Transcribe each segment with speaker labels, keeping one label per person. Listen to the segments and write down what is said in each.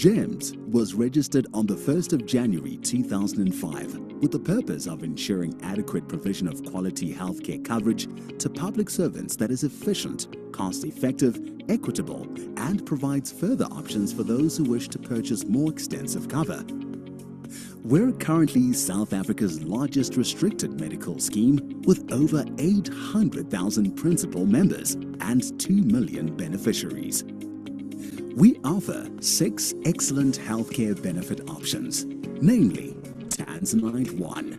Speaker 1: GEMS was registered on the 1st of January 2005 with the purpose of ensuring adequate provision of quality healthcare coverage to public servants that is efficient, cost-effective, equitable, and provides further options for those who wish to purchase more extensive cover. We're currently South Africa's largest restricted medical scheme with over 800,000 principal members and 2 million beneficiaries. We offer 6 excellent healthcare benefit options, namely Tanzanite One,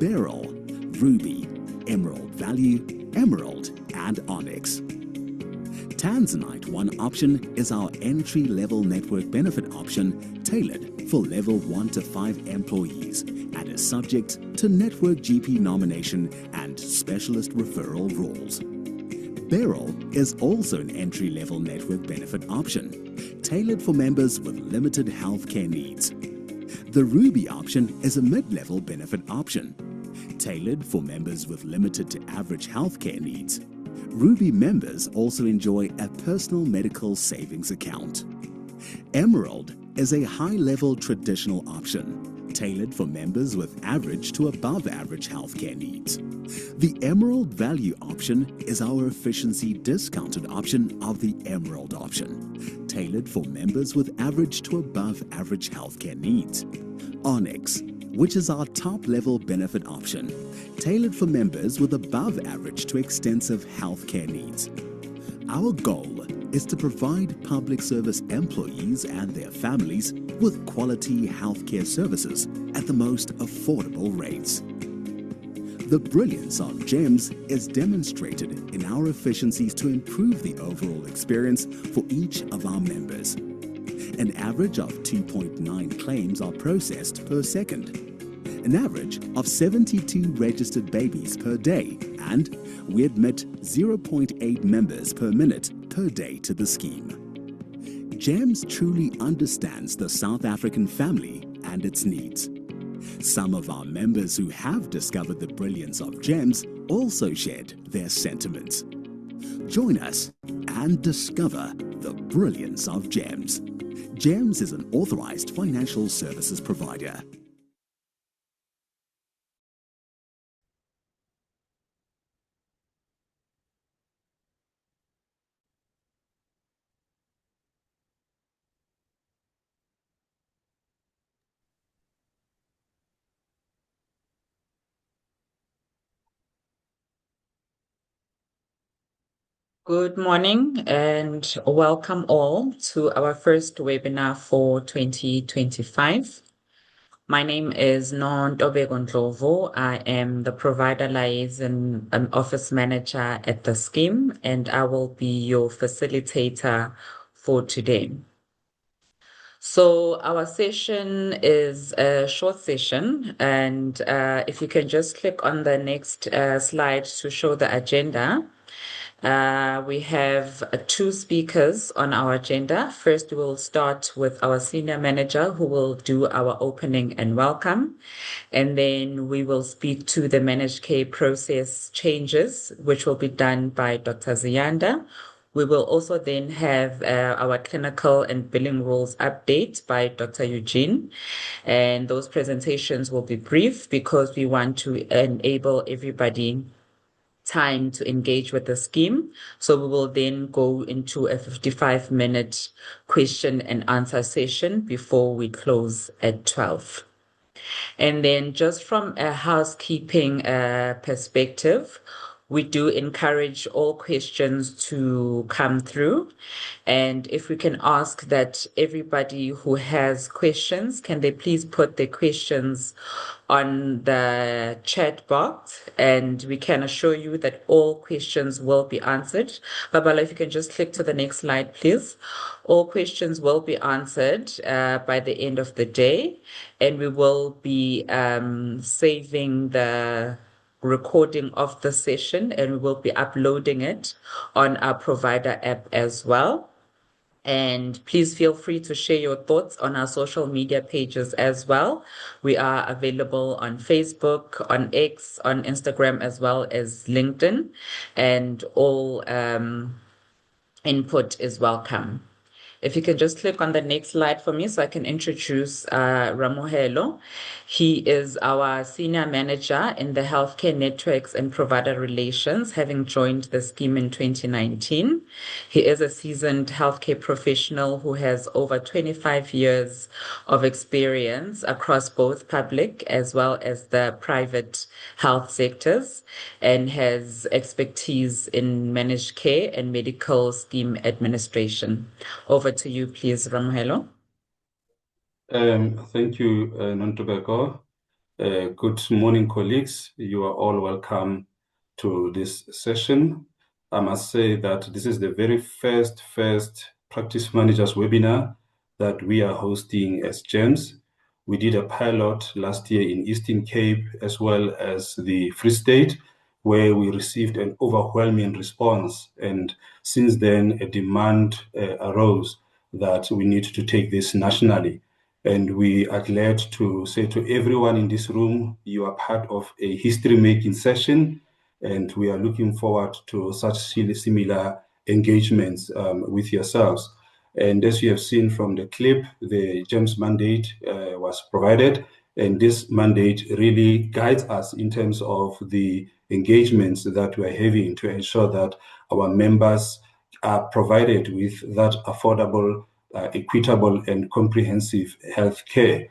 Speaker 1: Beryl, Ruby, Emerald Value, Emerald, and Onyx. Tanzanite One option is our entry-level network benefit option tailored for level 1 to 5 employees and is subject to network GP nomination and specialist referral rules. Beryl is also an entry-level network benefit option, tailored for members with limited healthcare needs. The Ruby option is a mid-level benefit option, tailored for members with limited to average healthcare needs. Ruby members also enjoy a personal medical savings account. Emerald is a high-level traditional option, tailored for members with average to above average healthcare needs. The Emerald Value option is our efficiency discounted option of the Emerald option, tailored for members with average to above average healthcare needs. Onyx, which is our top-level benefit option, tailored for members with above average to extensive healthcare needs. Our goal is to provide public service employees and their families with quality healthcare services at the most affordable rates. The brilliance of GEMS is demonstrated in our efficiencies to improve the overall experience for each of our members. An average of 2.9 claims are processed per second, an average of 72 registered babies per day, and we admit 0.8 members per minute per day to the scheme. GEMS truly understands the South African family and its needs. Some of our members who have discovered the brilliance of GEMS also shared their sentiments. Join us and discover the brilliance of GEMS. GEMS is an authorized financial services provider.
Speaker 2: Good morning and welcome all to our first webinar for 2025. My name is Nontobeko Ndlovu. I am the Provider Liaison Office Manager at the scheme, and I will be your facilitator for today. So our session is a short session, and if you can just click on the next slide to show the agenda. We have 2 speakers on our agenda. First, we'll start with our senior manager who will do our opening and welcome. And then we will speak to the managed care process changes, which will be done by Dr. Ziyanda. We will also then have our clinical and billing rules update by Dr. Eugene. And those presentations will be brief because we want to enable everybody time to engage with the scheme. So we will then go into a 55-minute question and answer session before we close at 12. And then just from a housekeeping perspective, we do encourage all questions to come through. And if we can ask that everybody who has questions, can they please put their questions on the chat box, and we can assure you that all questions will be answered. Babala, if you can just click to the next slide, please. All questions will be answered by the end of the day, and we will be saving the recording of the session, and we will be uploading it on our provider app as well. And please feel free to share your thoughts on our social media pages as well. We are available on Facebook, on X, on Instagram, as well as LinkedIn, and all input is welcome. If you can just click on the next slide for me so I can introduce Ramohelo. He is our Senior Manager in the Healthcare Networks and Provider Relations, having joined the scheme in 2019. He is a seasoned healthcare professional who has over 25 years of experience across both public as well as the private health sectors, and has expertise in managed care and medical scheme administration. Over to you, please, Ramohelo.
Speaker 3: Thank you, Nontobeko. Good morning, colleagues. You are all welcome to this session. I must say that this is the very first practice managers webinar that we are hosting as GEMS. We did a pilot last year in Eastern Cape as well as the Free State, where we received an overwhelming response. And since then, a demand arose that we need to take this nationally. And we are glad to say to everyone in this room, you are part of a history-making session, and we are looking forward to such similar engagements with yourselves. And as you have seen from the clip, the GEMS mandate was provided, and this mandate really guides us in terms of the engagements that we are having to ensure that our members are provided with that affordable, equitable and comprehensive health care,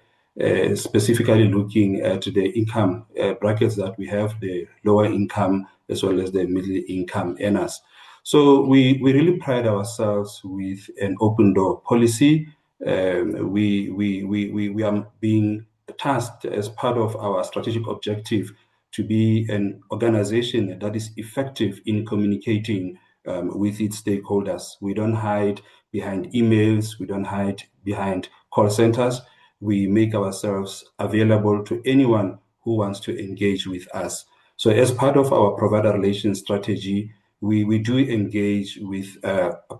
Speaker 3: specifically looking at the income brackets that we have, the lower income as well as the middle income earners. So we really pride ourselves with an open door policy. We are being tasked as part of our strategic objective to be an organization that is effective in communicating with its stakeholders. We don't hide behind emails, we don't hide behind call centers. We make ourselves available to anyone who wants to engage with us. So as part of our provider relations strategy, we do engage with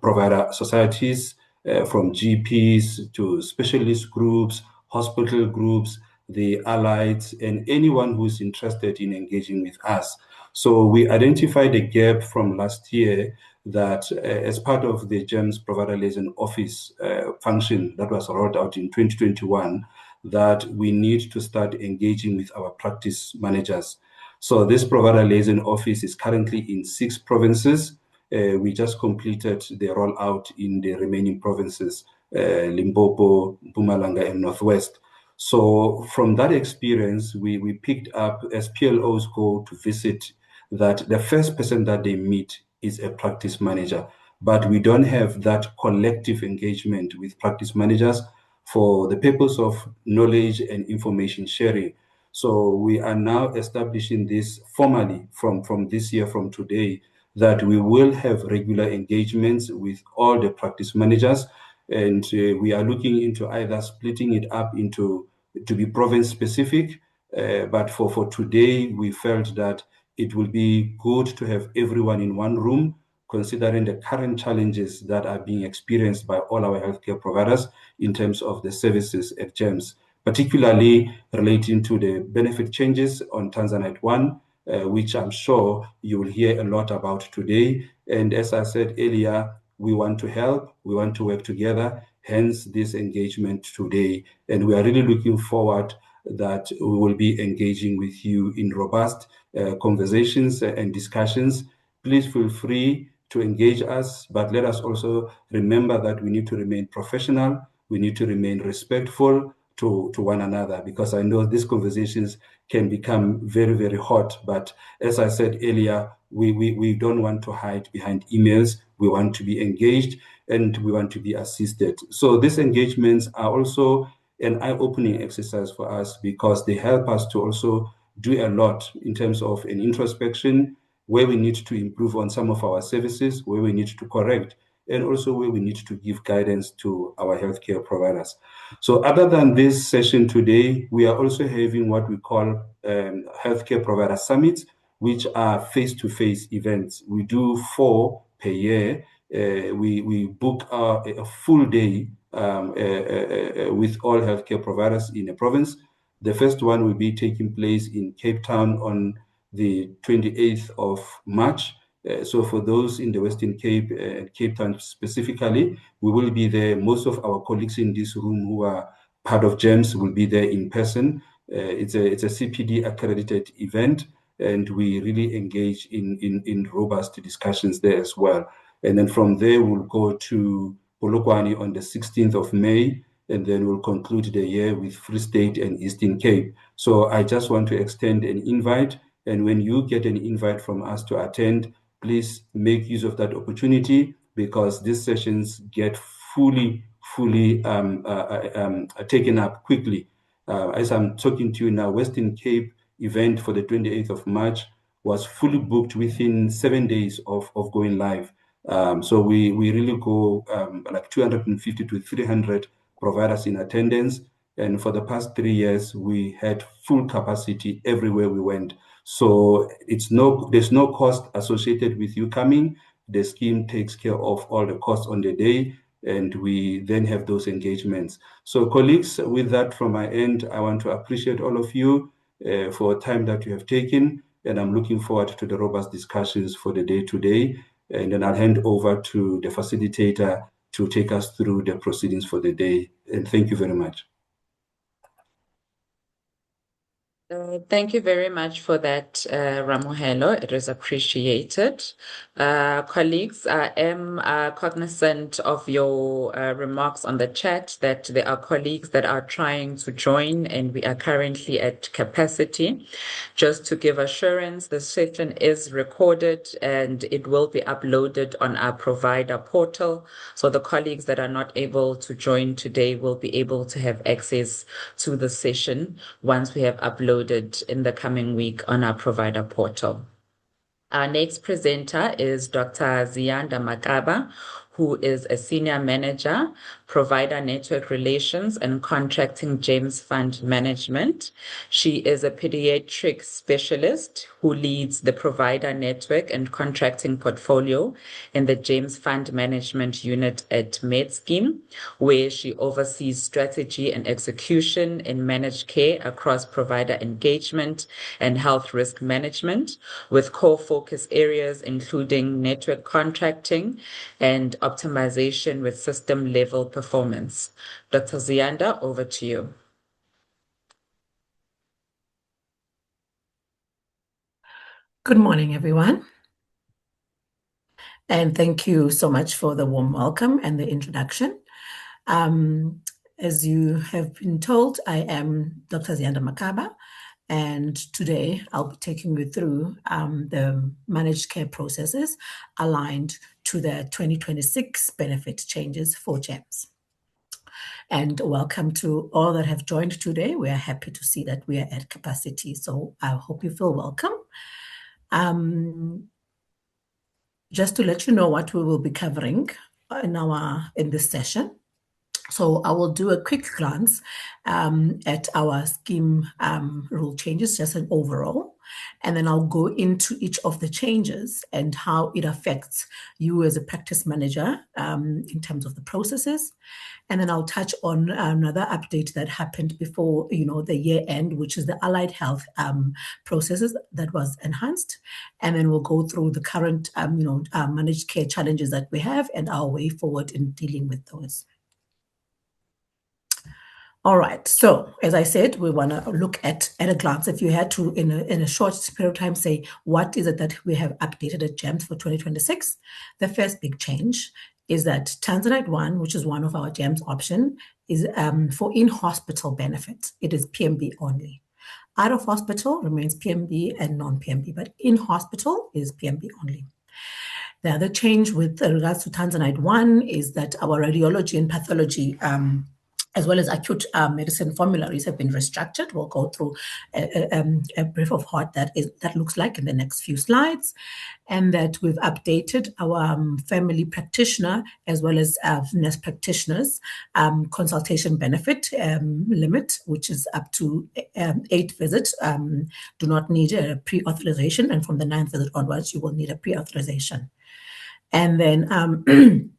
Speaker 3: provider societies, from GPs to specialist groups, hospital groups, the allies, and anyone who's interested in engaging with us. So we identified a gap from last year that as part of the GEMS Provider Liaison Office function that was rolled out in 2021, that we need to start engaging with our practice managers. So this Provider Liaison Office is currently in 6 provinces. We just completed the rollout in the remaining provinces, Limpopo, Mpumalanga, and Northwest. So from that experience, we picked up, as PLOs go to visit, that the first person that they meet is a practice manager. But we don't have that collective engagement with practice managers for the purpose of knowledge and information sharing. So we are now establishing this formally from this year, from today, that we will have regular engagements with all the practice managers. And we are looking into either splitting it up into to be province specific. But for today, we felt that it will be good to have everyone in one room, considering the current challenges that are being experienced by all our healthcare providers in terms of the services at GEMS, particularly relating to the benefit changes on Tanzanite 1, which I'm sure you will hear a lot about today. And as I said earlier, we want to help, we want to work together, hence this engagement today. And we are really looking forward that we will be engaging with you in robust conversations and discussions. Please feel free to engage us, but let us also remember that we need to remain professional, we need to remain respectful to one another, because I know these conversations can become very, very hot. But as I said earlier, we don't want to hide behind emails. We want to be engaged and we want to be assisted. So these engagements are also an eye-opening exercise for us, because they help us to also do a lot in terms of an introspection, where we need to improve on some of our services, where we need to correct, and also where we need to give guidance to our healthcare providers. So other than this session today, we are also having what we call healthcare provider summits, which are face-to-face events. We do 4 per year. We book a full day with all healthcare providers in a province. The first one will be taking place in Cape Town on the 28th of March. So for those in the Western Cape, Cape Town specifically, we will be there. Most of our colleagues in this room who are part of GEMS will be there in person. It's a CPD accredited event, and we really engage in robust discussions there as well. And then from there, we'll go to Polokwane on the 16th of May, and then we'll conclude the year with Free State and Eastern Cape. So I just want to extend an invite, and when you get an invite from us to attend, please make use of that opportunity, because these sessions get fully taken up quickly. As I'm talking to you now, Western Cape event for the 28th of March was fully booked within 7 days of going live. So we really go like 250 to 300 providers in attendance. And for the past 3 years, we had full capacity everywhere we went. So there's no cost associated with you coming. The scheme takes care of all the costs on the day, and we then have those engagements. So colleagues, with that from my end, I want to appreciate all of you for time that you have taken, and I'm looking forward to the robust discussions for the day today. And then I'll hand over to the facilitator to take us through the proceedings for the day. And thank you very much.
Speaker 2: Thank you very much for that, Ramohelo. It was appreciated. Colleagues, I am cognizant of your remarks on the chat that there are colleagues that are trying to join, and we are currently at capacity. Just to give assurance, the session is recorded and it will be uploaded on our provider portal. So the colleagues that are not able to join today will be able to have access to the session once we have uploaded in the coming week on our provider portal. Our next presenter is Dr. Ziyanda Makaba, who is a Senior Manager, Provider Network Relations and Contracting GEMS Fund Management. She is a pediatric specialist who leads the Provider Network and Contracting Portfolio in the GEMS Fund Management Unit at MedScheme, where she oversees strategy and execution in managed care across provider engagement and health risk management, with core focus areas including network contracting and optimization with system-level performance. Dr. Ziyanda, over to you.
Speaker 4: Good morning, everyone. And thank you so much for the warm welcome and the introduction. As you have been told, I am Dr. Ziyanda Makaba, and today I'll be taking you through the managed care processes aligned to the 2026 benefit changes for GEMS. And welcome to all that have joined today. We are happy to see that we are at capacity, so I hope you feel welcome. Just to let you know what we will be covering in this session. So I will do a quick glance at our scheme rule changes, just an overall, and then I'll go into each of the changes and how it affects you as a practice manager in terms of the processes. And then I'll touch on another update that happened before, the year end, which is the allied health processes that was enhanced. And then we'll go through the current, managed care challenges that we have and our way forward in dealing with those. All right, so as I said, we want to look at a glance. If you had to, in a short period of time, say, what is it that we have updated at GEMS for 2026? The first big change is that Tanzanite One, which is one of our GEMS option, is for in-hospital benefits. It is PMB only. Out of hospital remains PMB and non-PMB, but in-hospital is PMB only. The other change with regards to Tanzanite One is that our radiology and pathology as well as acute medicine formularies have been restructured. We'll go through a brief of what that looks like in the next few slides, and that we've updated our family practitioner as well as nurse practitioners consultation benefit limit, which is up to 8 visits. Do not need a pre-authorization, and from the 9th visit onwards, you will need a pre-authorization. And then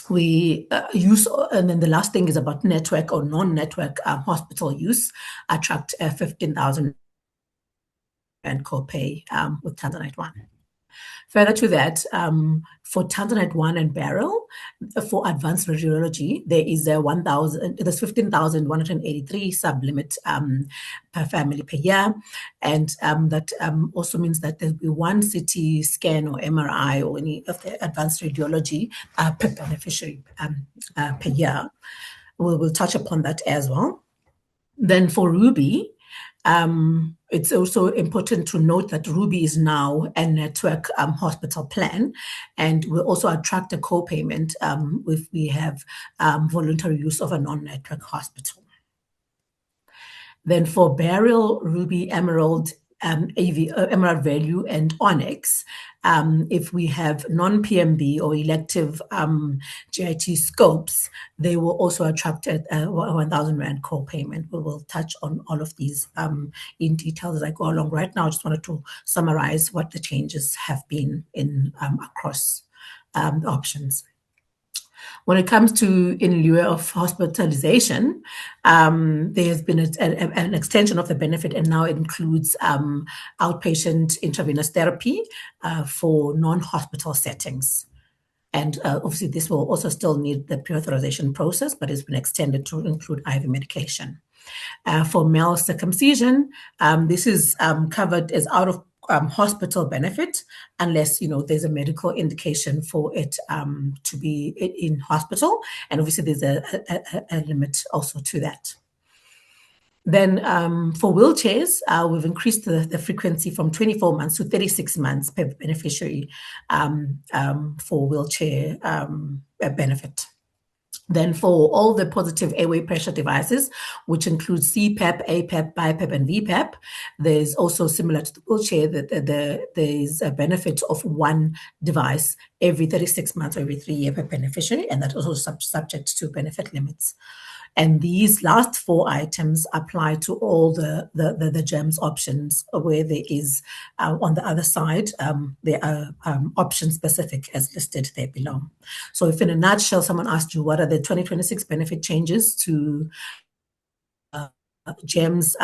Speaker 4: we use, and then the last thing is about network or non-network hospital use. Attract 15,000 and copay with Tanzanite One. Further to that, for Tanzanite 1 and Beryl, for advanced radiology, there is there's 15,183 sublimit per family per year. And that also means that there'll be one CT scan or MRI or any of the advanced radiology per beneficiary per year. We'll touch upon that as well. Then for Ruby, it's also important to note that Ruby is now a network hospital plan, and will also attract a co-payment if we have voluntary use of a non-network hospital. Then for Beryl, Ruby, Emerald, Emerald Value, and Onyx, if we have non-PMB or elective GIT scopes, they will also attract a 1,000 Rand co-payment. We will touch on all of these in detail as I go along. Right now, I just wanted to summarize what the changes have been in across the options. When it comes to in lieu of hospitalization, there has been an extension of the benefit, and now it includes outpatient intravenous therapy for non-hospital settings. And obviously, this will also still need the pre-authorization process, but it's been extended to include IV medication. For male circumcision, this is covered as out of hospital benefit, unless there's a medical indication for it to be in hospital, and obviously there's a limit also to that. Then for wheelchairs, we've increased the frequency from 24 months to 36 months per beneficiary for wheelchair benefit. Then for all the positive airway pressure devices, which includes CPAP, APAP, BiPAP, and VPAP, there's also, similar to the wheelchair, that there's a benefit of one device every 36 months or every 3 years per beneficiary, and that's also subject to benefit limits. And these last 4 items apply to all the GEMS options, where there is, on the other side, there are option specific as listed there below. So if in a nutshell, someone asked you what are the 2026 benefit changes to GEMS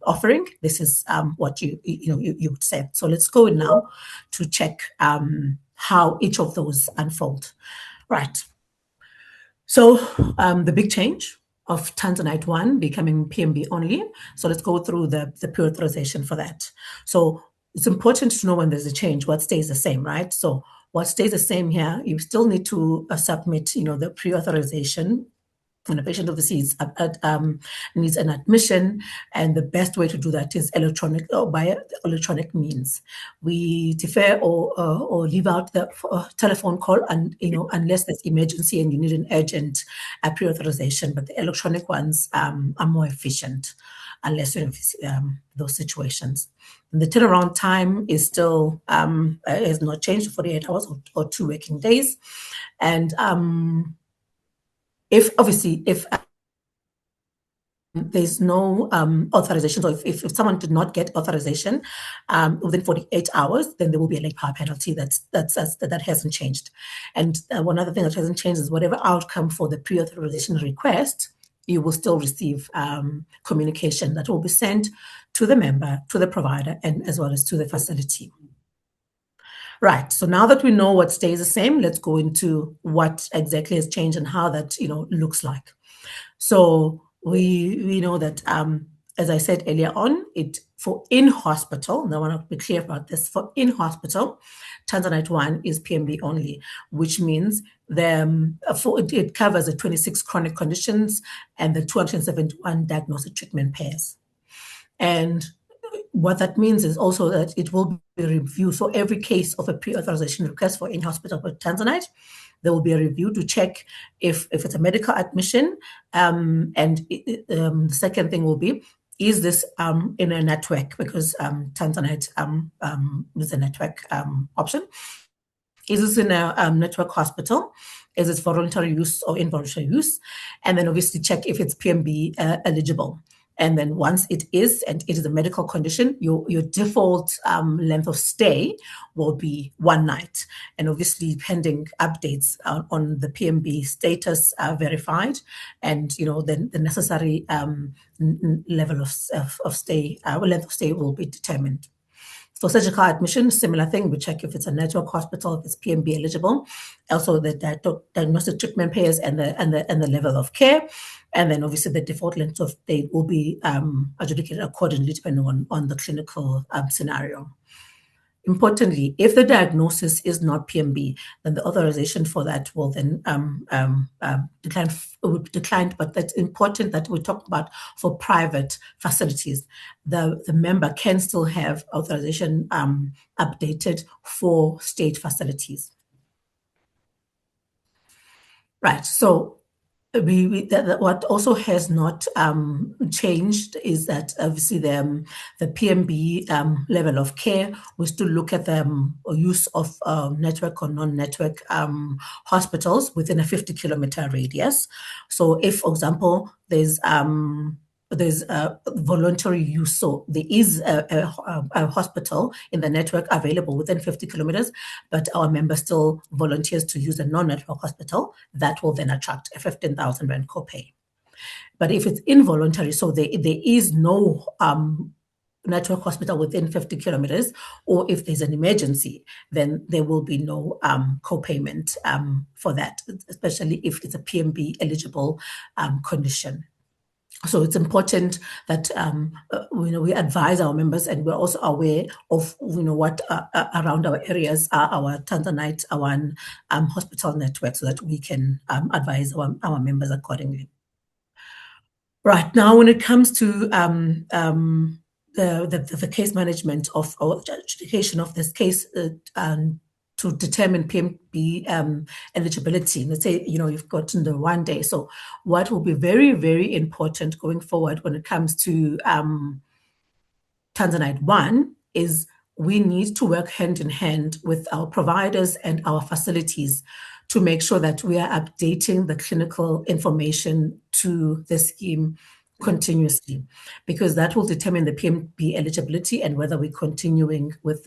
Speaker 4: offering, this is what you would say. So let's go now to check how each of those unfold. Right. So the big change of Tanzanite 1 becoming PMB only. So let's go through the pre-authorization for that. So it's important to know when there's a change, what stays the same, right? So what stays the same here, you still need to submit, the pre-authorization when a patient overseas needs an admission, and the best way to do that is electronic or by electronic means. We defer or leave out the telephone call, and unless there's emergency and you need an urgent pre-authorization. But the electronic ones are more efficient, unless you have those situations. And the turnaround time is still has not changed to 48 hours or 2 working days, and if there's no authorization, or if someone did not get authorization within 48 hours, then there will be a late power penalty. That hasn't changed. And one other thing that hasn't changed is whatever outcome for the pre-authorization request, you will still receive communication that will be sent to the member, to the provider, and as well as to the facility. Right. So now that we know what stays the same, let's go into what exactly has changed and how that looks like. So we know that, as I said earlier on, for in-hospital, and I want to be clear about this, for in-hospital, Tanzanite 1 is PMB only, which means it covers the 26 chronic conditions and the 271 diagnostic treatment pairs. And what that means is also that it will be reviewed. So every case of a pre-authorization request for in-hospital with Tanzanite, there will be a review to check if it's a medical admission. And the second thing will be, is this in a network? Because Tanzanite is a network option. Is this in a network hospital? Is it voluntary use or involuntary use? And then obviously check if it's PMB eligible. And then once it is, and it is a medical condition, your default length of stay will be 1 night. And obviously pending updates on the PMB status are verified, and then the necessary level of stay, length of stay will be determined. So surgical admission, similar thing. We check if it's a network hospital, if it's PMB eligible, also the diagnostic treatment payers and the level of care, and then obviously the default length of stay will be adjudicated accordingly depending on the clinical scenario. Importantly, if the diagnosis is not PMB, then the authorization for that will then decline. Would be declined. But that's important that we talk about for private facilities. The member can still have authorization updated for state facilities. Right. So what also has not changed is that obviously the PMB level of care, we still look at the use of network or non-network hospitals within a 50-kilometer radius. So if, for example, there's voluntary use. So there is a hospital in the network available within 50 kilometers, but our member still volunteers to use a non-network hospital, that will then attract a 15,000 Rand copay. But if it's involuntary, so there is no network hospital within 50 kilometers, or if there's an emergency, then there will be no copayment for that, especially if it's a PMB eligible condition. So it's important that we advise our members, and we're also aware of what around our areas are our Tanzanite, our hospital network, so that we can advise our members accordingly. Right now, when it comes to the case management of or adjudication of this case, to determine PMB eligibility. Let's say, you've gotten the 1 day. So what will be very, very important going forward when it comes to Tanzanite 1 is we need to work hand in hand with our providers and our facilities to make sure that we are updating the clinical information to the scheme continuously, because that will determine the PMB eligibility and whether we're continuing with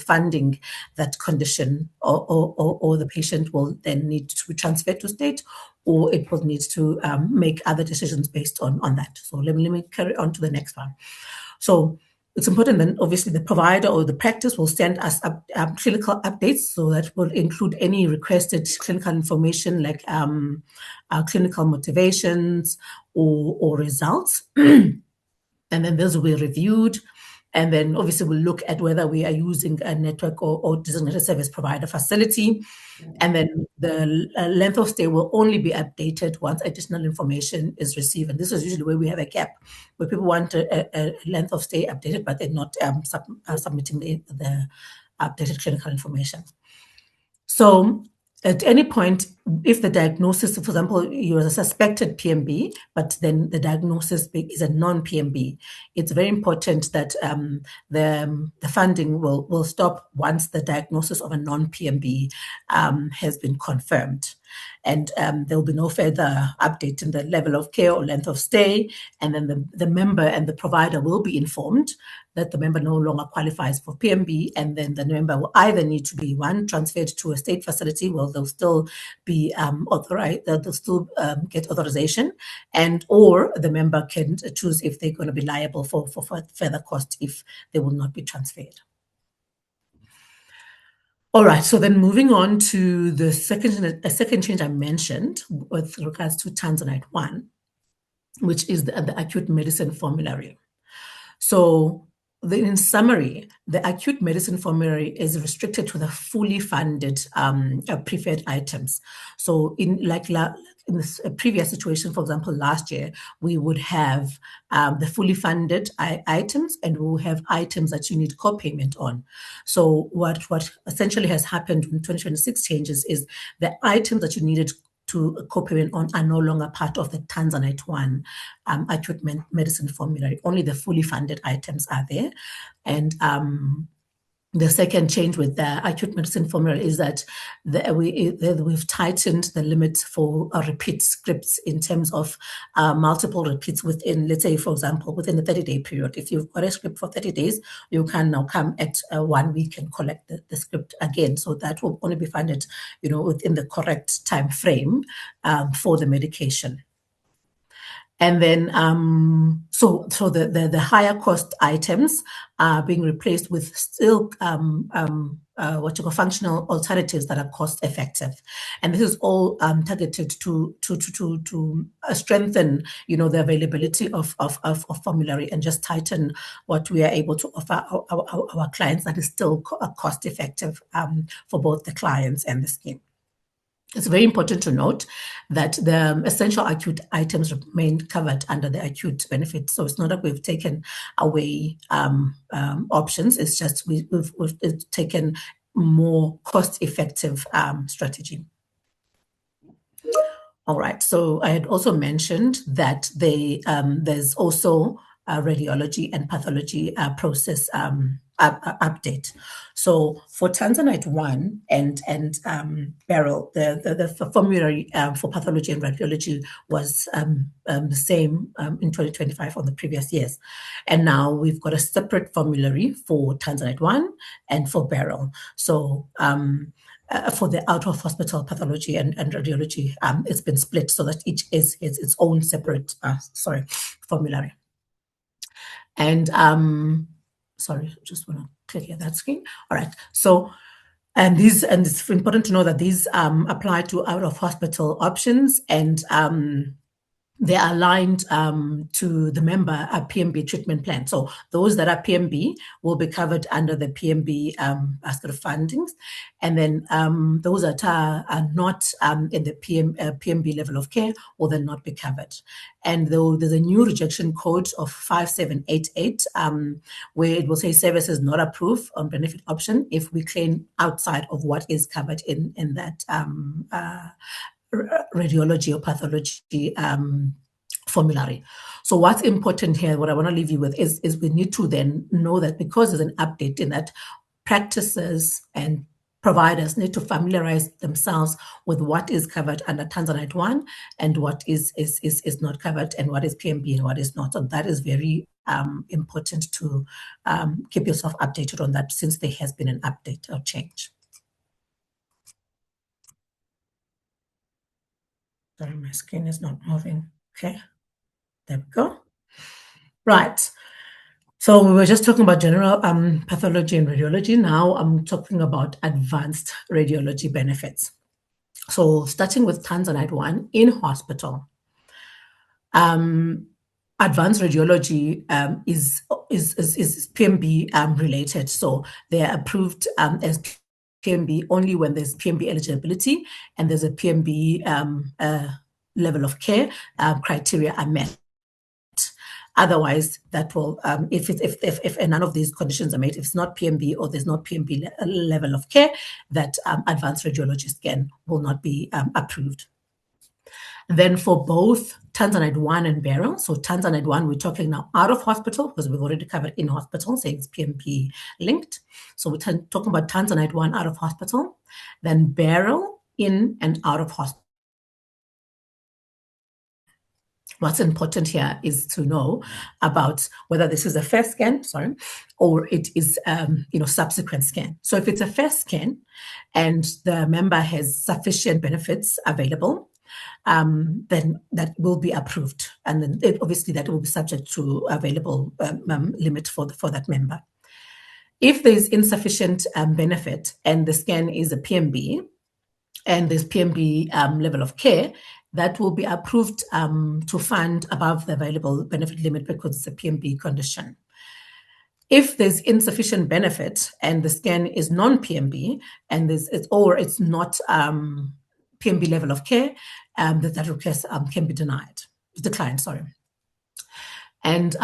Speaker 4: funding that condition, or the patient will then need to be transferred to state, or it will need to make other decisions based on that. So let me carry on to the next one. So it's important then, obviously, the provider or the practice will send us clinical updates. So that will include any requested clinical information like clinical motivations or results. And then those will be reviewed. And then obviously we'll look at whether we are using a network or designated service provider facility. And then the length of stay will only be updated once additional information is received. And this is usually where we have a gap, where people want a length of stay updated, but they're not submitting the updated clinical information. So at any point, if the diagnosis, for example, you're a suspected PMB, but then the diagnosis is a non-PMB, it's very important that the funding will stop once the diagnosis of a non-PMB has been confirmed. And there will be no further update in the level of care or length of stay. And then the member and the provider will be informed that the member no longer qualifies for PMB, and then the member will either need to be transferred to a state facility where they'll still be authorized, they'll still get authorization, and or the member can choose if they're going to be liable for further cost if they will not be transferred. All right, so then moving on to the second change I mentioned with regards to Tanzanite 1, which is the acute medicine formulary. So in summary, the acute medicine formulary is restricted to the fully funded preferred items. So in this previous situation, for example, last year, we would have the fully funded items, and we will have items that you need co-payment on. So what essentially has happened in 2026 changes is the items that you needed to co-payment on are no longer part of the Tanzanite 1 acute medicine formulary. Only the fully funded items are there. And the second change with the acute medicine formulary is that we've tightened the limits for repeat scripts in terms of multiple repeats within, let's say, for example, within the 30-day period. If you've got a script for 30 days, you can now come at 1 week and collect the script again. So that will only be funded, within the correct time frame for the medication. And then, so the higher cost items are being replaced with still what you call functional alternatives that are cost effective, and this is all targeted to strengthen, the availability of formulary and just tighten what we are able to offer our clients that is still cost effective for both the clients and the scheme. It's very important to note that the essential acute items remain covered under the acute benefit. So it's not that we've taken away options. It's just we've taken more cost-effective strategy. All right. So I had also mentioned that there's also a radiology and pathology process update. So for Tanzanite 1 and Beryl, the formulary for pathology and radiology was the same in 2025 on the previous years. And now we've got a separate formulary for Tanzanite 1 and for Beryl. So for the out-of-hospital pathology and radiology, it's been split so that each is its own separate formulary. And sorry, just want to clear that screen. All right. So, and it's important to know that these apply to out-of-hospital options, and they are aligned to the member PMB treatment plan. So those that are PMB will be covered under the PMB basket of fundings. And then those that are not in the PMB level of care will then not be covered. And though there's a new rejection code of 5788 where it will say services not approved on benefit option if we claim outside of what is covered in that radiology or pathology formulary. So what's important here, what I want to leave you with is we need to then know that because there's an update in that, practices and providers need to familiarize themselves with what is covered under Tanzanite 1 and what is not covered, and what is PMB and what is not. So that is very important to keep yourself updated on that, since there has been an update or change. Sorry, my screen is not moving. Okay, there we go. Right. So we were just talking about general pathology and radiology. Now I'm talking about advanced radiology benefits. So starting with Tanzanite 1 in hospital, advanced radiology is PMB related. So they are approved as PMB only when there's PMB eligibility and there's a PMB level of care criteria are met. Otherwise, that will, if none of these conditions are met, if it's not PMB or there's not PMB level of care, that advanced radiology scan will not be approved. Then for both Tanzanite 1 and Beryl, so Tanzanite 1, we're talking now out of hospital because we've already covered in hospital, saying it's PMB linked. So we're talking about Tanzanite 1 out of hospital, then Beryl in and out of hospital. What's important here is to know about whether this is a first scan, or it is, subsequent scan. So if it's a first scan and the member has sufficient benefits available, then that will be approved. And then obviously that will be subject to available limit for that member. If there's insufficient benefit and the scan is a PMB and there's PMB level of care, that will be approved to fund above the available benefit limit because it's a PMB condition. If there's insufficient benefit and the scan is non-PMB and it's not PMB level of care, that request can be declined. And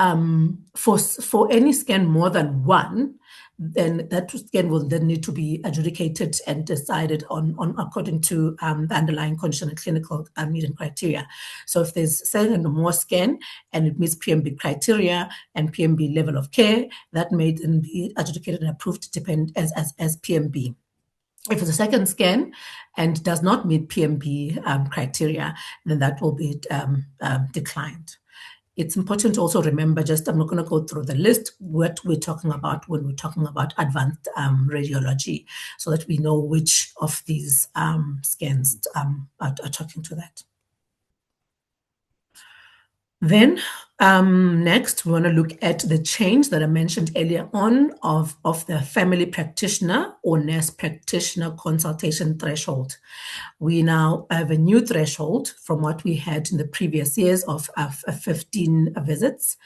Speaker 4: for any scan more than one, then that scan will then need to be adjudicated and decided on according to the underlying condition and clinical need and criteria. So if there's second or more scan and it meets PMB criteria and PMB level of care, that may then be adjudicated and approved to depend as PMB. If it's a second scan and does not meet PMB criteria, then that will be declined. It's important to also remember, I'm not going to go through the list, what we're talking about when we're talking about advanced radiology, so that we know which of these scans are talking to that. Then next, we want to look at the change that I mentioned earlier on of the family practitioner or nurse practitioner consultation threshold. We now have a new threshold from what we had in the previous years of 15 visits.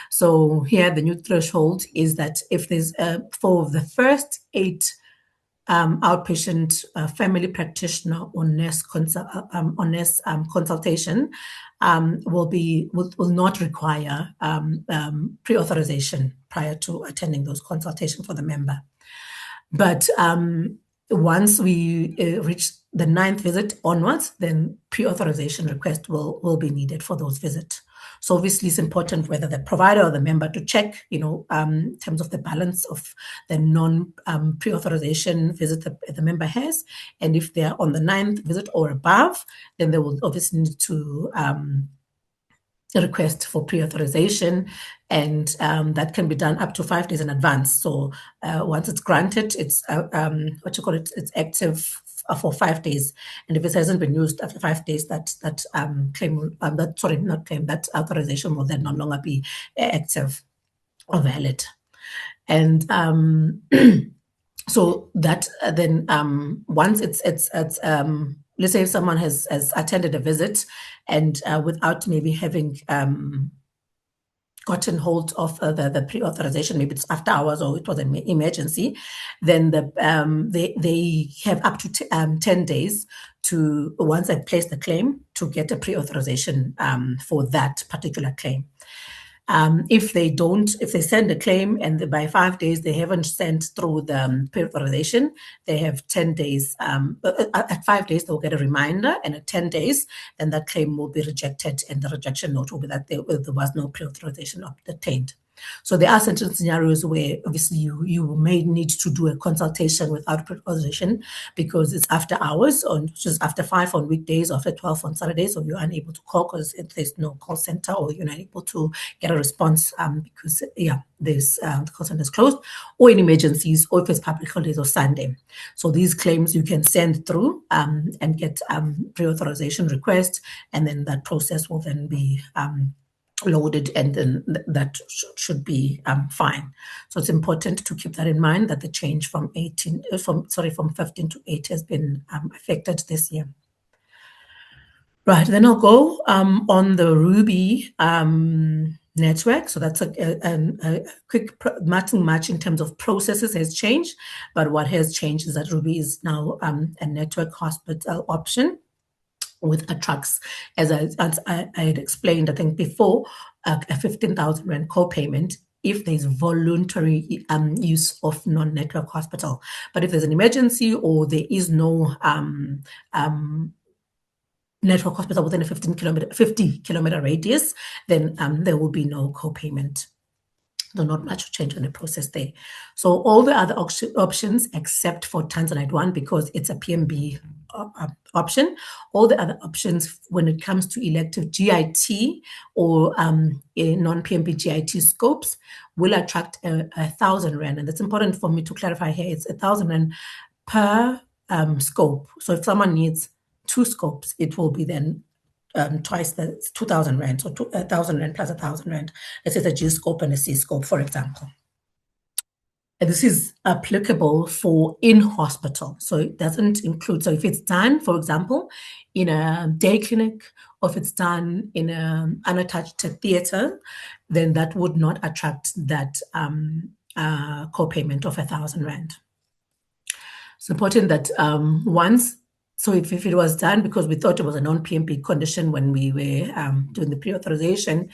Speaker 4: So here, the new threshold is that if there's for the first 8 outpatient family practitioner or nurse consultation will not require pre-authorization prior to attending those consultations for the member. But once we reach the 9th visit onwards, then pre-authorization request will be needed for those visits. So obviously it's important whether the provider or the member to check, in terms of the balance of the non-pre-authorization visit the member has. And if they're on the 9th visit or above, then they will obviously need to request for pre-authorization, and that can be done up to 5 days in advance. So once it's granted, it's it's active for 5 days, and if it hasn't been used after 5 days, that authorization will then no longer be active or valid. And so that then once it's let's say if someone has attended a visit and without maybe having gotten hold of the pre-authorization, maybe it's after hours or it was an emergency, then they have up to 10 days to, once they place the claim, to get a pre-authorization for that particular claim. If they send a claim and by 5 days they haven't sent through the pre-authorization, they have 10 days. At 5 days, they'll get a reminder, and at 10 days, then that claim will be rejected, and the rejection note will be that there was no pre-authorization obtained. So there are certain scenarios where obviously you may need to do a consultation without pre-authorization because it's after hours, or just after 5 on weekdays, or after 12 on Saturdays, or you're unable to call because there's no call center, or you're not able to get a response because there's the call center is closed, or in emergencies, or if it's public holidays or Sunday. So these claims you can send through and get pre-authorization request, and then that process will then be loaded, and then that should be fine. So it's important to keep that in mind, that the change from 15 to 8 has been affected this year. Right, then I'll go on the Ruby network. So that's a quick match in terms of processes has changed, but what has changed is that Ruby is now a network hospital option with attracts, as I had explained, I think before, a 15,000 Rand co-payment if there's voluntary use of non-network hospital. But if there's an emergency or there is no network hospital within a 50-kilometer radius, then there will be no co-payment. So not much change in the process there. So all the other options except for Tanzanite 1, because it's a PMB option, all the other options when it comes to elective GIT or non-PMB GIT scopes will attract 1,000 Rand. And that's important for me to clarify here. It's 1,000 Rand per scope. So if someone needs 2 scopes, it will be then twice the 2,000 Rand, so 1,000 Rand plus 1,000 Rand. This is a G scope and a C scope, for example. And this is applicable for in-hospital. So it doesn't include, so if it's done, for example, in a day clinic, or if it's done in an unattached theater, then that would not attract that co-payment of 1,000 Rand. It's important that so if it was done because we thought it was a non-PMB condition when we were doing the pre-authorization,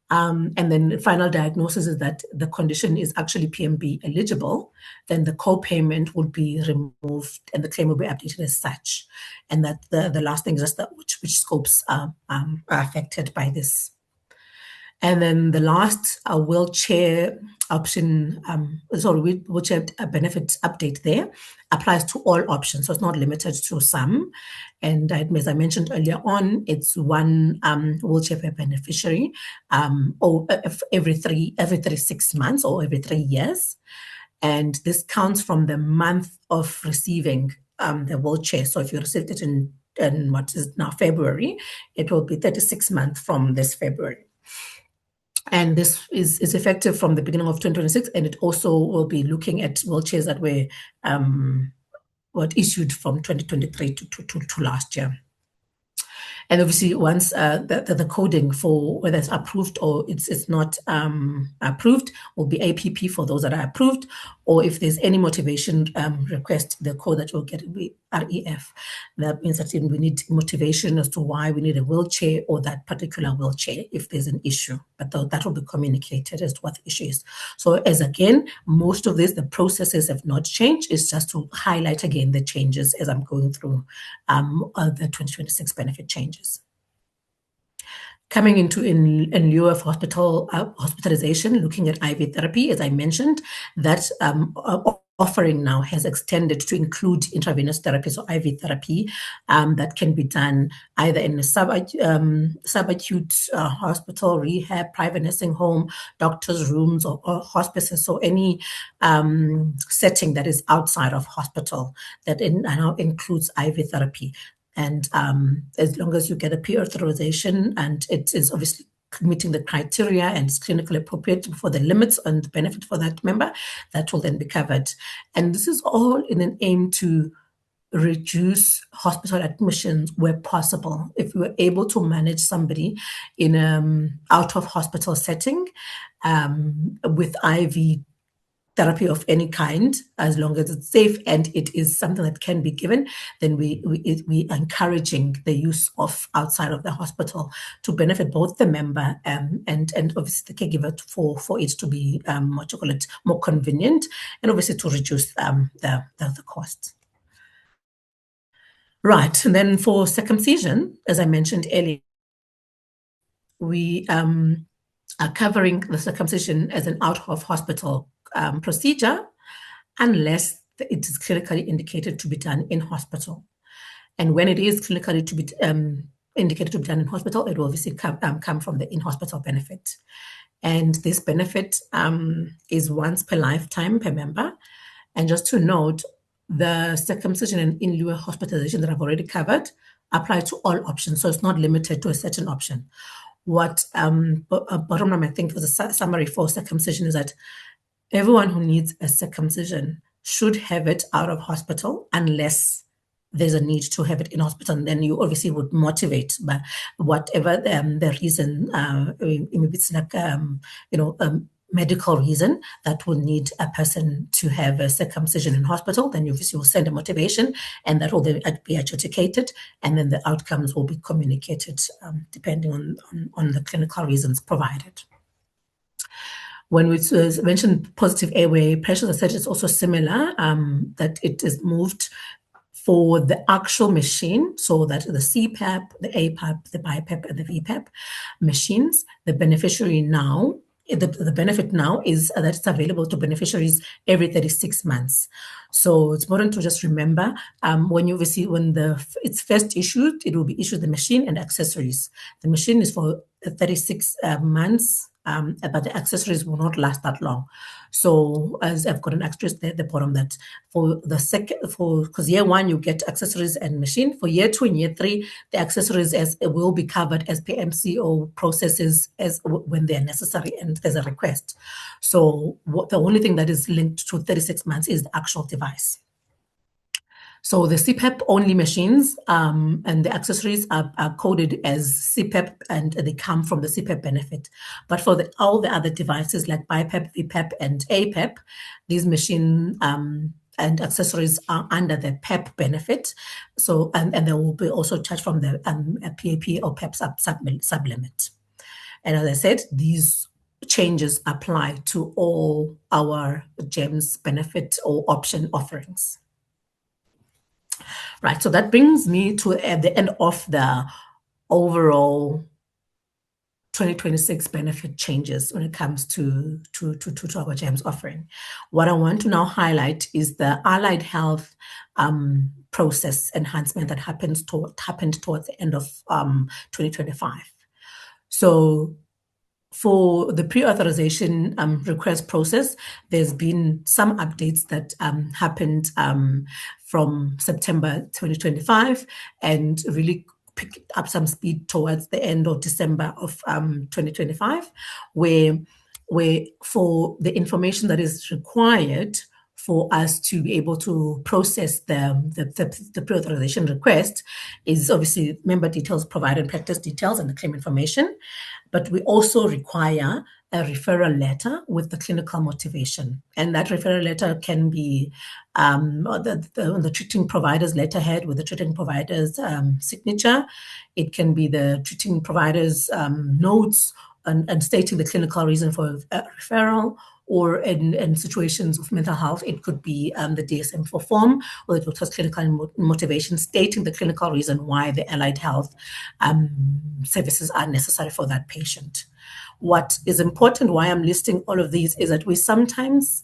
Speaker 4: and then the final diagnosis is that the condition is actually PMB eligible, then the co-payment would be removed and the claim will be updated as such. And that the last thing is just that which scopes are affected by this. And then the last wheelchair option, wheelchair benefit update there applies to all options. So it's not limited to some. And as I mentioned earlier on, it's one wheelchair per beneficiary or every 6 months or every 3 years. And this counts from the month of receiving the wheelchair. So if you received it in what is now February, it will be 36 months from this February. And this is effective from the beginning of 2026, and it also will be looking at wheelchairs that were issued from 2023 to last year. And obviously, once the coding for whether it's approved or it's not approved will be APP for those that are approved, or if there's any motivation request, the code that you'll get will be REF. That means that we need motivation as to why we need a wheelchair or that particular wheelchair if there's an issue, but that will be communicated as to what the issue is. So as again, most of this, the processes have not changed. It's just to highlight again the changes as I'm going through the 2026 benefit changes. Coming into in lieu of hospitalization, looking at IV therapy, as I mentioned, that offering now has extended to include intravenous therapy, so IV therapy that can be done either in a subacute hospital, rehab, private nursing home, doctor's rooms, or hospices. So any setting that is outside of hospital that now includes IV therapy. And as long as you get a pre-authorization and it is obviously meeting the criteria and it's clinically appropriate for the limits and benefit for that member, that will then be covered. And this is all in an aim to reduce hospital admissions where possible. If we were able to manage somebody in out of hospital setting with IV therapy of any kind, as long as it's safe and it is something that can be given, then we are encouraging the use of outside of the hospital to benefit both the member and obviously the caregiver for it to be more convenient, and obviously to reduce the costs. Right, and then for circumcision, as I mentioned earlier, we are covering the circumcision as an out of hospital procedure unless it is clinically indicated to be done in hospital. And when it is clinically to be indicated to be done in hospital, it will obviously come from the in-hospital benefit. And this benefit is once per lifetime per member. And just to note, the circumcision and in lieu hospitalization that I've already covered apply to all options. So it's not limited to a certain option. What bottom line, I think, was a summary for circumcision is that everyone who needs a circumcision should have it out of hospital unless there's a need to have it in hospital. And then you obviously would motivate, but whatever the reason, maybe it's like, medical reason that will need a person to have a circumcision in hospital, then you obviously will send a motivation and that will then be adjudicated, and then the outcomes will be communicated depending on the clinical reasons provided. When we mentioned positive airway pressure, I said it's also similar, that it is moved for the actual machine, so that the CPAP, the APAP, the BiPAP, and the VPAP machines, the beneficiary now, the benefit now is that it's available to beneficiaries every 36 months. So it's important to just remember when it's first issued, it will be issued the machine and accessories. The machine is for 36 months. But the accessories will not last that long. So as I've got an asterisk there at the bottom, that because year one you get accessories and machine. For year 2 and year 3, the accessories will be covered as per MCO processes as when they're necessary and there's a request. So the only thing that is linked to 36 months is the actual device. So the CPAP only machines and the accessories are coded as CPAP and they come from the CPAP benefit. But for all the other devices like BiPAP, VPAP, and APAP, these machines and accessories are under the PAP benefit. So and they will be also charged from the PAP or PAP sublimit. And as I said, these changes apply to all our GEMS benefit or option offerings. Right, so that brings me to at the end of the overall 2026 benefit changes when it comes to our GEMS offering. What I want to now highlight is the allied health process enhancement that happened towards the end of 2025. So for the pre-authorization request process, there's been some updates that happened from September 2025 and really picked up some speed towards the end of December of 2025, where for the information that is required for us to be able to process the pre-authorization request is obviously member details, provider and practice details, and the claim information. But we also require a referral letter with the clinical motivation. And that referral letter can be the treating provider's letterhead with the treating provider's signature. It can be the treating provider's notes and stating the clinical reason for referral, or in situations of mental health, it could be the DSM-4 form or the doctor's clinical motivation stating the clinical reason why the allied health services are necessary for that patient. What is important, why I'm listing all of these, is that we sometimes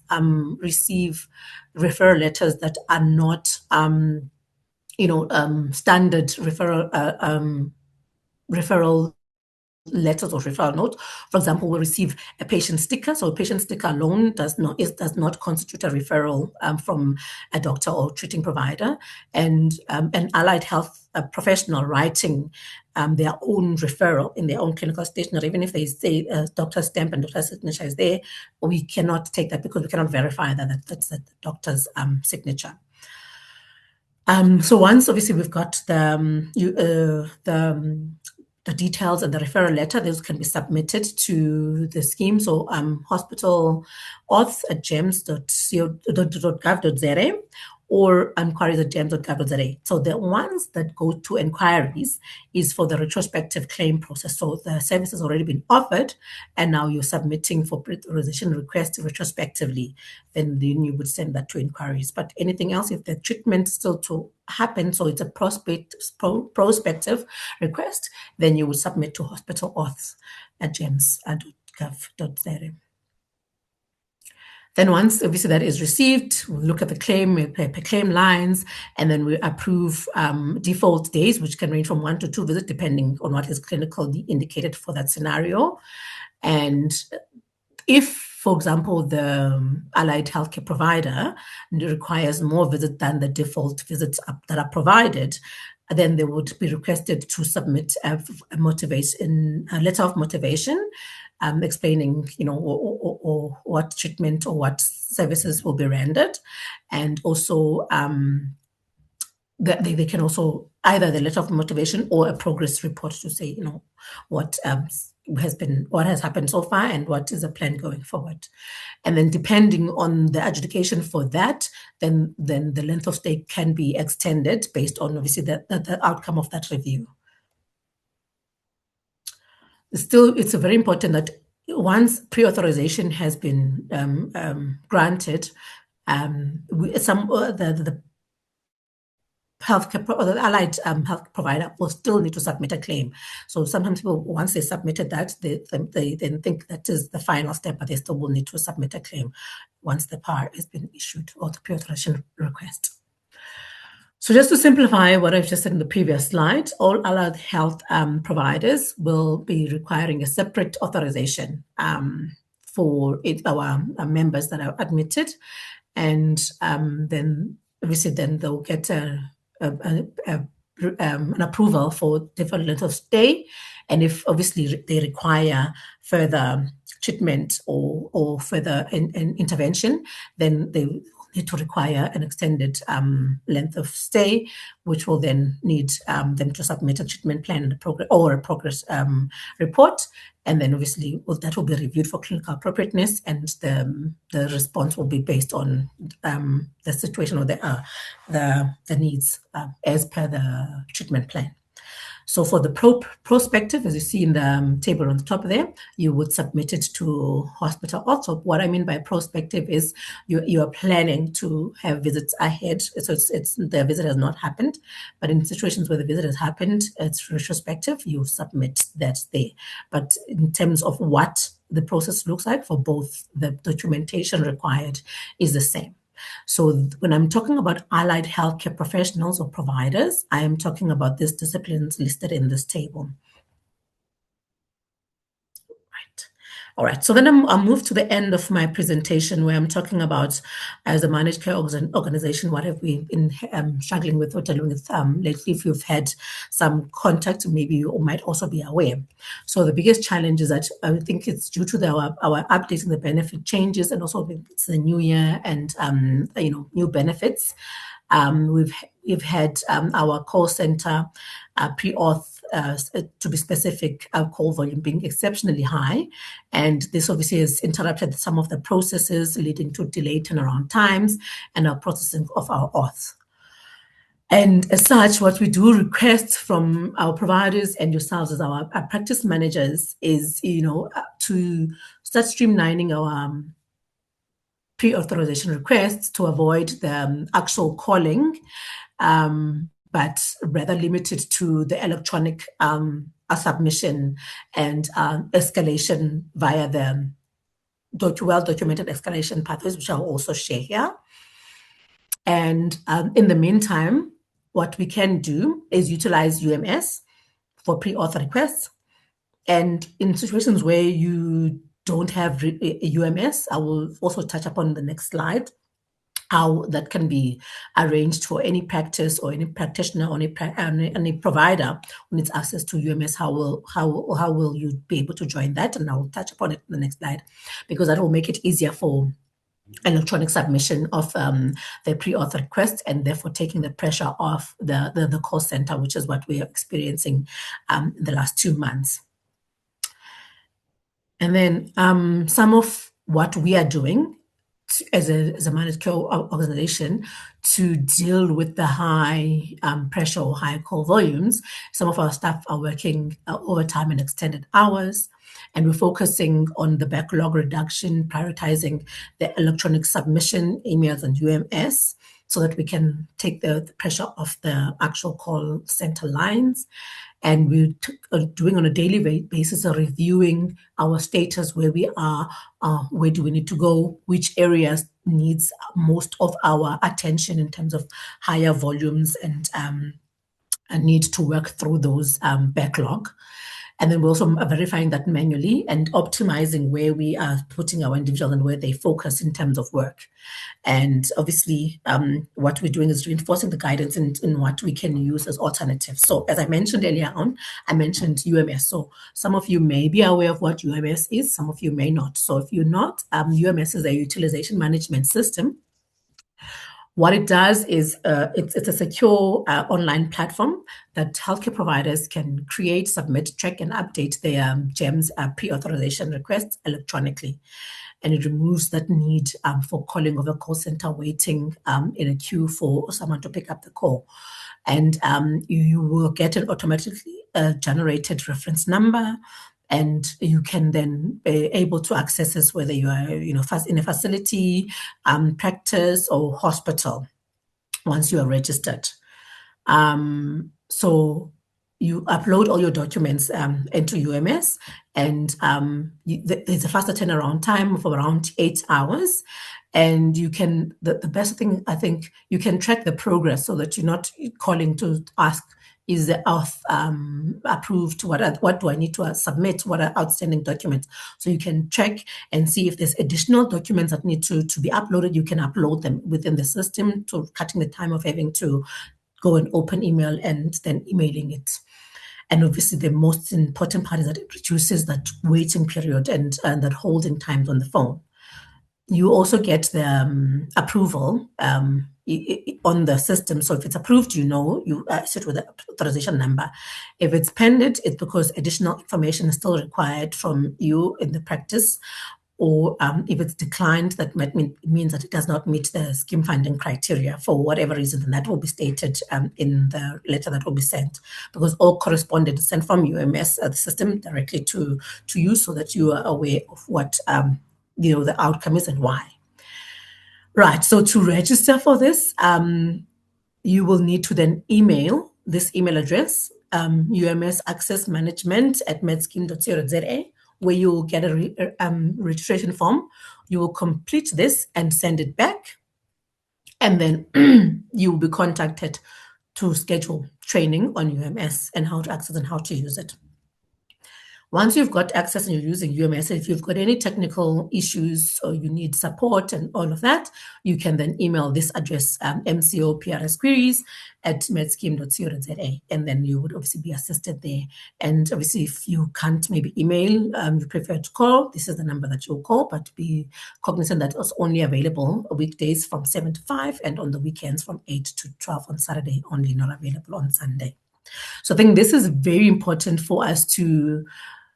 Speaker 4: receive referral letters that are not, standard referral letters or referral notes. For example, we receive a patient sticker. So a patient sticker alone does not constitute a referral from a doctor or treating provider. And an allied health professional writing their own referral in their own clinical stationery, even if they say doctor's stamp and doctor's signature is there, we cannot take that because we cannot verify that that's the doctor's signature. So once obviously we've got the details and the referral letter, those can be submitted to the scheme. So hospitalauth@gems.gov.za or inquiries@gems.gov.za. So the ones that go to inquiries is for the retrospective claim process. So the service has already been offered, and now you're submitting for pre-authorization request retrospectively. Then you would send that to inquiries. But anything else, if the treatment is still to happen, so it's a prospective request, then you would submit to hospitalauth@gems.gov.za. Then once obviously that is received, we look at the claim, we prepare claim lines, and then we approve default days, which can range from 1 to 2 visits, depending on what is clinically indicated for that scenario. And if, for example, the allied healthcare provider requires more visits than the default visits that are provided, then they would be requested to submit a letter of motivation, explaining, or what treatment or what services will be rendered, and also they can also either the letter of motivation or a progress report to say, what has happened so far and what is the plan going forward. And then depending on the adjudication for that, then the length of stay can be extended based on obviously the outcome of that review. Still, it's very important that once pre-authorization has been granted, the healthcare or the allied health provider will still need to submit a claim. So sometimes people, once they submitted that, they then think that is the final step, but they still will need to submit a claim once the PAR has been issued or the pre-authorization request. So just to simplify what I've just said in the previous slide, all allied health providers will be requiring a separate authorization for our members that are admitted, and then obviously then they'll get an approval for different length of stay, and if obviously they require further treatment or further intervention, then they need to require an extended length of stay, which will then need them to submit a treatment plan and a progress report. And then obviously that will be reviewed for clinical appropriateness, and the response will be based on the situation or the needs as per the treatment plan. So for the prospective, as you see in the table on the top there, you would submit it to Hospital Auth. So what I mean by prospective is you are planning to have visits ahead. So it's the visit has not happened, but in situations where the visit has happened, it's retrospective, you submit that there. But in terms of what the process looks like for both, the documentation required is the same. So when I'm talking about allied healthcare professionals or providers, I am talking about these disciplines listed in this table. Right. All right, so then I'll move to the end of my presentation where I'm talking about, as a managed care organization, what have we been struggling with or dealing with lately. If you've had some contact, maybe you might also be aware. So the biggest challenge is that I think it's due to our updating the benefit changes, and also it's the new year and new benefits. We've had our call center pre-auth, to be specific, our call volume being exceptionally high, and this obviously has interrupted some of the processes, leading to delayed turnaround times and our processing of our auth. And as such, what we do request from our providers and yourselves as our practice managers is, to start streamlining our pre-authorization requests to avoid the actual calling, but rather limited to the electronic submission and escalation via the well-documented escalation pathways, which I'll also share here. And in the meantime, what we can do is utilize UMS for pre-auth requests. And in situations where you don't have UMS, I will also touch upon the next slide, how that can be arranged for any practice or any practitioner or any provider who needs access to UMS. How will you be able to join that? And I will touch upon it in the next slide, because that will make it easier for electronic submission of the pre-auth request, and therefore taking the pressure off the call center, which is what we are experiencing in the last 2 months. And then some of what we are doing as a managed care organization to deal with the high pressure or high call volumes. Some of our staff are working overtime and extended hours, and we're focusing on the backlog reduction, prioritizing the electronic submission, emails, and UMS, so that we can take the pressure off the actual call center lines. And we're doing on a daily basis reviewing our status, where we are, where do we need to go, which areas needs most of our attention in terms of higher volumes, and a need to work through those backlog. And then we're also verifying that manually and optimizing where we are putting our individuals and where they focus in terms of work. And obviously, what we're doing is reinforcing the guidance in what we can use as alternatives. So as I mentioned earlier on, I mentioned UMS. So some of you may be aware of what UMS is, some of you may not. So if you're not, UMS is a utilization management system. What it does is it's a secure online platform that healthcare providers can create, submit, track, and update their GEMS pre-authorization requests electronically. And it removes that need for calling over call center, waiting in a queue for someone to pick up the call. And you will get an automatically generated reference number, and you can then be able to access this whether you are, in a facility, practice, or hospital once you are registered. So you upload all your documents into UMS, and there's a faster turnaround time of around 8 hours. And you can, the best thing, I think, you can track the progress so that you're not calling to ask, is the auth approved? What do I need to submit? What are outstanding documents? So you can check and see if there's additional documents that need to be uploaded. You can upload them within the system, to cutting the time of having to go and open email and then emailing it. And obviously, the most important part is that it reduces that waiting period and that holding times on the phone. You also get the approval on the system. So if it's approved, you sit with the authorization number. If it's pending, it's because additional information is still required from you in the practice. Or if it's declined, that might means that it does not meet the scheme funding criteria for whatever reason, and that will be stated in the letter that will be sent, because all correspondence is sent from UMS, the system, directly to you, so that you are aware of what the outcome is and why. Right, so to register for this, you will need to then email this email address, umsaccessmanagement@medscheme.co.za, where you will get a registration form. You will complete this and send it back, and then you will be contacted to schedule training on UMS and how to access and how to use it. Once you've got access and you're using UMS, if you've got any technical issues or you need support and all of that, you can then email this address, mcoprsqueries@medscheme.co.za, and then you would obviously be assisted there. And obviously, if you can't maybe email, you prefer to call, this is the number that you'll call, but be cognizant that it's only available weekdays from 7 to 5 and on the weekends from 8 to 12 on Saturday, only not available on Sunday. So I think this is very important for us to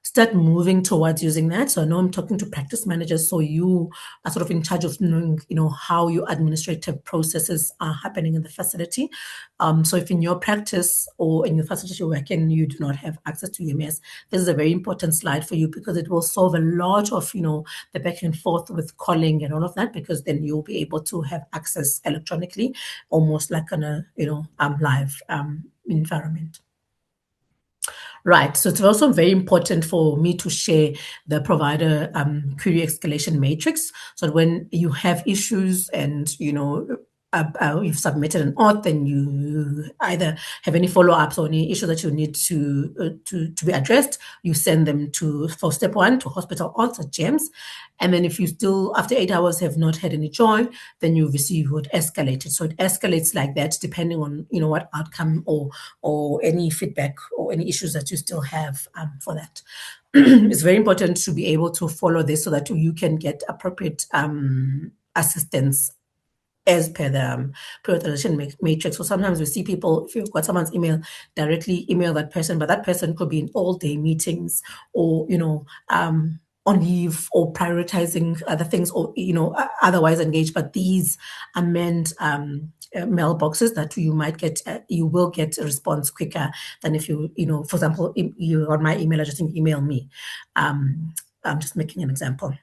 Speaker 4: start moving towards using that. So I know I'm talking to practice managers, so you are sort of in charge of knowing, how your administrative processes are happening in the facility. So if in your practice or in the facility you work in, you do not have access to UMS, this is a very important slide for you because it will solve a lot of, the back and forth with calling and all of that, because then you'll be able to have access electronically, almost like on a, live environment. Right. So it's also very important for me to share the provider query escalation matrix. So when you have issues and, you've submitted an auth and you either have any follow-ups or any issue that you need to be addressed, you send them for step 1 to hospital auth at GEMS. And then if you still, after 8 hours, have not had any joy, then you would escalate it. So it escalates like that, depending on, what outcome or any feedback or any issues that you still have for that. It's very important to be able to follow this so that you can get appropriate assistance as per the prioritization matrix. So sometimes we see people, if you've got someone's email, directly email that person, but that person could be in all-day meetings or, on leave or prioritizing other things or, otherwise engaged. But these are meant mailboxes that you will get a response quicker than if you, for example, you on my email address, email me. I'm just making an example.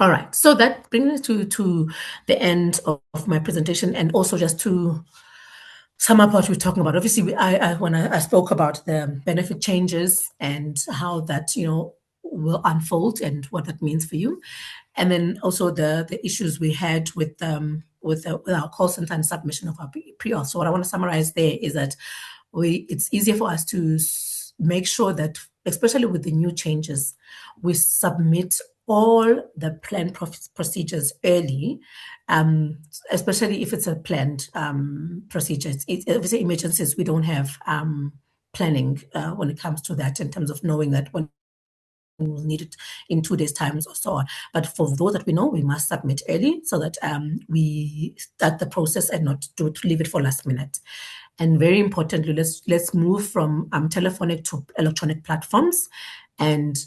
Speaker 4: All right, so that brings us to the end of my presentation, and also just to sum up what we're talking about. Obviously, when I spoke about the benefit changes and how that will unfold and what that means for you, and then also the issues we had with our call center and submission of our pre-auth. So what I want to summarize there is that it's easier for us to make sure that, especially with the new changes, we submit all the planned procedures early, especially if it's a planned procedure. Obviously, emergencies, we don't have planning when it comes to that, in terms of knowing that when we'll need it in 2 days' time or so on. But for those that we know, we must submit early so that we start the process and not leave it for last minute. And very importantly, let's move from telephonic to electronic platforms and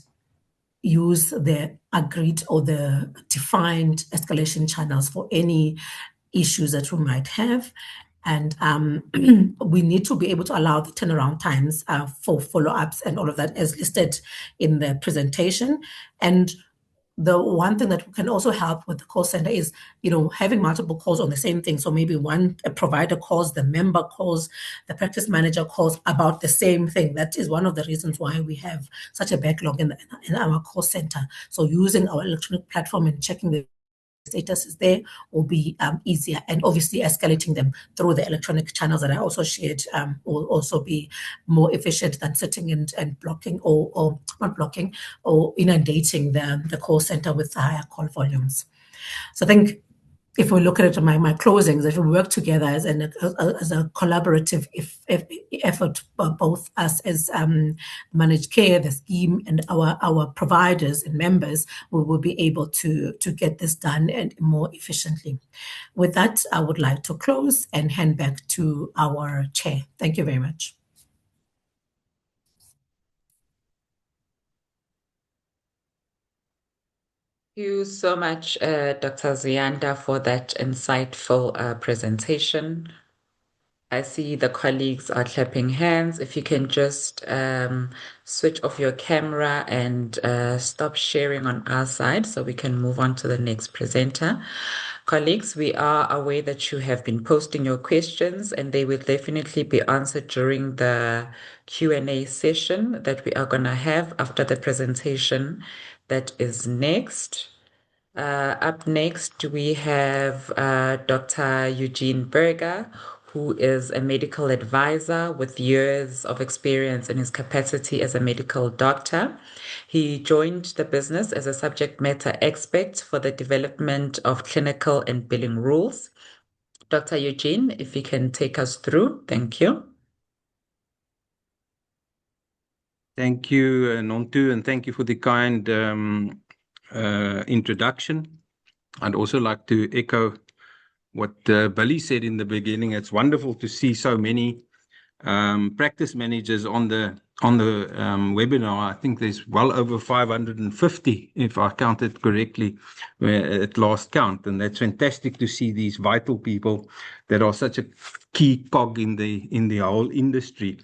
Speaker 4: use the agreed or the defined escalation channels for any issues that we might have. And we need to be able to allow the turnaround times for follow-ups and all of that as listed in the presentation. And the one thing that can also help with the call center is, having multiple calls on the same thing. So maybe a provider calls, the member calls, the practice manager calls about the same thing. That is one of the reasons why we have such a backlog in our call center. So using our electronic platform and checking the status is there will be easier, and obviously escalating them through the electronic channels that I also shared will also be more efficient than sitting and blocking or not blocking or inundating the call center with higher call volumes. So I think if we look at it, my closings, if we work together as a collaborative effort, both us as managed care, the scheme, and our providers and members, we will be able to get this done and more efficiently. With that, I would like to close and hand back to our chair. Thank you very much.
Speaker 2: Thank you so much, Dr. Ziyanda, for that insightful presentation. I see the colleagues are clapping hands. If you can just switch off your camera and stop sharing on our side so we can move on to the next presenter. Colleagues, we are aware that you have been posting your questions, and they will definitely be answered during the Q&A session that we are going to have after the presentation that is next. Up next, we have Dr. Eugene Berger, who is a medical advisor with years of experience in his capacity as a medical doctor. He joined the business as a subject matter expert for the development of clinical and billing rules. Dr. Eugene, if you can take us through, thank you.
Speaker 5: Thank you, Nontu, and thank you for the kind introduction. I'd also like to echo what Billy said in the beginning. It's wonderful to see so many practice managers on the webinar. I think there's well over 550, if I counted correctly at last count, and that's fantastic to see these vital people that are such a key cog in the whole industry.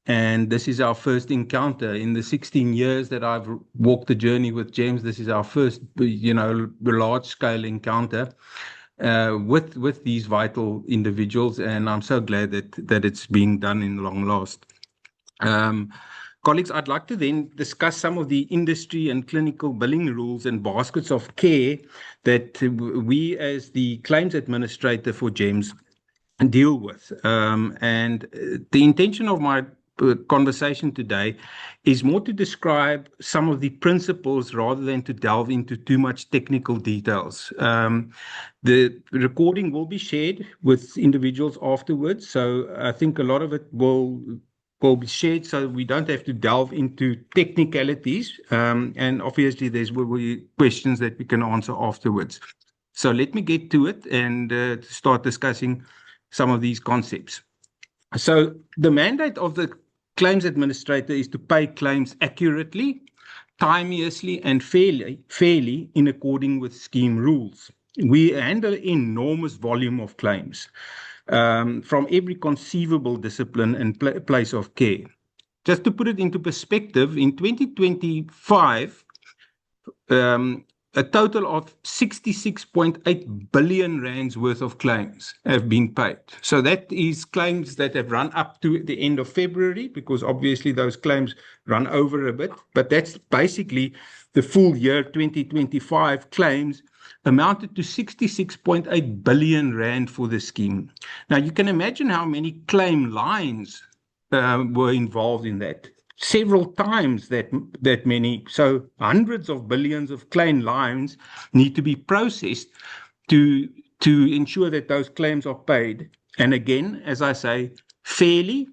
Speaker 5: And this is our first encounter in the 16 years that I've walked the journey with GEMS. This is our first, large-scale encounter with these vital individuals, and I'm so glad that it's being done in long last. Colleagues, I'd like to then discuss some of the industry and clinical billing rules and baskets of care that we as the claims administrator for GEMS deal with. And the intention of my conversation today is more to describe some of the principles rather than to delve into too much technical details. The recording will be shared with individuals afterwards, so I think a lot of it will be shared so we don't have to delve into technicalities, and obviously will be questions that we can answer afterwards. So let me get to it and start discussing some of these concepts. So the mandate of the claims administrator is to pay claims accurately, timeously, and fairly in accordance with scheme rules. We handle enormous volume of claims from every conceivable discipline and place of care. Just to put it into perspective, in 2025, a total of 66.8 billion rands worth of claims have been paid. So that is claims that have run up to the end of February, because obviously those claims run over a bit, but that's basically the full year 2025 claims amounted to 66.8 billion rand for the scheme. Now you can imagine how many claim lines were involved in that. Several times that many, so hundreds of billions of claim lines need to be processed to ensure that those claims are paid. And again, as I say, fairly,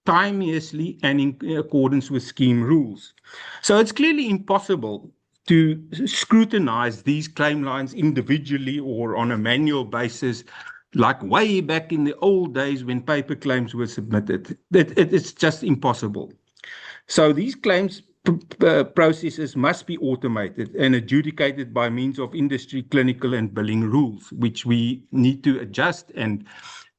Speaker 5: timeously, and in accordance with scheme rules. So it's clearly impossible to scrutinize these claim lines individually or on a manual basis, like way back in the old days when paper claims were submitted. It's just impossible. So these claims processes must be automated and adjudicated by means of industry, clinical, and billing rules, which we need to adjust and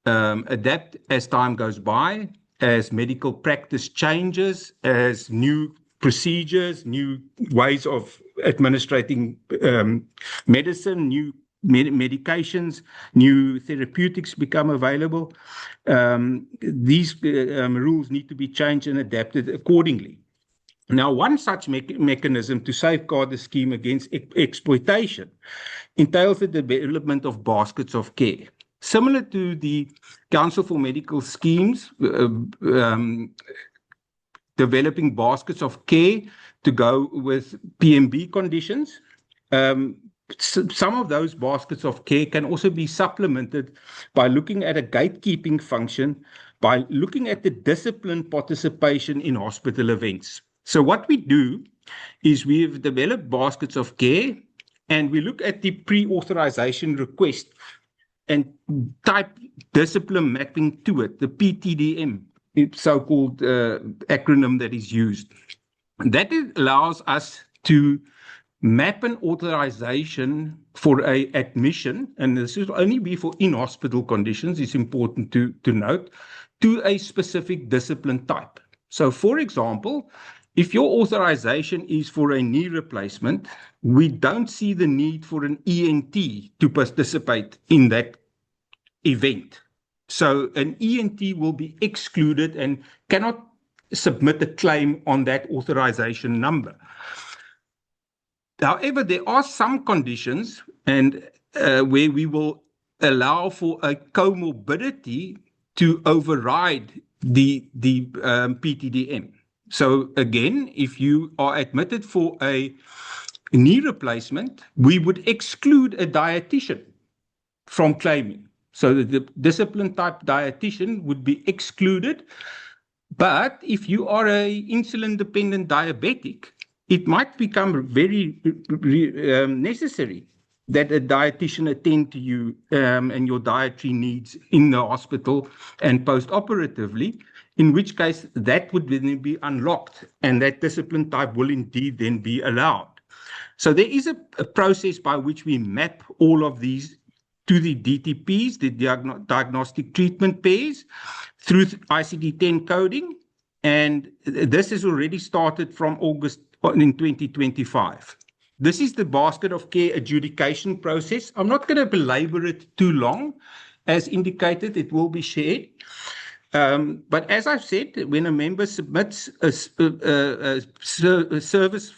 Speaker 5: adapt as time goes by, as medical practice changes, as new procedures, new ways of administrating medicine, new medications, new therapeutics become available. These rules need to be changed and adapted accordingly. Now, one such mechanism to safeguard the scheme against exploitation entails the development of baskets of care. Similar to the Council for Medical Schemes, developing baskets of care to go with PMB conditions. Some of those baskets of care can also be supplemented by looking at a gatekeeping function, by looking at the disciplined participation in hospital events. So what we do is we've developed baskets of care, and we look at the pre-authorization request and type discipline mapping to it, the PTDM, so-called acronym that is used. That allows us to map an authorization for a admission, and this will only be for in-hospital conditions, it's important to note, to a specific discipline type. So for example, if your authorization is for a knee replacement, we don't see the need for an ENT to participate in that event. So an ENT will be excluded and cannot submit a claim on that authorization number. However, there are some conditions and where we will allow for a comorbidity to override the PTDM. So again, if you are admitted for a knee replacement, we would exclude a dietitian from claiming. So the discipline type dietitian would be excluded. But if you are a insulin dependent diabetic, it might become very necessary that a dietitian attend to you and your dietary needs in the hospital and post-operatively, in which case that would then be unlocked and that discipline type will indeed then be allowed. So there is a process by which we map all of these to the DTPs, the diagnostic treatment pairs, through ICD-10 coding. And this has already started from August in 2025. This is the basket of care adjudication process. I'm not going to belabor it too long. As indicated, it will be shared. But as I've said, when a member submits a service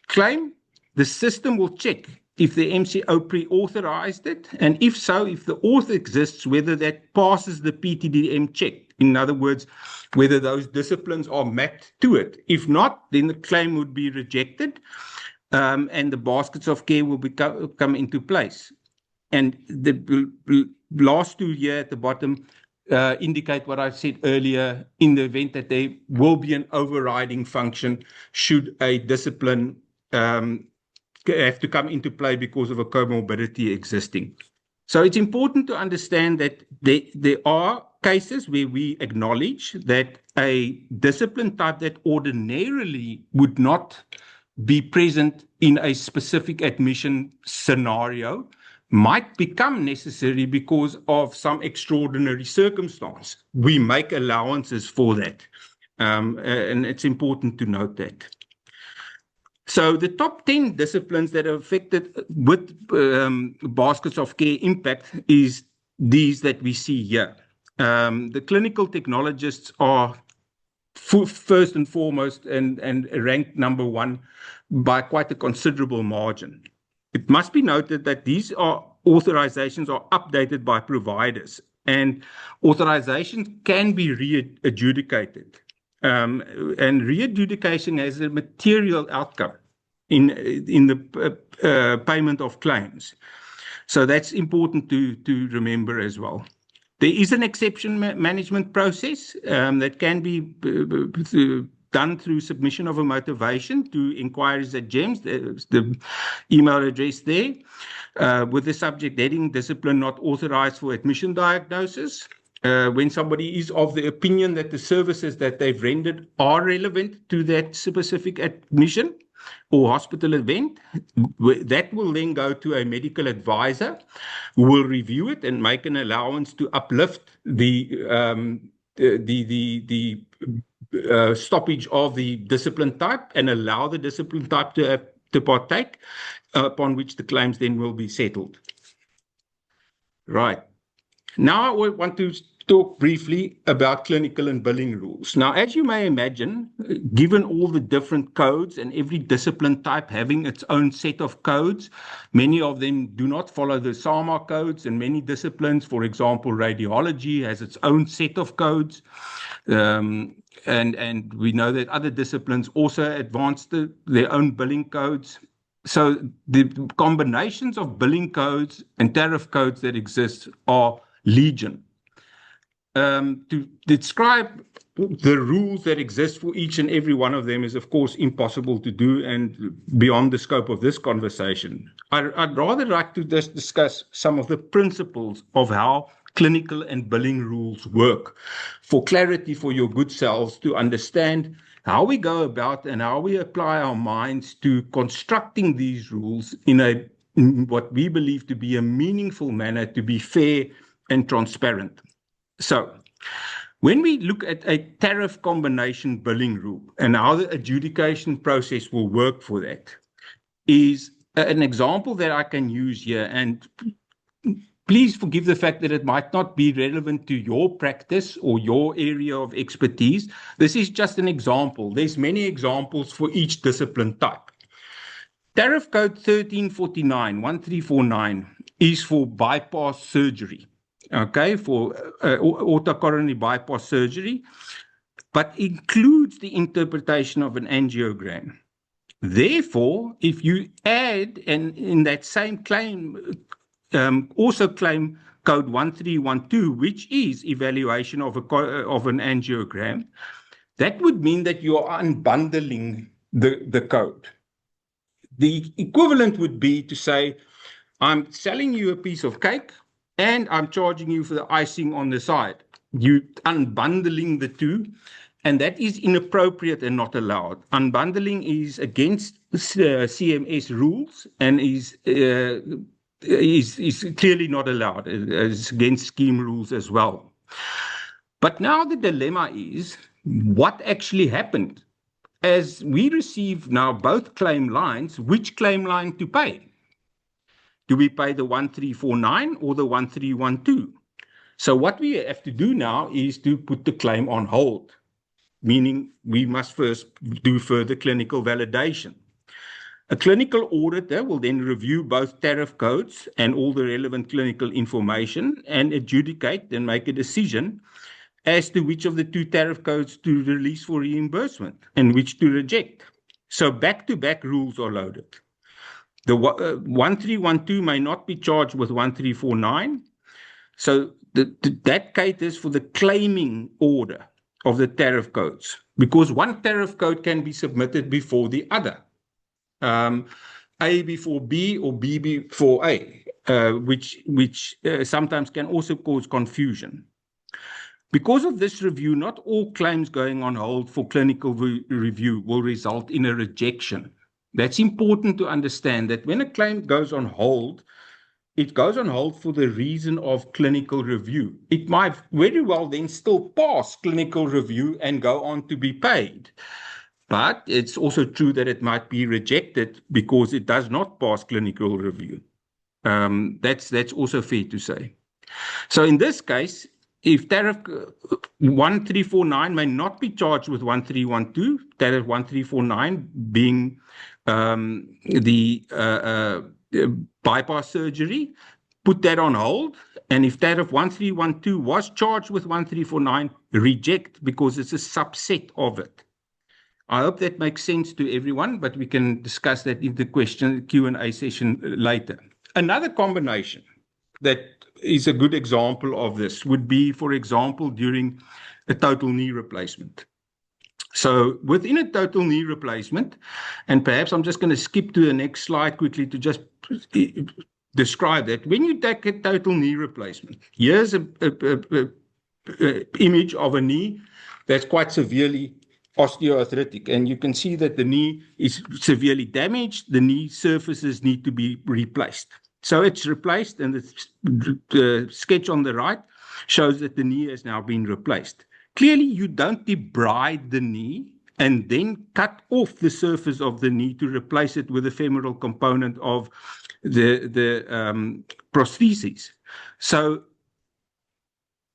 Speaker 5: claim, the system will check if the MCO pre-authorized it, and if so, if the auth exists, whether that passes the PTDM check. In other words, whether those disciplines are mapped to it. If not, then the claim would be rejected, and the baskets of care will come into place. And the last two here at the bottom indicate what I said earlier, in the event that there will be an overriding function should a discipline have to come into play because of a comorbidity existing. So it's important to understand that there are cases where we acknowledge that a discipline type that ordinarily would not be present in a specific admission scenario might become necessary because of some extraordinary circumstance. We make allowances for that, and it's important to note that. So the top 10 disciplines that are affected with baskets of care impact is these that we see here. The clinical technologists are first and foremost and ranked number one by quite a considerable margin. It must be noted that these authorizations are updated by providers, and authorizations can be re-adjudicated. And re-adjudication has a material outcome in the payment of claims. So that's important to remember as well. There is an exception management process that can be done through submission of a motivation to inquiries at GEMS, the email address there, with the subject heading discipline not authorized for admission diagnosis. When somebody is of the opinion that the services that they've rendered are relevant to that specific admission or hospital event, that will then go to a medical advisor who will review it and make an allowance to uplift the stoppage of the discipline type and allow the discipline type to partake, upon which the claims then will be settled. Right. Now I want to talk briefly about clinical and billing rules. Now, as you may imagine, given all the different codes and every discipline type having its own set of codes, many of them do not follow the SAMA codes, and many disciplines, for example, radiology has its own set of codes. And we know that other disciplines also advanced their own billing codes. So the combinations of billing codes and tariff codes that exist are legion. To describe the rules that exist for each and every one of them is, of course, impossible to do and beyond the scope of this conversation. I'd rather like to just discuss some of the principles of how clinical and billing rules work, for clarity for your good selves to understand how we go about and how we apply our minds to constructing these rules in what we believe to be a meaningful manner, to be fair and transparent. So when we look at a tariff combination billing rule and how the adjudication process will work for that, is an example that I can use here. And please forgive the fact that it might not be relevant to your practice or your area of expertise. This is just an example. There's many examples for each discipline type. Tariff code 1349, 1349 is for bypass surgery. okay, for aortic bypass surgery, but includes the interpretation of an angiogram. Therefore, if you add, and in that same claim, also claim code 1312, which is evaluation of an angiogram, that would mean that you are unbundling the code. The equivalent would be to say, I'm selling you a piece of cake and I'm charging you for the icing on the side. You're unbundling the two, and that is inappropriate and not allowed. Unbundling is against CMS rules and is clearly not allowed. It's against scheme rules as well. But now the dilemma is, what actually happened? As we receive now both claim lines, which claim line to pay? Do we pay the 1349 or the 1312? So what we have to do now is to put the claim on hold, meaning we must first do further clinical validation. A clinical auditor will then review both tariff codes and all the relevant clinical information and adjudicate and make a decision as to which of the two tariff codes to release for reimbursement and which to reject. So back-to-back rules are loaded. The 1312 may not be charged with 1349. So that caters for the claiming order of the tariff codes, because one tariff code can be submitted before the other. A before B or B before A, which sometimes can also cause confusion. Because of this review, not all claims going on hold for clinical review will result in a rejection. That's important to understand, that when a claim goes on hold, it goes on hold for the reason of clinical review. It might very well then still pass clinical review and go on to be paid. But it's also true that it might be rejected because it does not pass clinical review. That's also fair to say. So in this case, if tariff 1349 may not be charged with 1312, tariff 1349 being the bypass surgery, put that on hold. And if tariff 1312 was charged with 1349, reject, because it's a subset of it. I hope that makes sense to everyone, but we can discuss that in the Q&A session later. Another combination that is a good example of this would be, for example, during a total knee replacement. So within a total knee replacement, and perhaps I'm just going to skip to the next slide quickly to just describe that. When you take a total knee replacement, here's an image of a knee that's quite severely osteoarthritic, and you can see that the knee is severely damaged. The knee surfaces need to be replaced. So it's replaced, and the sketch on the right shows that the knee has now been replaced. Clearly, you don't debride the knee and then cut off the surface of the knee to replace it with a femoral component of the prosthesis. So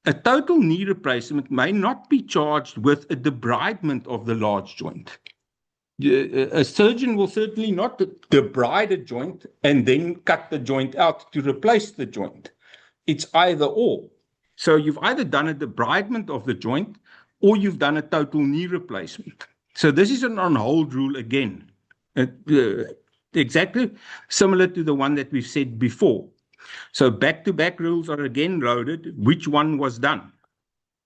Speaker 5: a total knee replacement may not be charged with a debridement of the large joint. A surgeon will certainly not debride a joint and then cut the joint out to replace the joint. It's either or. So you've either done a debridement of the joint or you've done a total knee replacement. So this is an on-hold rule again, exactly similar to the one that we've said before. So back-to-back rules are again loaded, which one was done.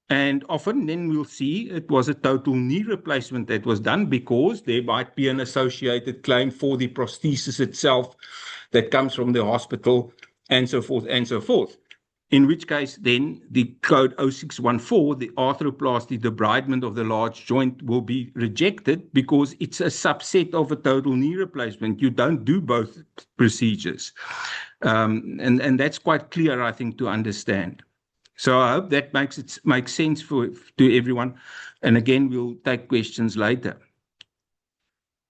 Speaker 5: And often then we'll see it was a total knee replacement that was done because there might be an associated claim for the prosthesis itself that comes from the hospital and so forth and so forth. In which case then the code 0614, the arthroplasty debridement of the large joint, will be rejected because it's a subset of a total knee replacement. You don't do both procedures. And that's quite clear, I think, to understand. So I hope that makes sense to everyone. And again, we'll take questions later.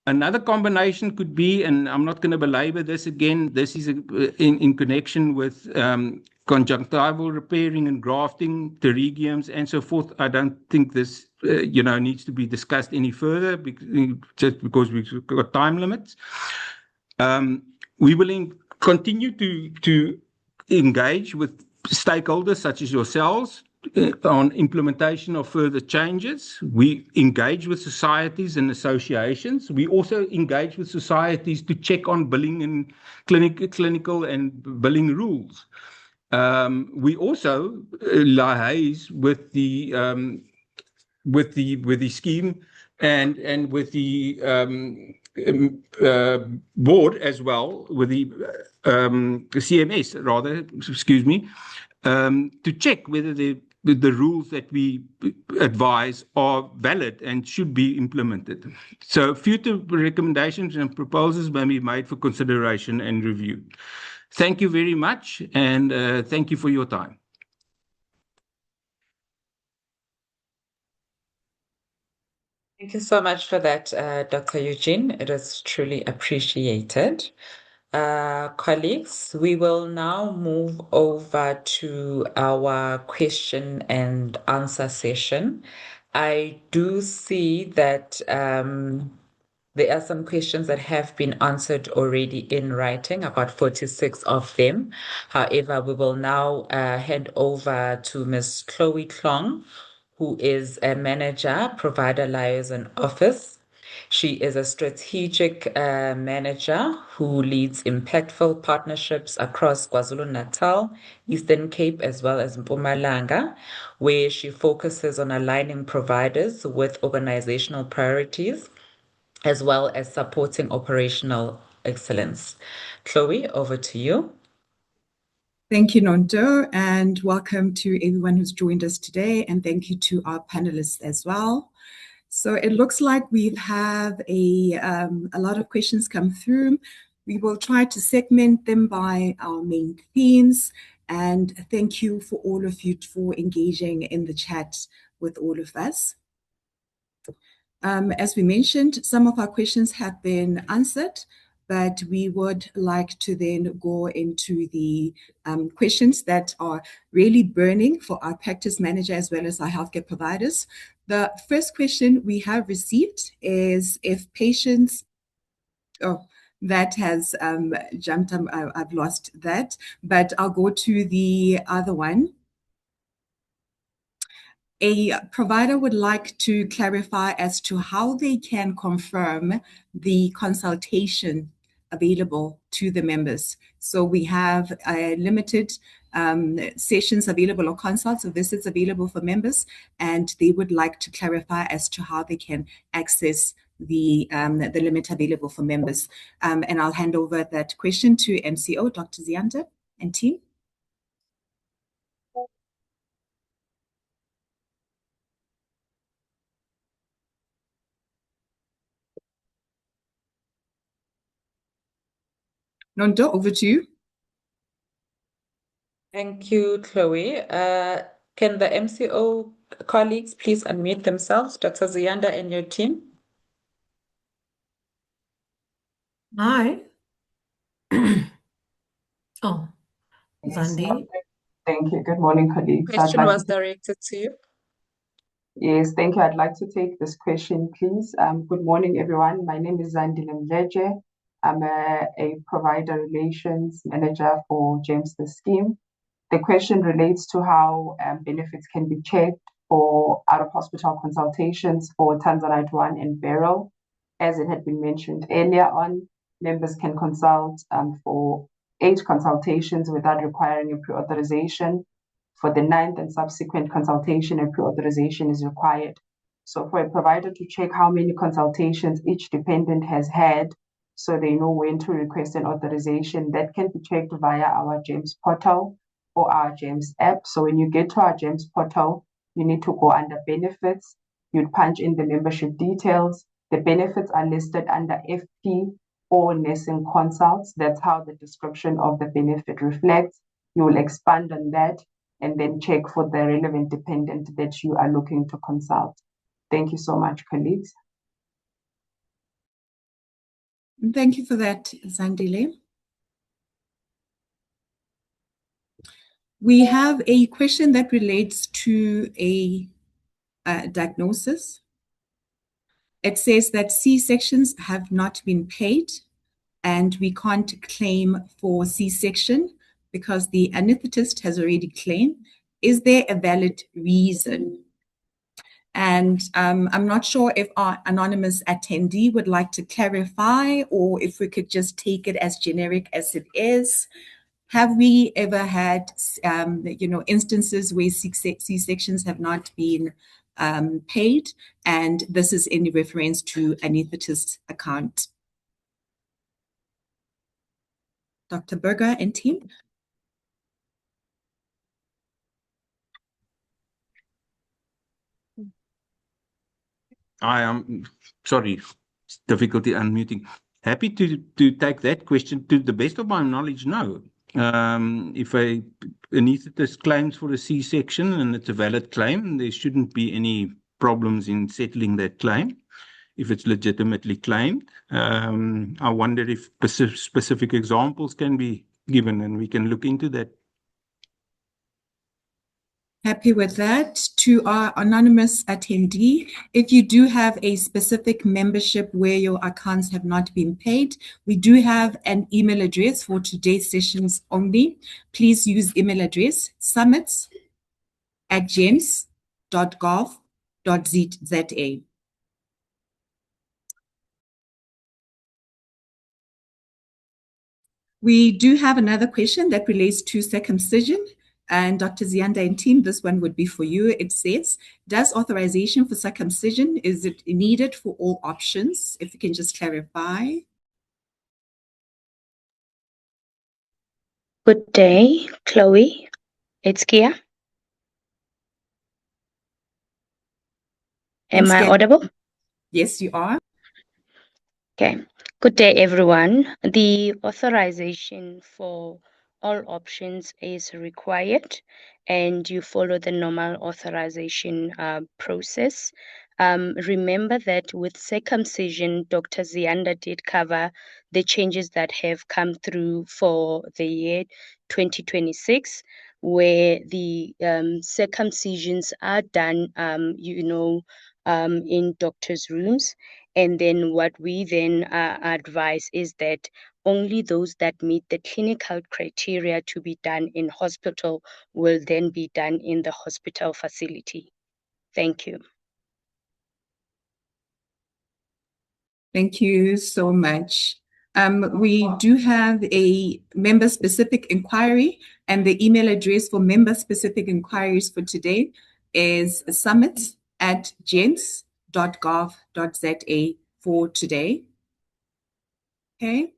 Speaker 5: Another combination could be, and I'm not going to belabor this again, this is in connection with conjunctival repairing and grafting, pterygiums, and so forth. I don't think this needs to be discussed any further just because we've got time limits. We will continue to engage with stakeholders such as yourselves on implementation of further changes. We engage with societies and associations. We also engage with societies to check on billing and clinical and billing rules. We also liaise with the scheme and with the board as well, with the CMS rather, excuse me, to check whether the rules that we advise are valid and should be implemented. So future recommendations and proposals may be made for consideration and review. Thank you very much, and thank you for your time.
Speaker 2: Thank you so much for that, Dr. Eugene. It is truly appreciated. Colleagues, we will now move over to our question and answer session. I do see that there are some questions that have been answered already in writing, about 46 of them. However, we will now hand over to Ms. Chloe Klong, who is a manager, provider liaison office. She is a strategic manager who leads impactful partnerships across KwaZulu-Natal, Eastern Cape, as well as Mpumalanga, where she focuses on aligning providers with organizational priorities, as well as supporting operational excellence. Chloe, over to you.
Speaker 6: Thank you, Nonto, and welcome to everyone who's joined us today, and thank you to our panelists as well. So it looks like we have a lot of questions come through. We will try to segment them by our main themes, and thank you for all of you for engaging in the chat with all of us. As we mentioned, some of our questions have been answered, but we would like to then go into the questions that are really burning for our practice manager as well as our healthcare providers. The first question we have received is if patients, that has jumped, I've lost that, but I'll go to the other one. A provider would like to clarify as to how they can confirm the consultation available to the members. So we have limited sessions available or consults or visits available for members, and they would like to clarify as to how they can access the limit available for members. And I'll hand over that question to MCO, Dr. Ziyanda and team. Nonto, over to you.
Speaker 2: Thank you, Chloe. Can the MCO colleagues please unmute themselves, Dr. Ziyanda and your team?
Speaker 4: Hi. Oh, Zandi.
Speaker 7: Thank you. Good morning, colleagues.
Speaker 2: Question was directed to you.
Speaker 7: Yes, thank you. I'd like to take this question, please. Good morning, everyone. My name is Zandile Mleje. I'm a provider relations manager for James the Scheme. The question relates to how benefits can be checked for out-of-hospital consultations for Tanzanite 1 and Beryl. As it had been mentioned earlier on, members can consult for 8 consultations without requiring a pre-authorization. For the 9th and subsequent consultation, a pre-authorization is required. So for a provider to check how many consultations each dependent has had, so they know when to request an authorization, that can be checked via our GEMS portal or our GEMS app. So when you get to our GEMS portal, you need to go under benefits. You'd punch in the membership details. The benefits are listed under FP or nursing consults. That's how the description of the benefit reflects. You will expand on that and then check for the relevant dependent that you are looking to consult. Thank you so much, colleagues.
Speaker 6: Thank you for that, Zandile. We have a question that relates to a diagnosis. It says that C-sections have not been paid and we can't claim for C-section because the anesthetist has already claimed. Is there a valid reason? And I'm not sure if our anonymous attendee would like to clarify, or if we could just take it as generic as it is. Have we ever had, instances where C-sections have not been paid? And this is in reference to anesthetist account. Dr. Berger and team.
Speaker 5: I am sorry, difficulty unmuting. Happy to take that question. To the best of my knowledge, no. If a anesthetist claims for a C-section and it's a valid claim, there shouldn't be any problems in settling that claim if it's legitimately claimed. I wonder if specific examples can be given, and we can look into that.
Speaker 6: Happy with that. To our anonymous attendee, if you do have a specific membership where your accounts have not been paid, we do have an email address for today's sessions only. Please use email address summits@gems.gov.za. We do have another question that relates to circumcision. And Dr. Ziyanda and team, this one would be for you. It says, does authorization for circumcision, is it needed for all options? If you can just clarify.
Speaker 8: Good day, Chloe. It's Kia. Am I audible?
Speaker 6: Yes, you are.
Speaker 8: Okay. Good day, everyone. The authorization for all options is required, and you follow the normal authorization process. Remember that with circumcision, Dr. Ziyanda did cover the changes that have come through for the year 2026, where the circumcisions are done, in doctors' rooms. And then what we then advise is that only those that meet the clinical criteria to be done in hospital will then be done in the hospital facility. Thank you.
Speaker 6: Thank you so much. We do have a member-specific inquiry, and the email address for member-specific inquiries for today is summits@gems.gov.za for today. Okay.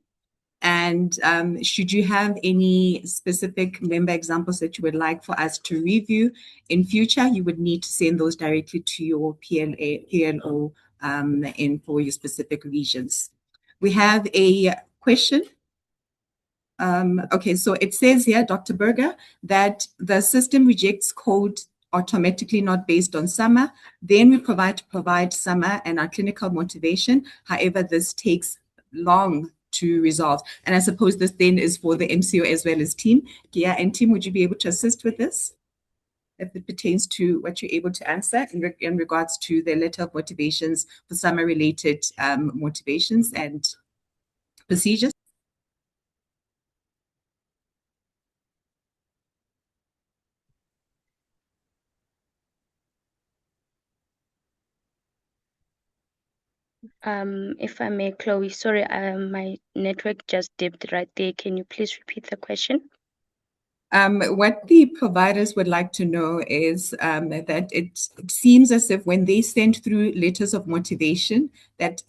Speaker 6: And should you have any specific member examples that you would like for us to review in future, you would need to send those directly to your PLO in for your specific regions. We have a question. Okay, so it says here, Dr. Berger, that the system rejects code automatically, not based on SAMA. Then we provide SAMA and our clinical motivation. However, this takes long to resolve. And I suppose this then is for the MCO as well as team. Gia and team, would you be able to assist with this? If it pertains to what you're able to answer in regards to the letter of motivations for SAMA-related motivations and procedures?
Speaker 8: If I may, Chloe, sorry, my network just dipped right there. Can you please repeat the question?
Speaker 6: What the providers would like to know is that it seems as if when they send through letters of motivation, that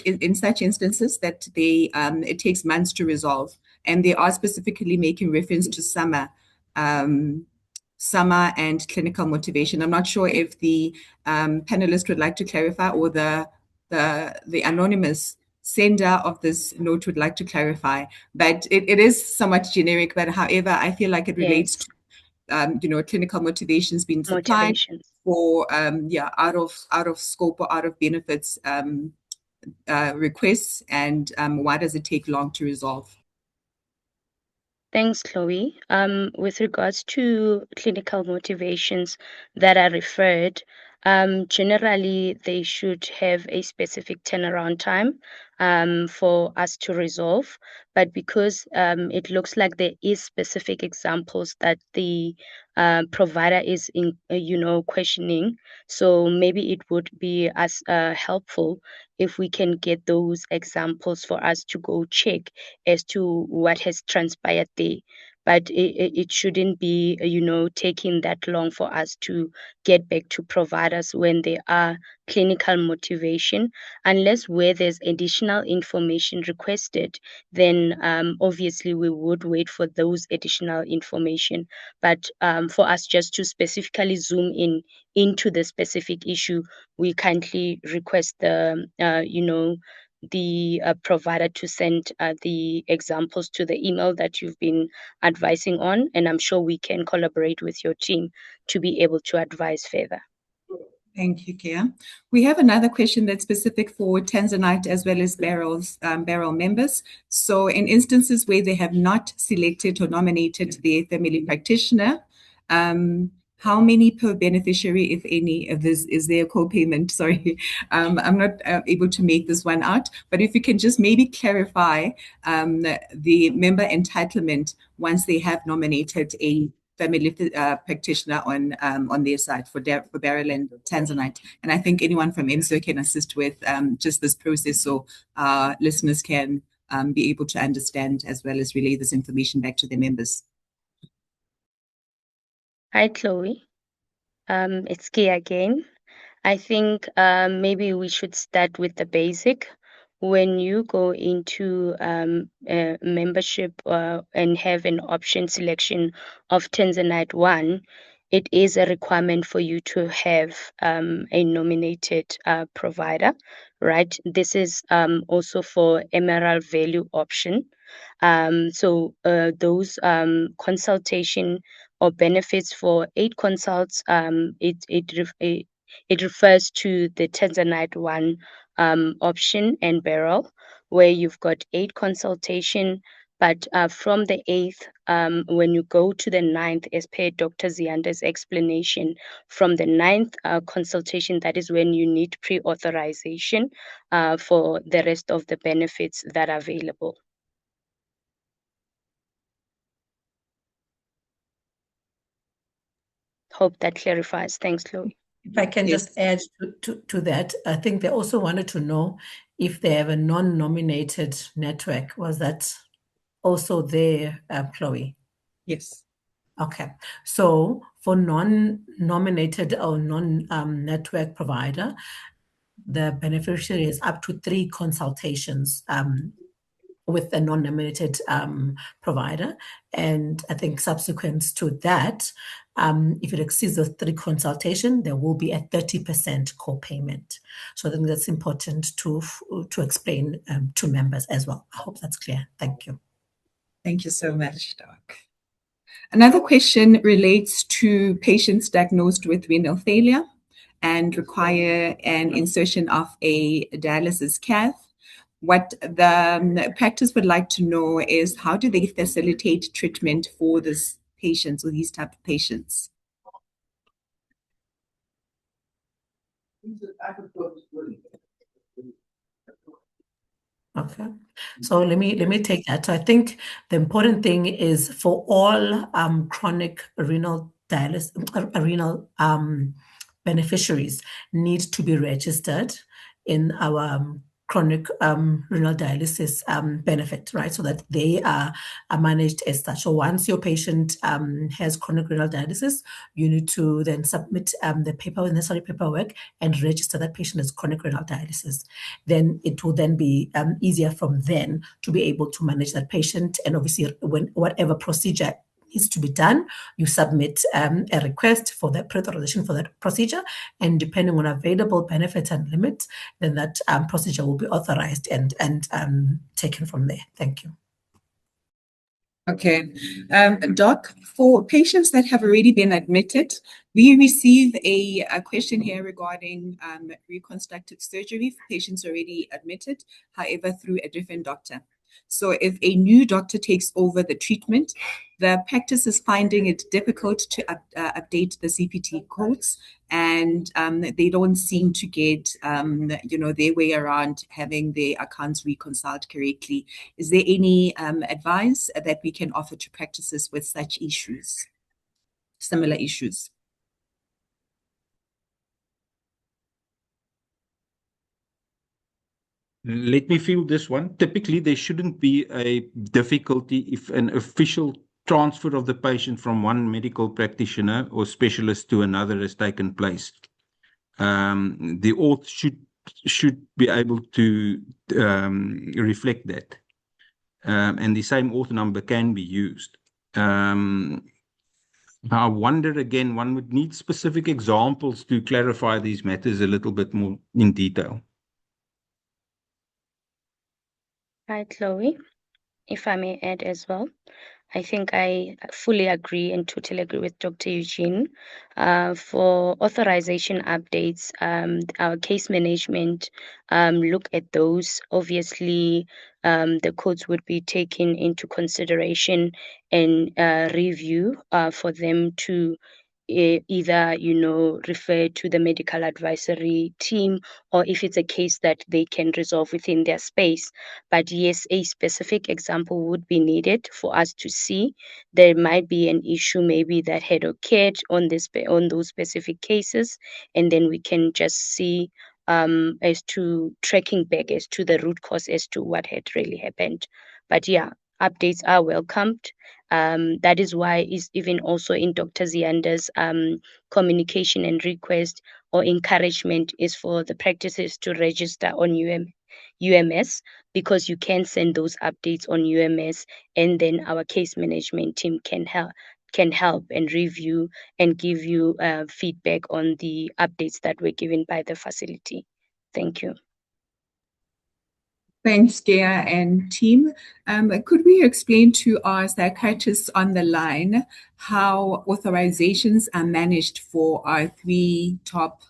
Speaker 6: in such instances that they it takes months to resolve, and they are specifically making reference to SAMA and clinical motivation. I'm not sure if the panelist would like to clarify, or the anonymous sender of this note would like to clarify, but it is somewhat generic. But however, I feel like it relates to clinical motivations being supplied for out of scope or out of benefits requests, and why does it take long to resolve?
Speaker 8: Thanks, Chloe. With regards to clinical motivations that are referred, Generally, they should have a specific turnaround time for us to resolve. But because it looks like there is specific examples that the provider is questioning, so maybe it would be as helpful if we can get those examples for us to go check as to what has transpired there. But it shouldn't be, taking that long for us to get back to providers when there are clinical motivation, unless where there's additional information requested, then obviously we would wait for those additional information. But for us just to specifically zoom into the specific issue, we kindly request the provider to send the examples to the email that you've been advising on, and I'm sure we can collaborate with your team to be able to advise further.
Speaker 6: Thank you, Kia. We have another question that's specific for Tanzanite as well as Beryl members. So in instances where they have not selected or nominated their family practitioner, how many per beneficiary, if any, of this is their co-payment? Sorry, I'm not able to make this one out, but if you can just maybe clarify the member entitlement once they have nominated a family practitioner on their side for Beryl and Tanzanite. And I think anyone from MSO can assist with just this process so listeners can be able to understand as well as relay this information back to their members.
Speaker 8: Hi, Chloe. It's Kia again. I think maybe we should start with the basic. When you go into membership and have an option selection of Tanzanite 1, it is a requirement for you to have a nominated provider, right? This is also for Emerald Value option. So those consultation or benefits for 8 consults, it refers to the Tanzanite 1 option and Beryl, where you've got 8 consultation, but from the 8th, when you go to the 9th, as per Dr. Zianda's explanation, from the 9th consultation, that is when you need pre-authorization for the rest of the benefits that are available. Hope that clarifies. Thanks, Chloe.
Speaker 4: If I can just add to that, I think they also wanted to know if they have a non-nominated network. Was that also there, Chloe?
Speaker 6: Yes.
Speaker 4: Okay. So for non-nominated or non-network provider, the beneficiary is up to 3 consultations with a non-nominated provider. And I think subsequent to that, if it exceeds the 3 consultation, there will be a 30% co-payment. So I think that's important to explain to members as well. I hope that's clear. Thank you.
Speaker 6: Thank you so much, Doc. Another question relates to patients diagnosed with renal failure and require an insertion of a dialysis cath. What the practice would like to know is how do they facilitate treatment for these patients or these type of patients?
Speaker 4: Okay, so let me take that. So I think the important thing is for all chronic renal dialysis, renal beneficiaries need to be registered in our chronic renal dialysis benefit, right? So that they are managed as such. So once your patient has chronic renal dialysis, you need to then submit the necessary paperwork and register that patient as chronic renal dialysis. Then it will then be easier from then to be able to manage that patient. And obviously, when whatever procedure needs to be done, you submit a request for that pre-authorization for that procedure, and depending on available benefits and limits, then that procedure will be authorized and taken from there. Thank you.
Speaker 6: Okay. Doc, for patients that have already been admitted, we receive a question here regarding reconstructive surgery for patients already admitted, however, through a different doctor. So if a new doctor takes over the treatment, the practice is finding it difficult to update the CPT codes, and they don't seem to get, their way around having their accounts reconciled correctly. Is there any advice that we can offer to practices with such issues, similar issues?
Speaker 5: Let me field this one. Typically, there shouldn't be a difficulty if an official transfer of the patient from one medical practitioner or specialist to another has taken place. The auth should be able to reflect that, and the same auth number can be used. I wonder again, one would need specific examples to clarify these matters a little bit more in detail.
Speaker 8: Hi, Chloe. If I may add as well, I think I fully agree and totally agree with Dr. Eugene. For authorization updates, our case management look at those. Obviously, the codes would be taken into consideration and review for them to either refer to the medical advisory team, or if it's a case that they can resolve within their space. But yes, a specific example would be needed for us to see. There might be an issue maybe that had occurred on those specific cases, and then we can just see as to tracking back as to the root cause as to what had really happened. But yeah, updates are welcomed. That is why is even also in Dr. Zianda's communication and request or encouragement is for the practices to register on UMS, because you can send those updates on UMS, and then our case management team can help and review and give you feedback on the updates that were given by the facility. Thank you.
Speaker 6: Thanks, Gea and team. Could we explain to our psychiatrists on the line how authorizations are managed for our three top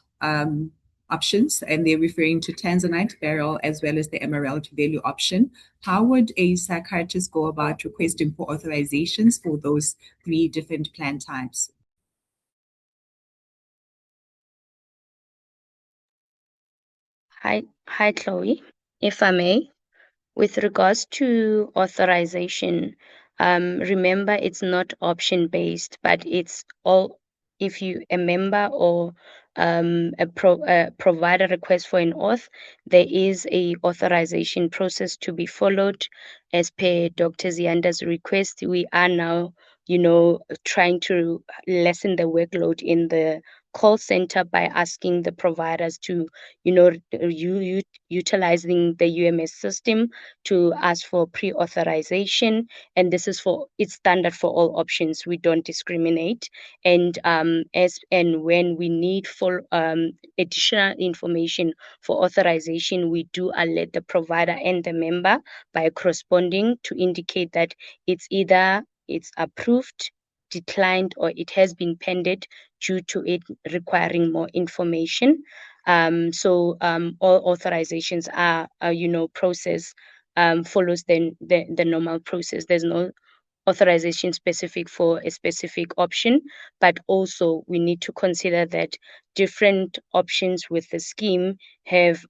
Speaker 6: options, and they're referring to Tanzanite, Beryl, as well as the Emerald Value option? How would a psychiatrist go about requesting for authorizations for those three different plan types?
Speaker 8: Hi, Chloe. If I may, with regards to authorization, remember it's not option based, but it's all if you a member or a provider request for an auth, there is a authorization process to be followed. As per Dr. Zianda's request, we are now, trying to lessen the workload in the call center by asking the providers to, utilizing the UMS system to ask for pre-authorization, and this is it's standard for all options. We don't discriminate, and as and when we need for additional information for authorization, we do alert the provider and the member by corresponding to indicate that it's either it's approved, declined, or it has been pended due to it requiring more information. So all authorizations are process follows the normal process. There's no authorization specific for a specific option, but also we need to consider that different options with the scheme have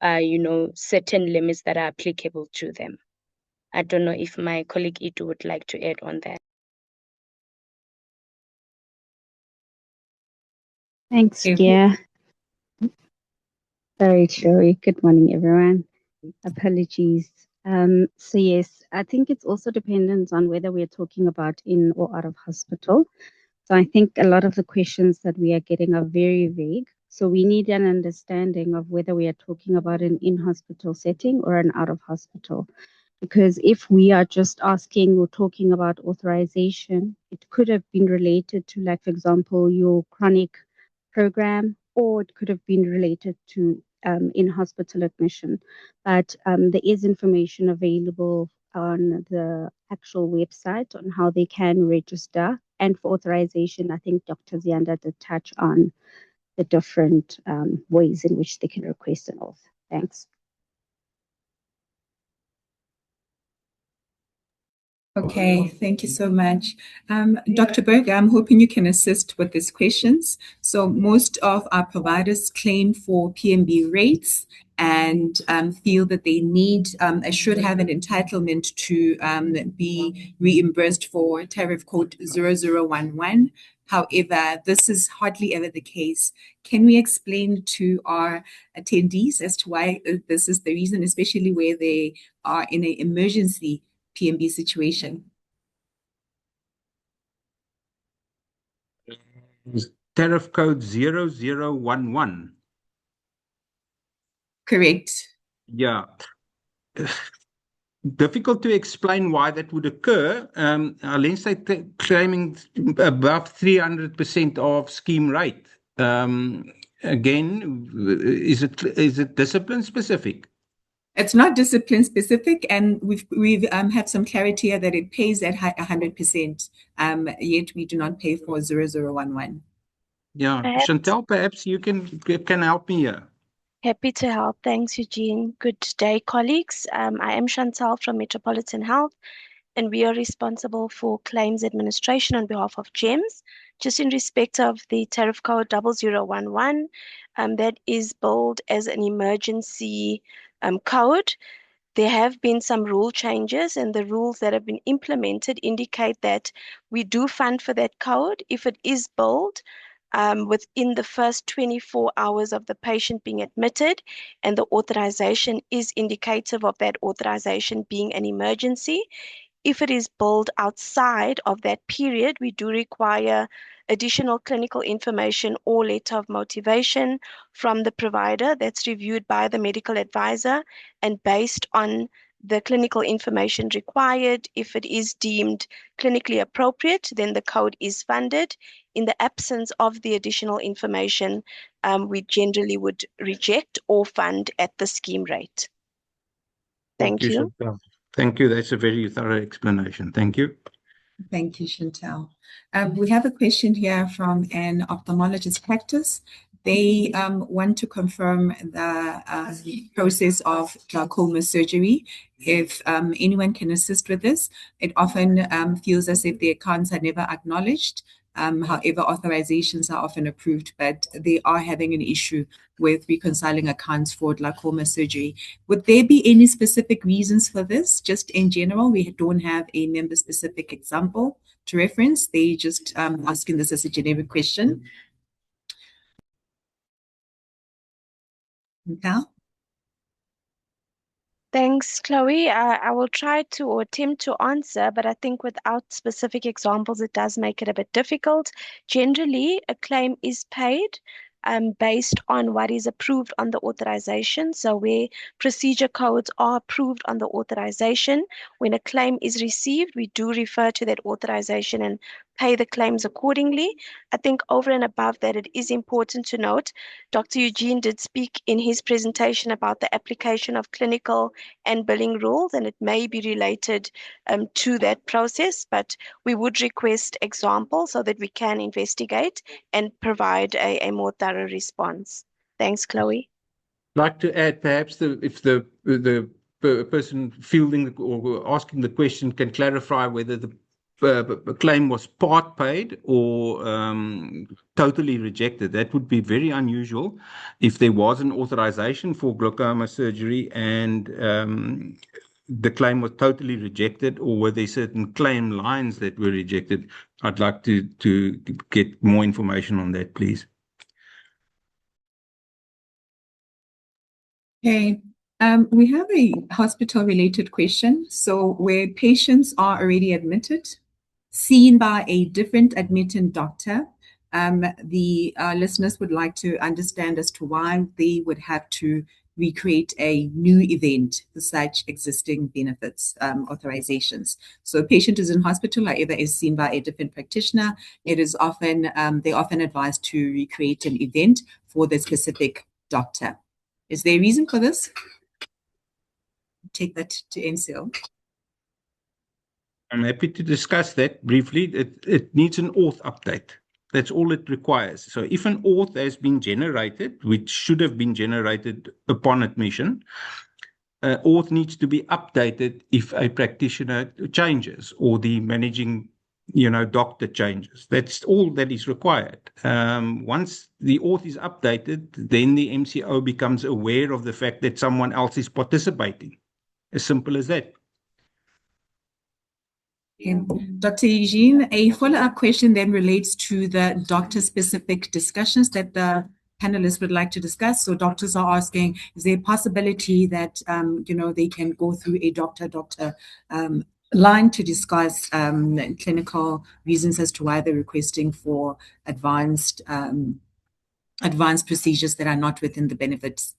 Speaker 8: certain limits that are applicable to them. I don't know if my colleague Itu would like to add on that.
Speaker 9: Thanks, Gea. Sorry, Chloe. Good morning, everyone. Apologies. So yes, I think it's also dependent on whether we're talking about in or out of hospital. So I think a lot of the questions that we are getting are very vague. So we need an understanding of whether we are talking about an in-hospital setting or an out-of-hospital. Because if we are just asking or talking about authorization, it could have been related to, like, for example, your chronic program, or it could have been related to in-hospital admission. But there is information available on the actual website on how they can register. And for authorization, I think Dr. Zianda did touch on the different ways in which they can request an auth. Thanks.
Speaker 6: Okay, thank you so much. Dr. Berger, I'm hoping you can assist with these questions. So most of our providers claim for PMB rates and feel that they should have an entitlement to be reimbursed for tariff code 0011. However, this is hardly ever the case. Can we explain to our attendees as to why this is the reason, especially where they are in an emergency PMB situation?
Speaker 5: Tariff code 0011.
Speaker 6: Correct.
Speaker 5: Yeah. Difficult to explain why that would occur. Unless they're claiming above 300% of scheme rate. Again, is it discipline specific?
Speaker 6: It's not discipline specific, and we've had some clarity here that it pays at 100%. Yet we do not pay for 0011.
Speaker 5: Yeah, Chantel, perhaps you can help me here.
Speaker 10: Happy to help. Thanks, Eugene. Good day, colleagues. I am Chantal from Metropolitan Health, and we are responsible for claims administration on behalf of GEMS. Just in respect of the tariff code 0011, that is billed as an emergency code. There have been some rule changes, and the rules that have been implemented indicate that we do fund for that code if it is billed within the first 24 hours of the patient being admitted, and the authorization is indicative of that authorization being an emergency. If it is billed outside of that period, we do require additional clinical information or letter of motivation from the provider that's reviewed by the medical advisor, and based on the clinical information required, if it is deemed clinically appropriate, then the code is funded. In the absence of the additional information, we generally would reject or fund at the scheme rate. Thank you.
Speaker 5: Chantal. Thank you. That's a very thorough explanation. Thank you.
Speaker 6: Thank you, Chantal. We have a question here from an ophthalmologist practice. They want to confirm the process of glaucoma surgery. If anyone can assist with this, it often feels as if the accounts are never acknowledged. However, authorizations are often approved, but they are having an issue with reconciling accounts for glaucoma surgery. Would there be any specific reasons for this? Just in general, we don't have a member-specific example to reference. They just asking this as a generic question. Cal?
Speaker 10: Thanks, Chloe. I will try to or attempt to answer, but I think without specific examples, it does make it a bit difficult. Generally, a claim is paid based on what is approved on the authorization. So where procedure codes are approved on the authorization, when a claim is received, we do refer to that authorization and pay the claims accordingly. I think over and above that, it is important to note, Dr. Eugene did speak in his presentation about the application of clinical and billing rules, and it may be related to that process, but we would request examples so that we can investigate and provide a more thorough response. Thanks, Chloe.
Speaker 5: I'd like to add, perhaps, if the person fielding or asking the question can clarify whether the claim was part paid or totally rejected. That would be very unusual if there was an authorization for glaucoma surgery and the claim was totally rejected, or were there certain claim lines that were rejected. I'd like to get more information on that, please.
Speaker 6: Okay. We have a hospital-related question. So where patients are already admitted, seen by a different admitting doctor, the listeners would like to understand as to why they would have to recreate a new event for such existing benefits authorizations. So a patient is in hospital, however, is seen by a different practitioner. It is often, they're often advised to recreate an event for the specific doctor. Is there a reason for this? Take that to NCL.
Speaker 5: I'm happy to discuss that briefly. It needs an auth update. That's all it requires. So if an auth has been generated, which should have been generated upon admission, auth needs to be updated if a practitioner changes or the managing doctor changes. That's all that is required. Once the auth is updated, then the MCO becomes aware of the fact that someone else is participating. As simple as that.
Speaker 6: Dr. Eugene, a follow-up question then relates to the doctor-specific discussions that the panelists would like to discuss. So doctors are asking, is there a possibility that, they can go through a doctor-doctor line to discuss clinical reasons as to why they're requesting for advanced procedures that are not within the benefits?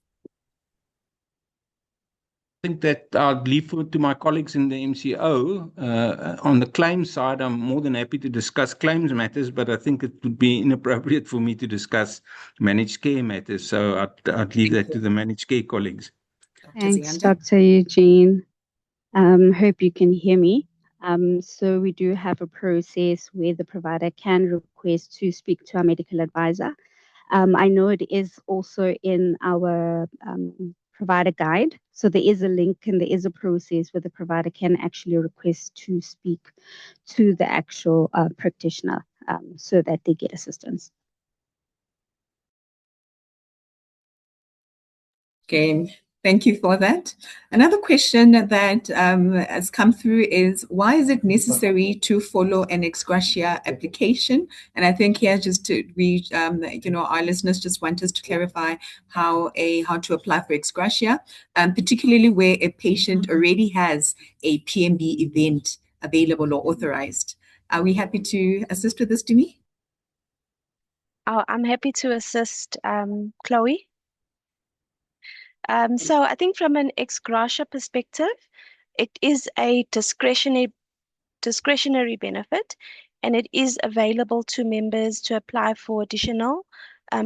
Speaker 5: I think that I'd leave it to my colleagues in the MCO. On the claims side, I'm more than happy to discuss claims matters, but I think it would be inappropriate for me to discuss managed care matters. So I'd leave that to the managed care colleagues.
Speaker 9: Thanks, Dr. Eugene. Hope you can hear me. So we do have a process where the provider can request to speak to our medical advisor. I know it is also in our provider guide. So there is a link and there is a process where the provider can actually request to speak to the actual practitioner so that they get assistance.
Speaker 6: Okay, thank you for that. Another question that has come through is, why is it necessary to follow an ex gratia application? And I think here just to read, our listeners just want us to clarify how to apply for ex gratia, particularly where a patient already has a PMB event available or authorized. Are we happy to assist with this, Dimi?
Speaker 10: Oh, I'm happy to assist, Chloe. So I think from an ex gratia perspective, it is a discretionary benefit, and it is available to members to apply for additional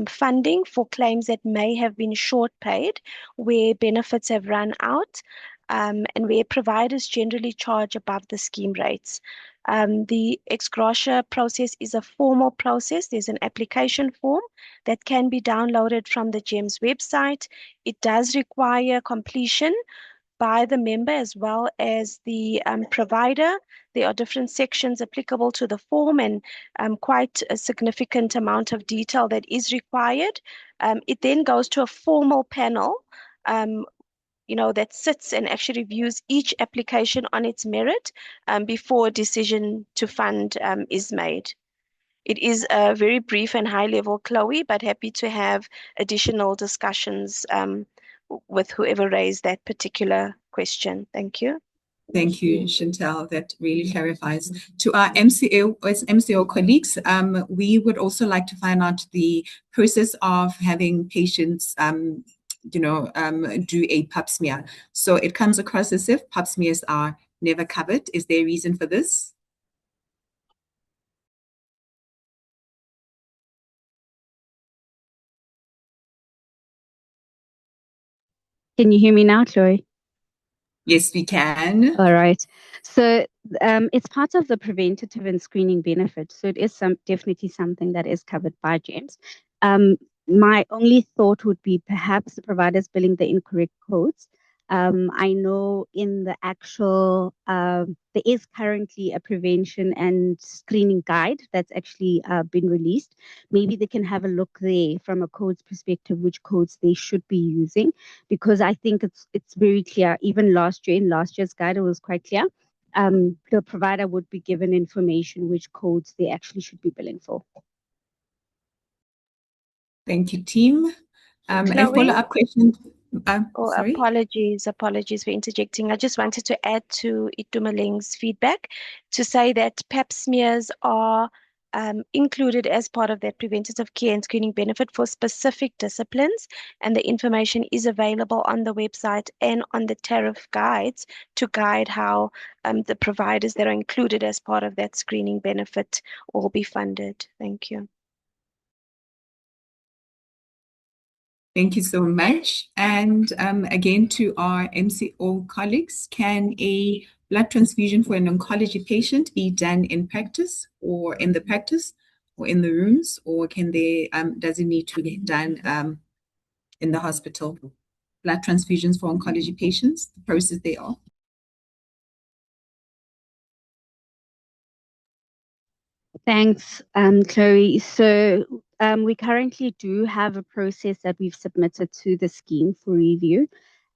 Speaker 10: funding for claims that may have been short paid, where benefits have run out, and where providers generally charge above the scheme rates. The ex gratia process is a formal process. There's an application form that can be downloaded from the GEMS website. It does require completion by the member as well as the provider. There are different sections applicable to the form and quite a significant amount of detail that is required. It then goes to a formal panel that sits and actually reviews each application on its merit before a decision to fund is made. It is a very brief and high level, Chloe, but happy to have additional discussions with whoever raised that particular question. Thank you.
Speaker 6: Thank you, Chantel. That really clarifies. To our MCO colleagues, we would also like to find out the process of having patients do a pap smear. So it comes across as if pap smears are never covered. Is there a reason for this?
Speaker 9: Can you hear me now, Chloe?
Speaker 6: Yes, we can.
Speaker 9: All right. So it's part of the preventative and screening benefit. So it is definitely something that is covered by GEMS. My only thought would be perhaps the providers billing the incorrect codes. I know in the actual, there is currently a prevention and screening guide that's actually been released. Maybe they can have a look there from a codes perspective, which codes they should be using, because I think it's very clear. Even last year, in last year's guide, it was quite clear. The provider would be given information which codes they actually should be billing for.
Speaker 6: Thank you, team. A follow-up question. Sorry.
Speaker 10: Apologies for interjecting. I just wanted to add to Itumeleng's feedback to say that pap smears are included as part of that preventative care and screening benefit for specific disciplines, and the information is available on the website and on the tariff guides to guide how the providers that are included as part of that screening benefit will be funded. Thank you.
Speaker 6: Thank you so much. And again, to our MCO colleagues, can a blood transfusion for an oncology patient be done in practice or in the practice or in the rooms, or can they, does it need to be done in the hospital? blood transfusions for oncology patients, the process thereof?
Speaker 9: Thanks, Chloe. So we currently do have a process that we've submitted to the scheme for review.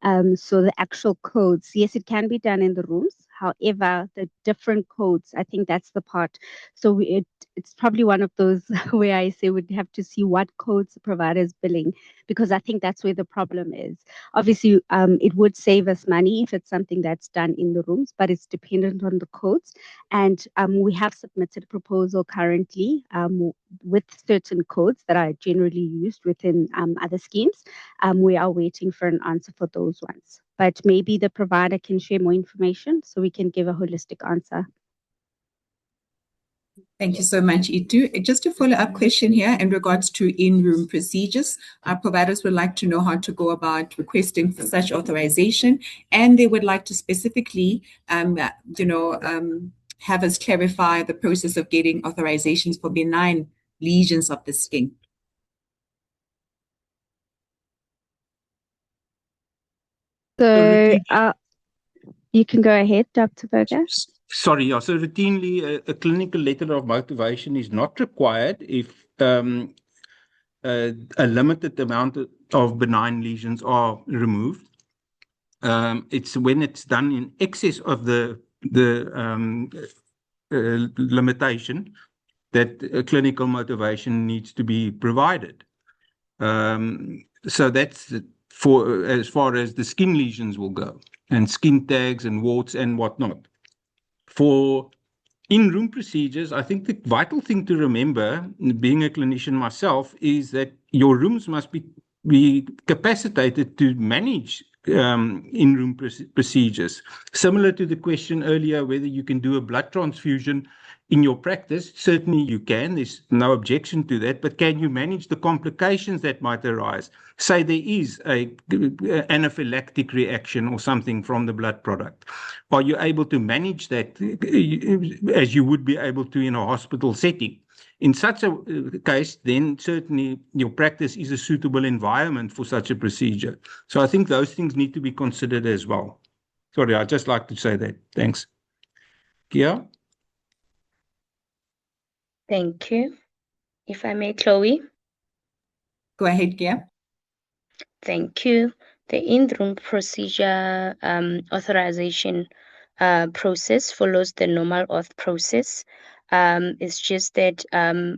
Speaker 9: So the actual codes, yes, it can be done in the rooms. However, the different codes, I think that's the part. So it's probably one of those where I say we'd have to see what codes the provider is billing, because I think that's where the problem is. Obviously, it would save us money if it's something that's done in the rooms, but it's dependent on the codes. And we have submitted a proposal currently with certain codes that are generally used within other schemes. We are waiting for an answer for those ones. But maybe the provider can share more information so we can give a holistic answer.
Speaker 6: Thank you so much, Itu. Just a follow-up question here in regards to in-room procedures. Our providers would like to know how to go about requesting for such authorization, and they would like to specifically, have us clarify the process of getting authorizations for benign lesions of the skin.
Speaker 9: So you can go ahead, Dr. Berger.
Speaker 5: Sorry, yeah. So routinely, a clinical letter of motivation is not required if a limited amount of benign lesions are removed. It's when it's done in excess of the limitation that a clinical motivation needs to be provided. So that's for as far as the skin lesions will go, and skin tags and warts and whatnot. For in-room procedures, I think the vital thing to remember, being a clinician myself, is that your rooms must be capacitated to manage in-room procedures. Similar to the question earlier, whether you can do a blood transfusion in your practice, certainly you can. There's no objection to that. But can you manage the complications that might arise? Say there is an anaphylactic reaction or something from the blood product. Are you able to manage that as you would be able to in a hospital setting? In such a case, then certainly your practice is a suitable environment for such a procedure. So I think those things need to be considered as well. Sorry, I'd just like to say that. Thanks. Kia?
Speaker 8: Thank you. If I may, Chloe.
Speaker 6: Go ahead, Gia.
Speaker 8: Thank you. The in-room procedure authorization process follows the normal auth process. It's just that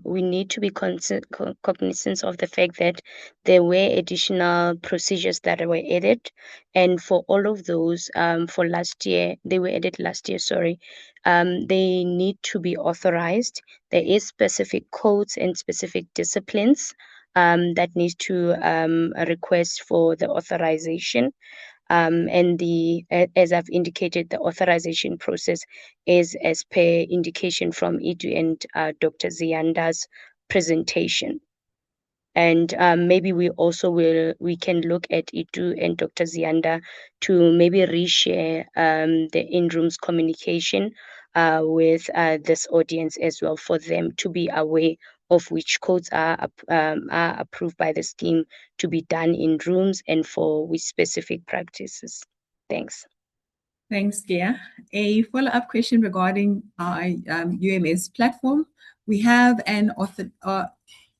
Speaker 8: we need to be cognizant of the fact that there were additional procedures that were added, and for all of those, for last year, they were added last year, sorry, they need to be authorized. There is specific codes and specific disciplines that needs to request for the authorization. And as I've indicated, the authorization process is as per indication from Itu and Dr. Ziyanda's presentation. And maybe we can look at Itu and Dr. Ziyanda to maybe reshare the in-rooms communication with this audience as well, for them to be aware of which codes are approved by the scheme to be done in rooms and for which specific practices. Thanks.
Speaker 6: Thanks, Gia. A follow-up question regarding our UMS platform. We have an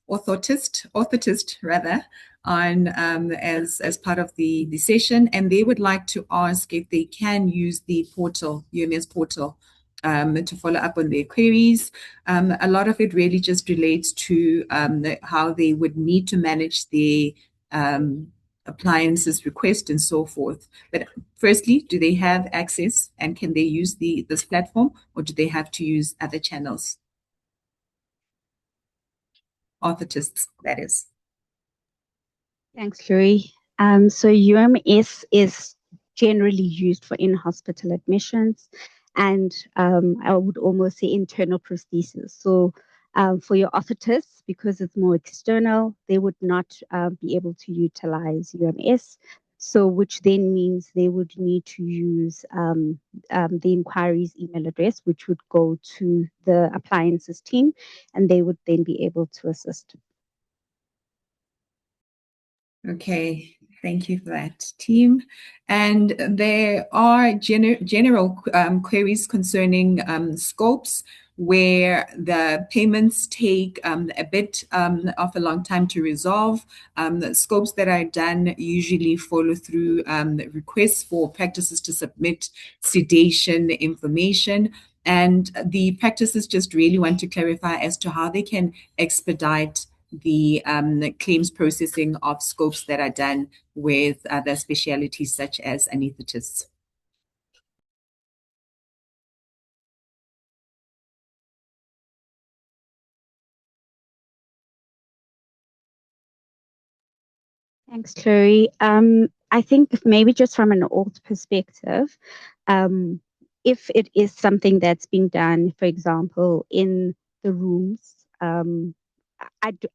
Speaker 6: orthotist rather on as part of the session, and they would like to ask if they can use the portal, UMS portal, to follow up on their queries. A lot of it really just relates to how they would need to manage the appliances request and so forth. But firstly, do they have access and can they use this platform, or do they have to use other channels? Orthotists, that is.
Speaker 9: Thanks, Chloe. So UMS is generally used for in-hospital admissions and I would almost say internal prosthesis. So for your orthotists, because it's more external, they would not be able to utilize UMS. So which then means they would need to use the inquiries email address, which would go to the appliances team, and they would then be able to assist.
Speaker 6: Okay, Thank you for that, team. And there are general queries concerning scopes where the payments take a bit of a long time to resolve. The scopes that are done usually follow through requests for practices to submit sedation information. And the practices just really want to clarify as to how they can expedite the claims processing of scopes that are done with other specialities such as anesthetists.
Speaker 9: Thanks, Chloe. I think maybe just from an auth perspective, if it is something that's being done, for example, in the rooms,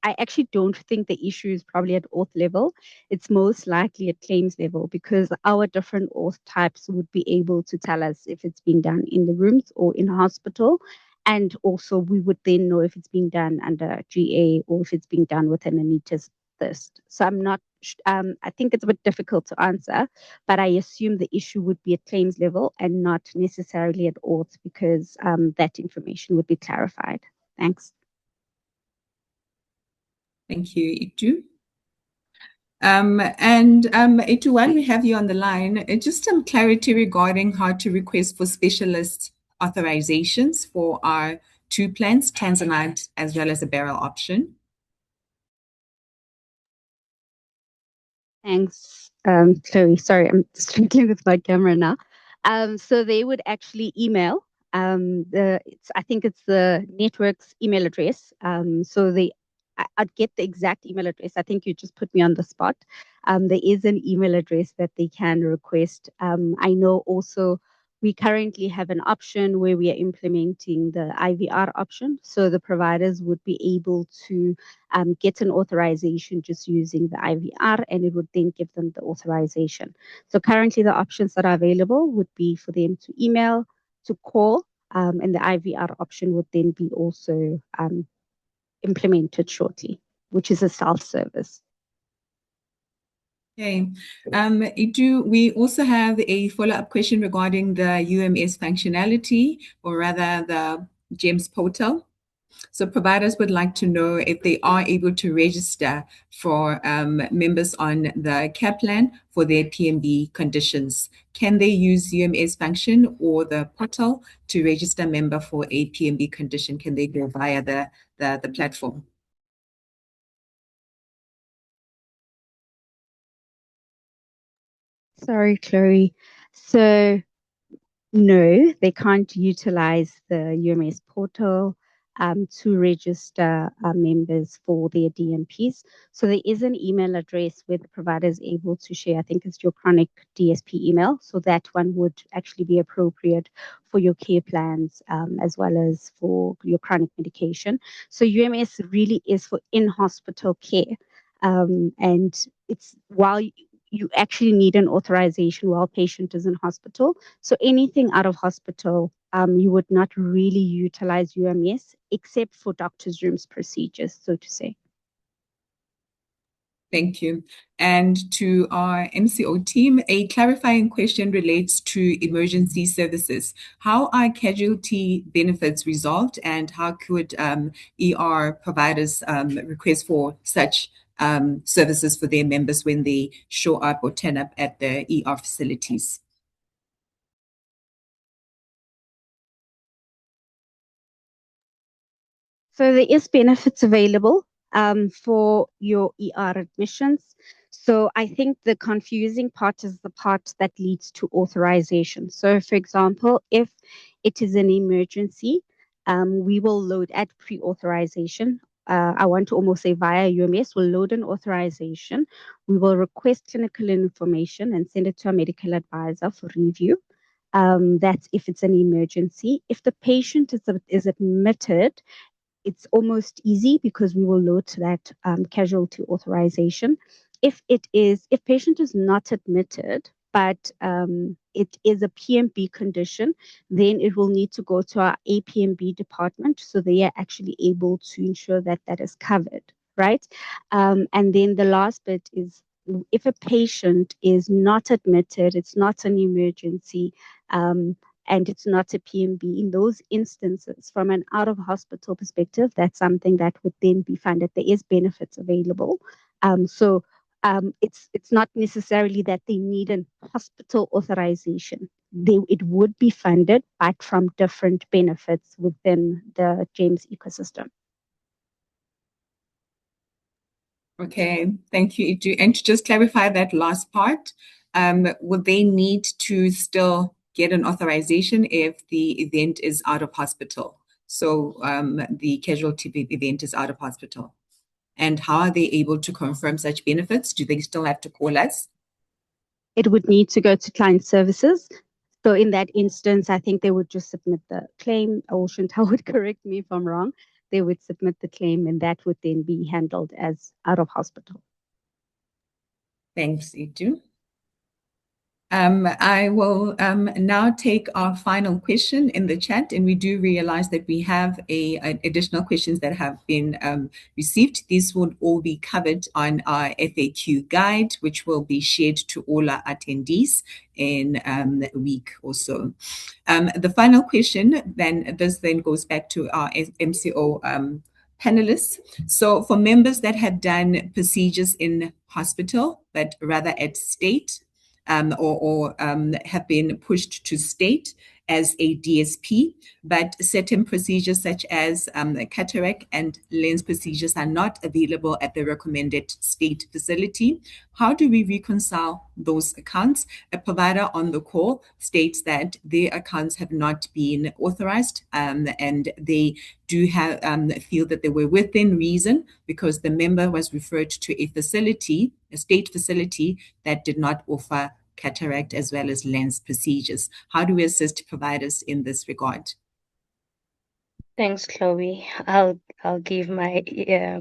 Speaker 9: I actually don't think the issue is probably at auth level. It's most likely at claims level because our different auth types would be able to tell us if it's being done in the rooms or in hospital. And also we would then know if it's being done under GA or if it's being done with an anesthetist. So I'm not, I think it's a bit difficult to answer, but I assume the issue would be at claims level and not necessarily at auth because that information would be clarified. Thanks.
Speaker 6: Thank you, Itu. Itu, while we have you on the line, just some clarity regarding how to request for specialist authorizations for our two plans, Tanzanite as well as a Beryl option.
Speaker 9: Thanks, Chloe. Sorry, I'm struggling with my camera now. So they would actually email I think it's the network's email address. So I'd get the exact email address. I think you just put me on the spot. There is an email address that they can request. I know also we currently have an option where we are implementing the IVR option. So the providers would be able to get an authorization just using the IVR, and it would then give them the authorization. So currently the options that are available would be for them to email, to call, and the IVR option would then be also implemented shortly, which is a self-service.
Speaker 6: Okay. We also have a follow-up question regarding the UMS functionality, or rather the GEMS portal. So providers would like to know if they are able to register for members on the care plan for their PMB conditions. Can they use UMS function or the portal to register a member for a PMB condition? Can they go via the platform?
Speaker 9: Sorry, Chloe. So no, they can't utilize the UMS portal to register members for their DNPs. So there is an email address where the provider is able to share, I think it's your chronic DSP email. So that one would actually be appropriate for your care plans as well as for your chronic medication. So UMS really is for in-hospital care. And it's while you actually need an authorization while patient is in hospital. So anything out of hospital, you would not really utilize UMS except for doctor's rooms procedures, so to say.
Speaker 6: Thank you. And to our MCO team, a clarifying question relates to emergency services. How are casualty benefits resolved, and how could ER providers request for such services for their members when they show up or turn up at the ER facilities?
Speaker 9: So there is benefits available for your ER admissions. So I think the confusing part is the part that leads to authorization. So for example, if it is an emergency, we will load at pre-authorization. I want to almost say via UMS, we'll load an authorization. We will request clinical information and send it to a medical advisor for review. That's if it's an emergency. If the patient is admitted, it's almost easy because we will load that casualty authorization. If patient is not admitted, but it is a PMB condition, then it will need to go to our APMB department, so they are actually able to ensure that that is covered, right? And then the last bit is if a patient is not admitted, it's not an emergency, and it's not a PMB, in those instances, from an out-of-hospital perspective, that's something that would then be funded. There is benefits available. It's not necessarily that they need a hospital authorization. It would be funded, but from different benefits within the GEMS ecosystem.
Speaker 6: Okay, thank you, Itu. And to just clarify that last part, would they need to still get an authorization if the event is out of hospital? So the casualty event is out of hospital. And how are they able to confirm such benefits? Do they still have to call us?
Speaker 9: It would need to go to client services. So in that instance, I think they would just submit the claim. Or Chantal would correct me if I'm wrong. They would submit the claim, and that would then be handled as out of hospital.
Speaker 6: Thanks, Itu. I will now take our final question in the chat, and we do realize that we have additional questions that have been received. These will all be covered on our FAQ guide, which will be shared to all our attendees in a week or so. The final question then goes back to our MCO panelists. So for members that have done procedures in hospital, but rather at state, or have been pushed to state as a DSP, but certain procedures such as cataract and lens procedures are not available at the recommended state facility. How do we reconcile those accounts? A provider on the call states that their accounts have not been authorized, and they do have feel that they were within reason because the member was referred to a facility, a state facility that did not offer cataract as well as lens procedures. How do we assist providers in this regard?
Speaker 8: Thanks, Chloe. I'll give my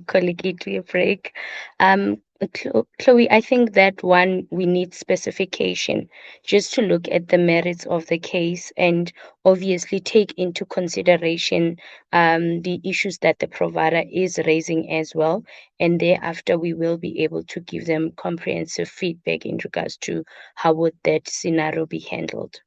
Speaker 8: colleague Itu a break. Chloe, I think that one, we need specification just to look at the merits of the case and obviously take into consideration the issues that the provider is raising as well. And thereafter, we will be able to give them comprehensive feedback in regards to how would that scenario be handled.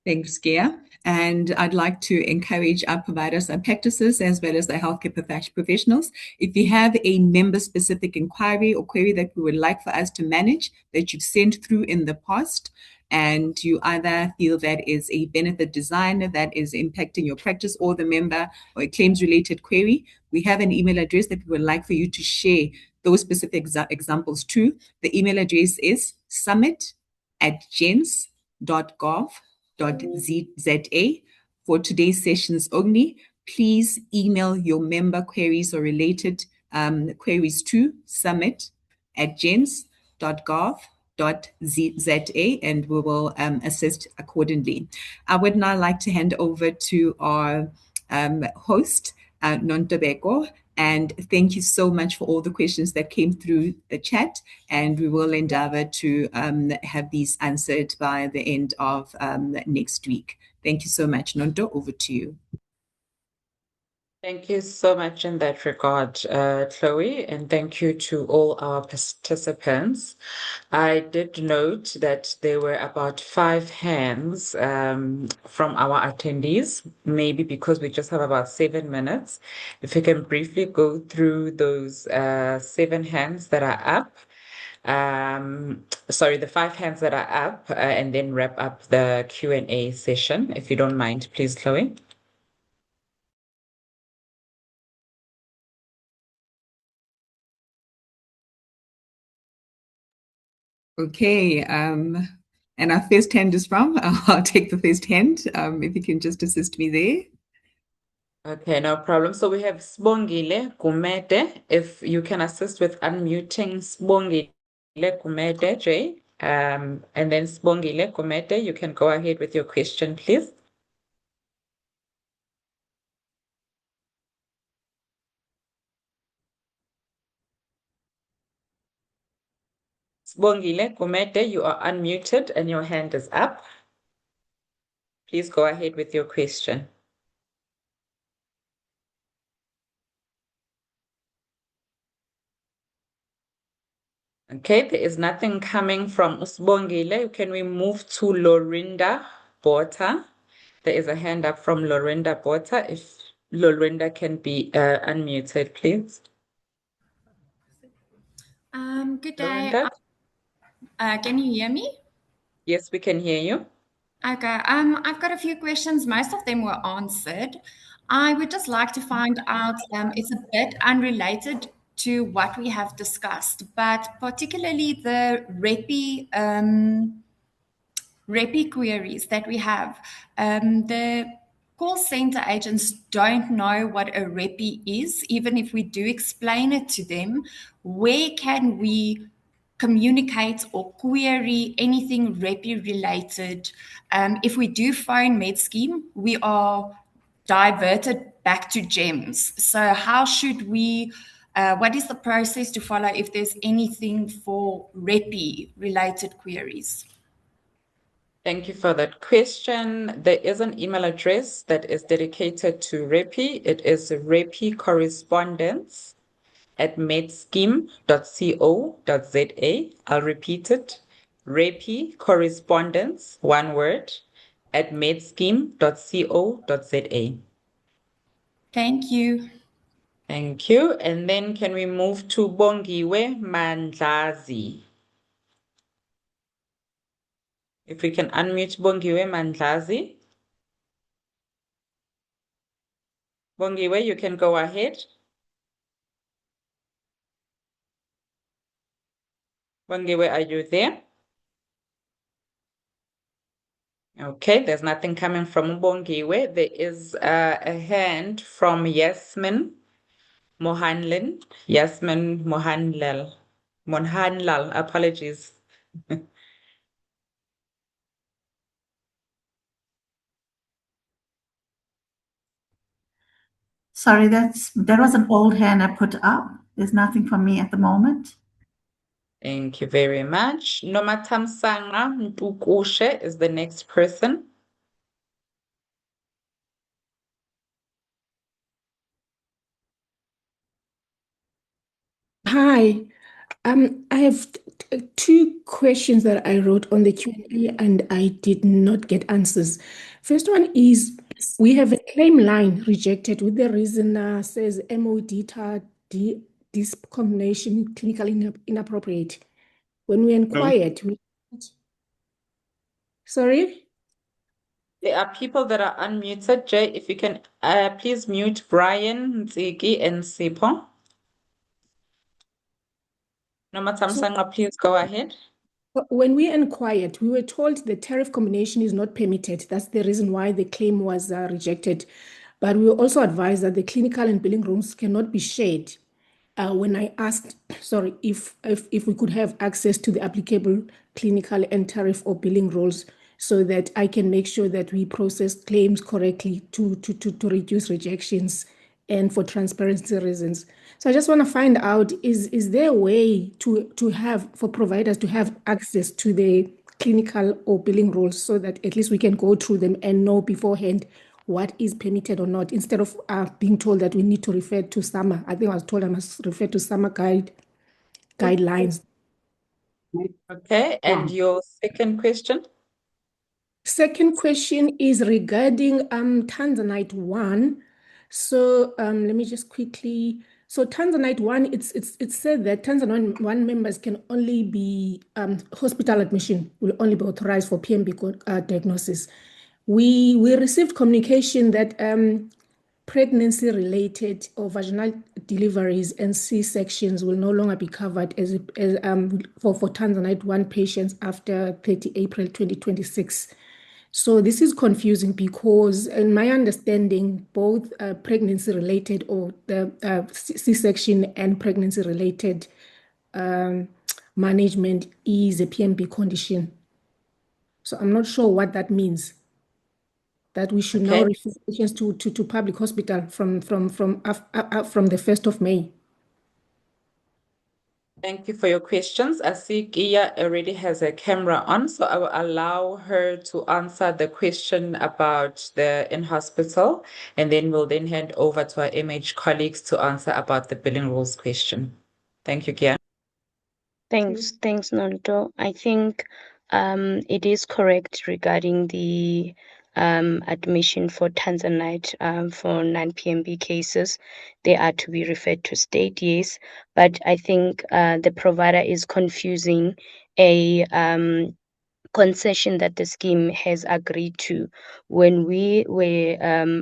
Speaker 6: Thanks, Gia. And I'd like to encourage our providers and practices as well as the healthcare professionals. If you have a member-specific inquiry or query that we would like for us to manage that you've sent through in the past, and you either feel that is a benefit design that is impacting your practice or the member or a claims-related query, we have an email address that we would like for you to share those specific examples to. The email address is summit@gens.gov.za. For today's sessions only, please email your member queries or related queries to summit@gens.gov.za, and we will assist accordingly. I would now like to hand over to our host, Nontobeko, and thank you so much for all the questions that came through the chat, and we will endeavor to have these answered by the end of next week. Thank you so much. Nonto, over to you.
Speaker 2: Thank you so much in that regard, Chloe, and thank you to all our participants. I did note that there were about 5 hands from our attendees, maybe because we just have about 7 minutes. If you can briefly go through those 7 hands that are up. Sorry, the 5 hands that are up, and then wrap up the Q&A session, if you don't mind, please, Chloe.
Speaker 6: Okay, and our first hand is from, I'll take the first hand, if you can just assist me there.
Speaker 2: Okay, no problem. So we have Sibongile Kumete. If you can assist with unmuting Sibongile Kumete, Jay. And then Sibongile Kumete, you can go ahead with your question, please. Sibongile Kumete, you are unmuted and your hand is up. Please go ahead with your question. Okay, there is nothing coming from Usbongile. Can we move to Lorinda Bota? There is a hand up from Lorinda Bota. If Lorinda can be unmuted, please.
Speaker 11: Good day.
Speaker 2: Lorinda?
Speaker 11: Can you hear me?
Speaker 2: Yes, we can hear you.
Speaker 11: Okay. I've got a few questions. Most of them were answered. I would just like to find out, it's a bit unrelated to what we have discussed, but particularly the REPI queries that we have. The call center agents don't know what a REPI is, even if we do explain it to them. Where can we communicate or query anything REPI related? If we do phone MedScheme, we are diverted back to GEMS. So how should we, what is the process to follow if there's anything for REPI related queries?
Speaker 2: Thank you for that question. There is an email address that is dedicated to REPI. It is repicorrespondence@medscheme.co.za. I'll repeat it. REPI correspondence, one word, @medscheme.co.za.
Speaker 11: Thank you.
Speaker 2: Thank you. And then can we move to Bongiwe Mandlazi? If we can unmute Bongiwe Mandlazi. Bongiwe, you can go ahead. Bongiwe, are you there? Okay, there's nothing coming from Bongiwe. There is a hand from Yasmin Mohanlal. Yasmin Mohanlal. Mohanlal, apologies.
Speaker 4: Sorry, that was an old hand I put up. There's nothing from me at the moment.
Speaker 2: Thank you very much. Nomatamsanga Ntukushe is the next person.
Speaker 12: Hi, I have two questions that I wrote on the Q&A and I did not get answers. First one is, we have a claim line rejected with the reason says MOD discrimination clinically inappropriate. When we inquired, sorry?
Speaker 2: There are people that are unmuted. Jay, if you can please mute Brian, Nzigi, and Sipho. Nomatamsanga, please go ahead.
Speaker 12: When we inquired, we were told the tariff combination is not permitted. That's the reason why the claim was rejected. But we were also advised that the clinical and billing rooms cannot be shared. When I asked, sorry, if we could have access to the applicable clinical and tariff or billing rules so that I can make sure that we process claims correctly to reduce rejections and for transparency reasons. So I just want to find out, is there a way to have, for providers to have access to the clinical or billing rules so that at least we can go through them and know beforehand what is permitted or not, instead of being told that we need to refer to SAMA. I think I was told I must refer to SAMA guidelines.
Speaker 2: Okay, and your second question?
Speaker 12: Second question is regarding Tanzanite 1. So let me just quickly. So Tanzanite 1, it's said that Tanzanite 1 members can only be hospital admission will only be authorized for PMB diagnosis. We received communication that pregnancy-related or vaginal deliveries and C-sections will no longer be covered for Tanzanite 1 patients after 30 April 2026. So this is confusing because, in my understanding, both pregnancy-related or the C-section and pregnancy-related management is a PMB condition. So I'm not sure what that means. That we should now refer patients to public hospital from the 1st of May.
Speaker 2: Thank you for your questions. I see Gia already has a camera on, so I will allow her to answer the question about the in-hospital, and then we'll then hand over to our MH colleagues to answer about the billing rules question. Thank you, Gia.
Speaker 8: Thanks, Nonto. I think it is correct regarding the admission for Tanzanite for non-PMB cases. They are to be referred to state, yes, but I think the provider is confusing a concession that the scheme has agreed to. When we were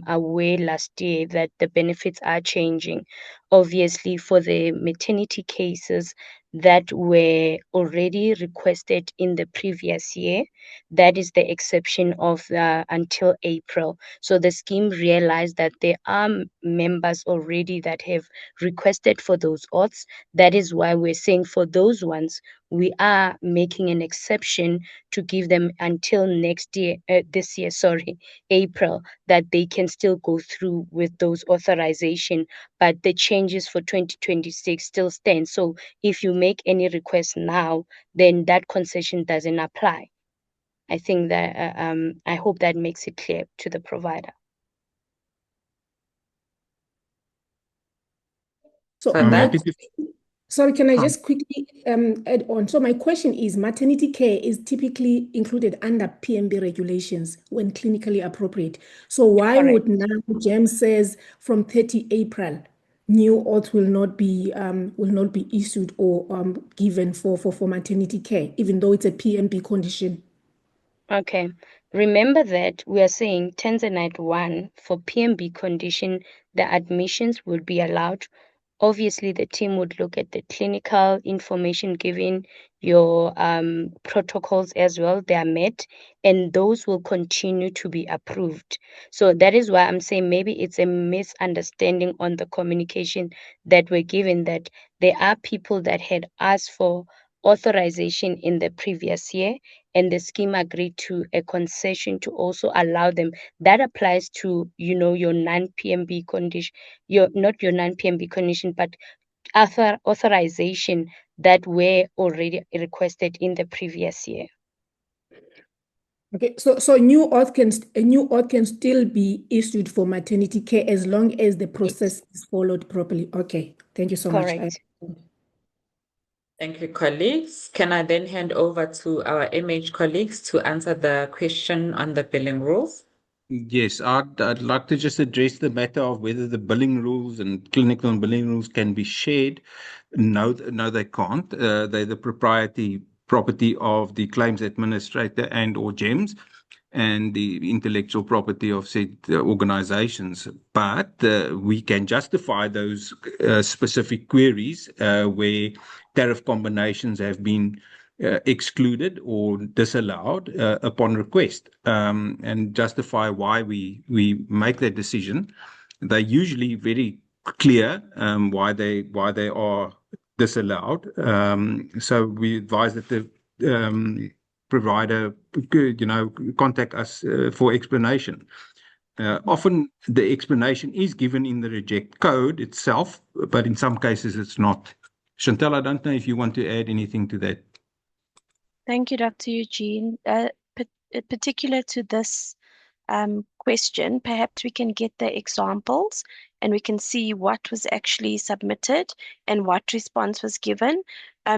Speaker 8: aware last year that the benefits are changing, obviously for the maternity cases that were already requested in the previous year, that is the exception of until April. So the scheme realized that there are members already that have requested for those auths. That is why we're saying for those ones, we are making an exception to give them until next year, this year, sorry, April, that they can still go through with those authorization, but the changes for 2026 still stand. So if you make any request now, then that concession doesn't apply. I think that, I hope that makes it clear to the provider.
Speaker 12: So
Speaker 2: I'm
Speaker 12: my
Speaker 2: happy
Speaker 12: Sorry, can I just quickly add on? So my question is, maternity care is typically included under PMB regulations when clinically appropriate. So why would now GEMS says from 30 April, new auth will not be issued or given for maternity care, even though it's a PMB condition?
Speaker 8: Okay. Remember that we are saying Tanzanite 1 for PMB condition, the admissions will be allowed. Obviously, the team would look at the clinical information given, your protocols as well, they are met, and those will continue to be approved. So that is why I'm saying maybe it's a misunderstanding on the communication that we're given, that there are people that had asked for authorization in the previous year, and the scheme agreed to a concession to also allow them. That applies to, your non-PMB condition, not your non-PMB condition, but authorization that were already requested in the previous year.
Speaker 12: Okay, so a new auth can still be issued for maternity care as long as the process is followed properly. Okay, thank you so much.
Speaker 2: Thank you, colleagues. Can I then hand over to our MH colleagues to answer the question on the billing rules?
Speaker 5: Yes, I'd like to just address the matter of whether the billing rules and clinical and billing rules can be shared. No, they can't. They're the property of the claims administrator and or GEMS and the intellectual property of said organizations. But we can justify those specific queries where tariff combinations have been excluded or disallowed upon request, and justify why we make that decision. They're usually very clear why they are disallowed. So we advise that the provider, contact us for explanation. Often the explanation is given in the reject code itself, but in some cases it's not. Chantal, I don't know if you want to add anything to that.
Speaker 10: Thank you, Dr. Eugene. Particular to this question, perhaps we can get the examples and we can see what was actually submitted and what response was given.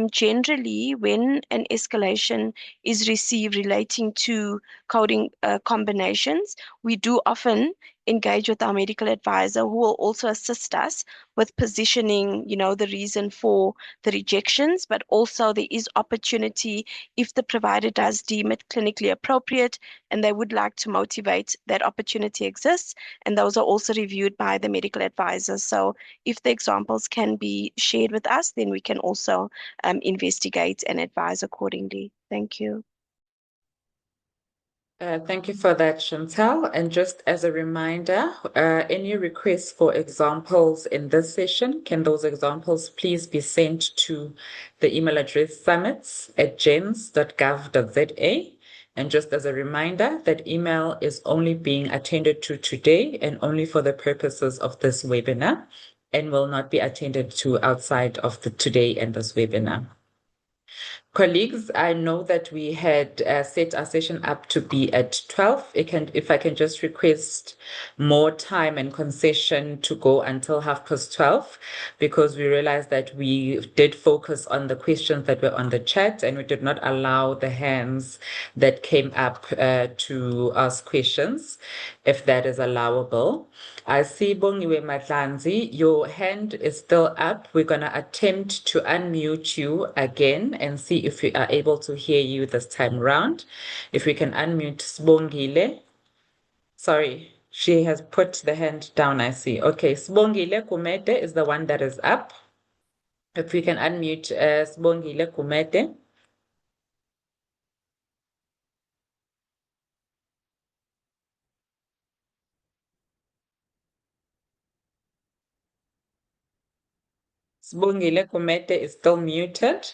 Speaker 10: Generally, when an escalation is received relating to coding combinations, we do often engage with our medical advisor, who will also assist us with positioning, the reason for the rejections, but also there is opportunity if the provider does deem it clinically appropriate and they would like to motivate, that opportunity exists, and those are also reviewed by the medical advisor. So if the examples can be shared with us, then we can also investigate and advise accordingly. Thank you.
Speaker 2: Thank you for that, Chantal. And just as a reminder, any requests for examples in this session, can those examples please be sent to the email address summits@gems.gov.za. And just as a reminder, that email is only being attended to today and only for the purposes of this webinar, and will not be attended to outside of today and this webinar. Colleagues, I know that we had set our session up to be at 12. If I can just request more time and concession to go until 12:30, because we realized that we did focus on the questions that were on the chat and we did not allow the hands that came up to ask questions, if that is allowable. I see Bongiwe Matlanzi, your hand is still up. We're going to attempt to unmute you again and see if we are able to hear you this time around. If we can unmute Sbongile. Sorry, she has put the hand down, I see. Okay, Sbongile Kumete is the one that is up. If we can unmute Sbongile Kumete. Sbongile Kumete is still muted.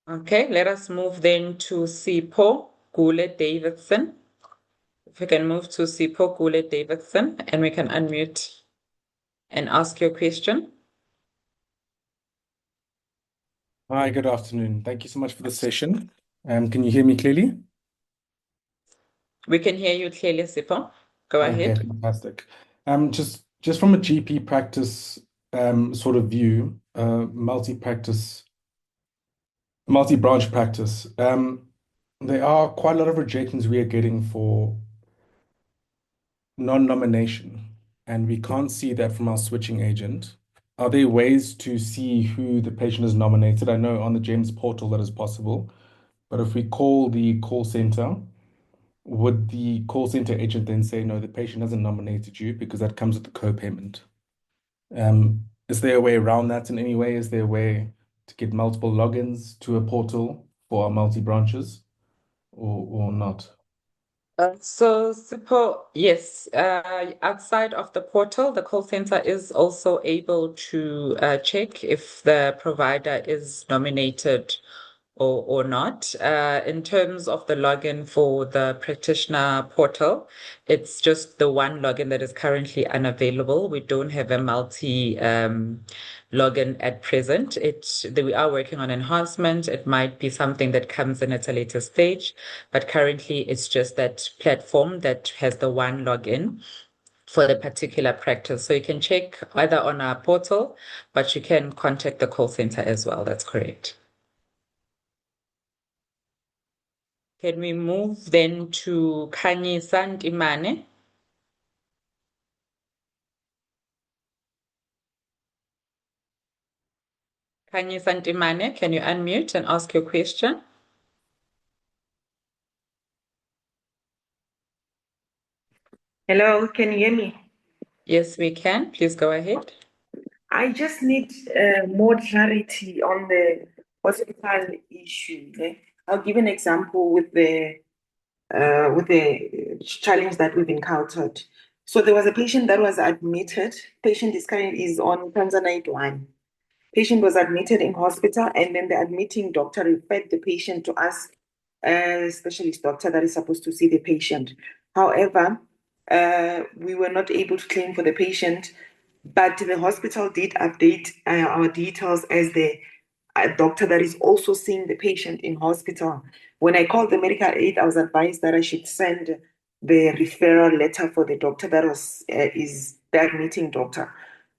Speaker 2: Okay, let us move then to Sipho Gule Davidson. If we can move to Sipho Gule Davidson and we can unmute and ask your question.
Speaker 13: Hi, good afternoon. Thank you so much for the session. Can you hear me clearly?
Speaker 2: We can hear you clearly, Sipho. Go ahead.
Speaker 13: Okay, fantastic. Just from a GP practice sort of view, multi-branch practice, there are quite a lot of rejections we are getting for non-nomination, and we can't see that from our switching agent. Are there ways to see who the patient is nominated? I know on the GEMS portal that is possible, but if we call the call center, would the call center agent then say, no, the patient hasn't nominated you because that comes with the co-payment? Is there a way around that in any way? Is there a way to get multiple logins to a portal for our multi-branches or not?
Speaker 2: So, Sipho, yes, outside of the portal, the call center is also able to check if the provider is nominated or not. In terms of the login for the practitioner portal, it's just the one login that is currently unavailable. We don't have a multi login at present. We are working on enhancement. It might be something that comes in at a later stage, but currently it's just that platform that has the one login for the particular practice. So you can check either on our portal, but you can contact the call center as well. That's correct. Can we move then to Khanyisa Ntimane? Khanyisa Ntimane, can you unmute and ask your question?
Speaker 14: Hello, can you hear me?
Speaker 2: Yes, we can. Please go ahead.
Speaker 14: I just need more clarity on the hospital issue. Okay? I'll give an example with the challenge that we've encountered. So there was a patient that was admitted. Patient is on Tanzanite 1. Patient was admitted in hospital, and then the admitting doctor referred the patient to us, a specialist doctor that is supposed to see the patient. However, we were not able to claim for the patient, but the hospital did update our details as the doctor that is also seeing the patient in hospital. When I called the medical aid, I was advised that I should send the referral letter for the doctor that is the admitting doctor.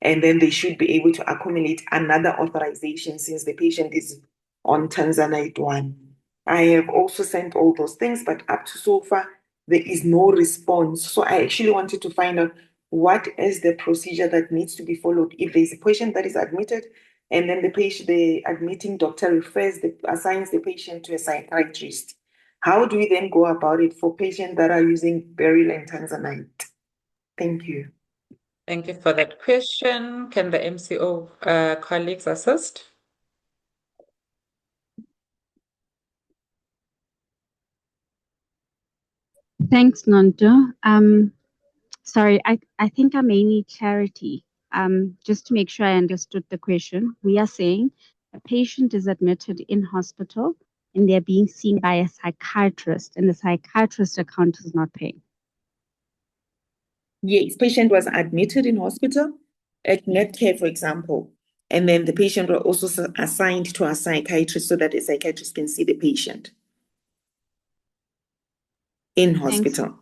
Speaker 14: And then they should be able to accumulate another authorization since the patient is on Tanzanite 1. I have also sent all those things, but up to so far, there is no response. So I actually wanted to find out what is the procedure that needs to be followed if there's a patient that is admitted and then the admitting doctor assigns the patient to a psychiatrist. How do we then go about it for patients that are using beryl and Tanzanite? Thank you.
Speaker 2: Thank you for that question. Can the MCO colleagues assist?
Speaker 9: Thanks, Nonto. Sorry, I think I may need clarity. Just to make sure I understood the question, we are saying a patient is admitted in hospital and they're being seen by a psychiatrist, and the psychiatrist account is not paying.
Speaker 14: Yes, patient was admitted in hospital. at Netcare, for example, and then the patient will also assigned to a psychiatrist so that a psychiatrist can see the patient in hospital.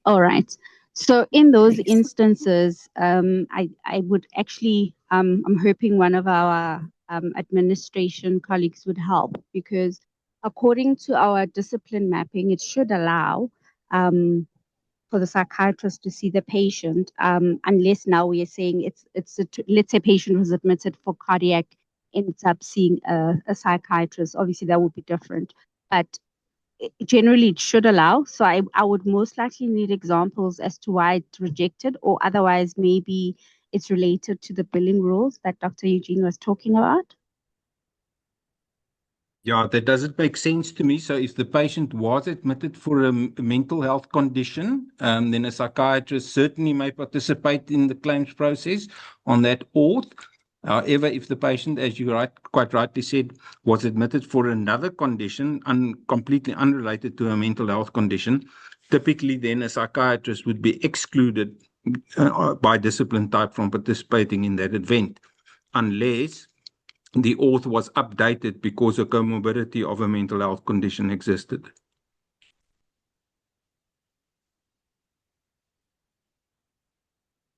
Speaker 9: All right. So in those instances, I would actually, I'm hoping one of our administration colleagues would help, because according to our discipline mapping, it should allow for the psychiatrist to see the patient, unless now we are saying let's say patient was admitted for cardiac, ends up seeing a psychiatrist. Obviously, that would be different, but generally it should allow. So I would most likely need examples as to why it's rejected, or otherwise maybe it's related to the billing rules that Dr. Eugene was talking about.
Speaker 5: Yeah, that doesn't make sense to me. So if the patient was admitted for a mental health condition, then a psychiatrist certainly may participate in the claims process on that auth. However, if the patient, as you quite rightly said, was admitted for another condition, completely unrelated to a mental health condition, typically then a psychiatrist would be excluded by discipline type from participating in that event, unless the auth was updated because a comorbidity of a mental health condition existed.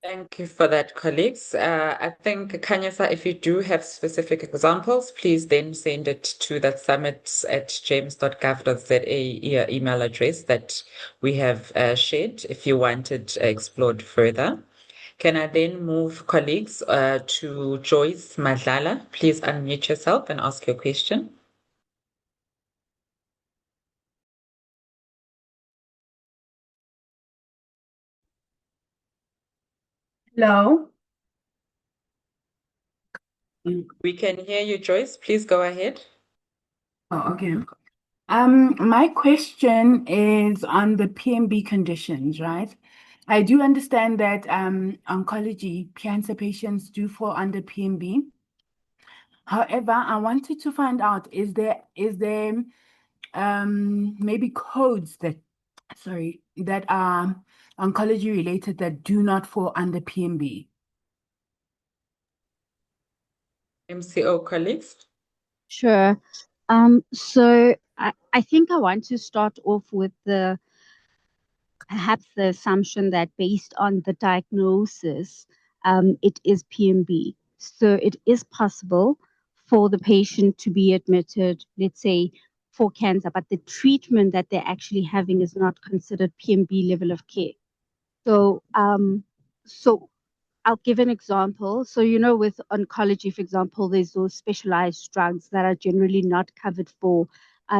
Speaker 2: Thank you for that, colleagues. I think, Khanyisa, if you do have specific examples, please then send it to that summit@james.gov.za email address that we have shared if you want it explored further. Can I then move, colleagues, to Joyce Madlala? Please unmute yourself and ask your question.
Speaker 15: Hello.
Speaker 2: We can hear you, Joyce. Please go ahead.
Speaker 15: Oh, okay. My question is on the PMB conditions, right? I do understand that oncology cancer patients do fall under PMB. However, I wanted to find out, is there maybe codes that are oncology related that do not fall under PMB?
Speaker 2: MCO colleagues.
Speaker 9: Sure. So I think I want to start off with perhaps the assumption that based on the diagnosis, it is PMB. So it is possible for the patient to be admitted, let's say, for cancer, but the treatment that they're actually having is not considered PMB level of care. So, I'll give an example. So, with oncology, for example, there's those specialized drugs that are generally not covered for,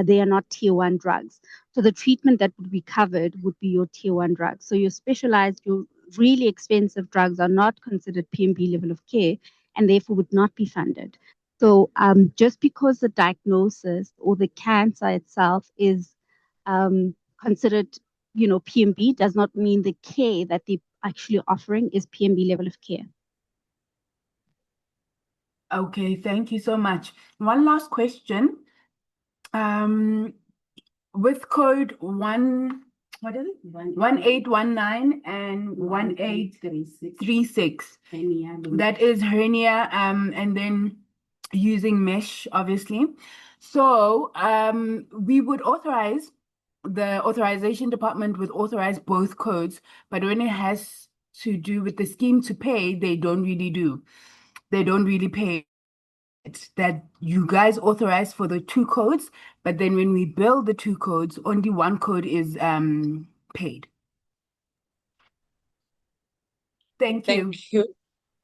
Speaker 9: they are not tier 1 drugs. So the treatment that would be covered would be your tier 1 drugs. So your specialized, your really expensive drugs are not considered PMB level of care and therefore would not be funded. So just because the diagnosis or the cancer itself is considered, PMB does not mean the care that they're actually offering is PMB level of care.
Speaker 15: Okay, thank you so much. One last question. With code 1819 and 1836, that is hernia, and then using mesh, obviously. So we would authorize, the authorization department would authorize both codes, but when it has to do with the scheme to pay, they don't really do. They don't really pay. That you guys authorize for the 2 codes, but then when we bill the 2 codes, only 1 code is paid. Thank you.
Speaker 2: Thank you.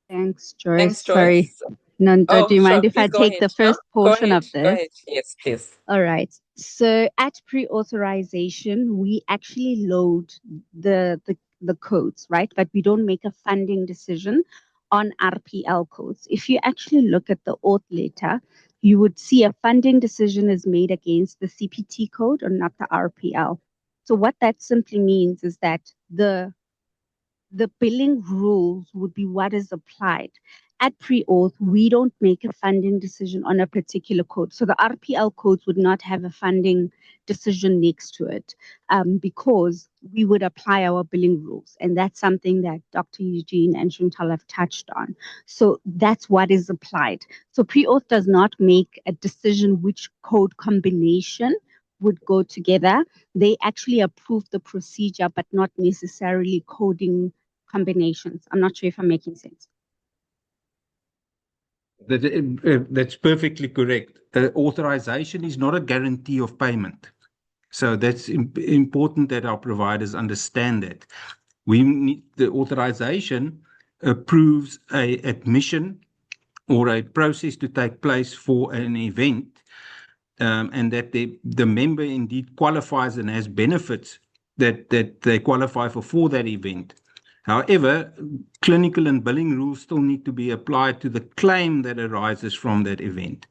Speaker 9: Thanks, Joyce.
Speaker 2: Thanks, Joyce.
Speaker 9: Sorry. Nando, do you mind if I
Speaker 2: Please go
Speaker 9: take
Speaker 2: ahead.
Speaker 9: the first
Speaker 2: No,
Speaker 9: portion of
Speaker 2: Go
Speaker 9: this?
Speaker 2: ahead. Yes, please.
Speaker 9: All right. So at pre-authorization, we actually load the codes, right? But we don't make a funding decision on RPL codes. If you actually look at the auth letter, you would see a funding decision is made against the CPT code or not the RPL. So what that simply means is that the billing rules would be what is applied. at pre-auth, we don't make a funding decision on a particular code. So the RPL codes would not have a funding decision next to it, because we would apply our billing rules. And that's something that Dr. Eugene and Chantal have touched on. So that's what is applied. So pre-auth does not make a decision which code combination would go together. They actually approve the procedure, but not necessarily coding combinations. I'm not sure if I'm making sense.
Speaker 5: That's perfectly correct. Authorization is not a guarantee of payment. So that's important that our providers understand that. We need the authorization approves a admission or a process to take place for an event, and that the member indeed qualifies and has benefits that they qualify for that event. However, clinical and billing rules still need to be applied to the claim that arises from that event.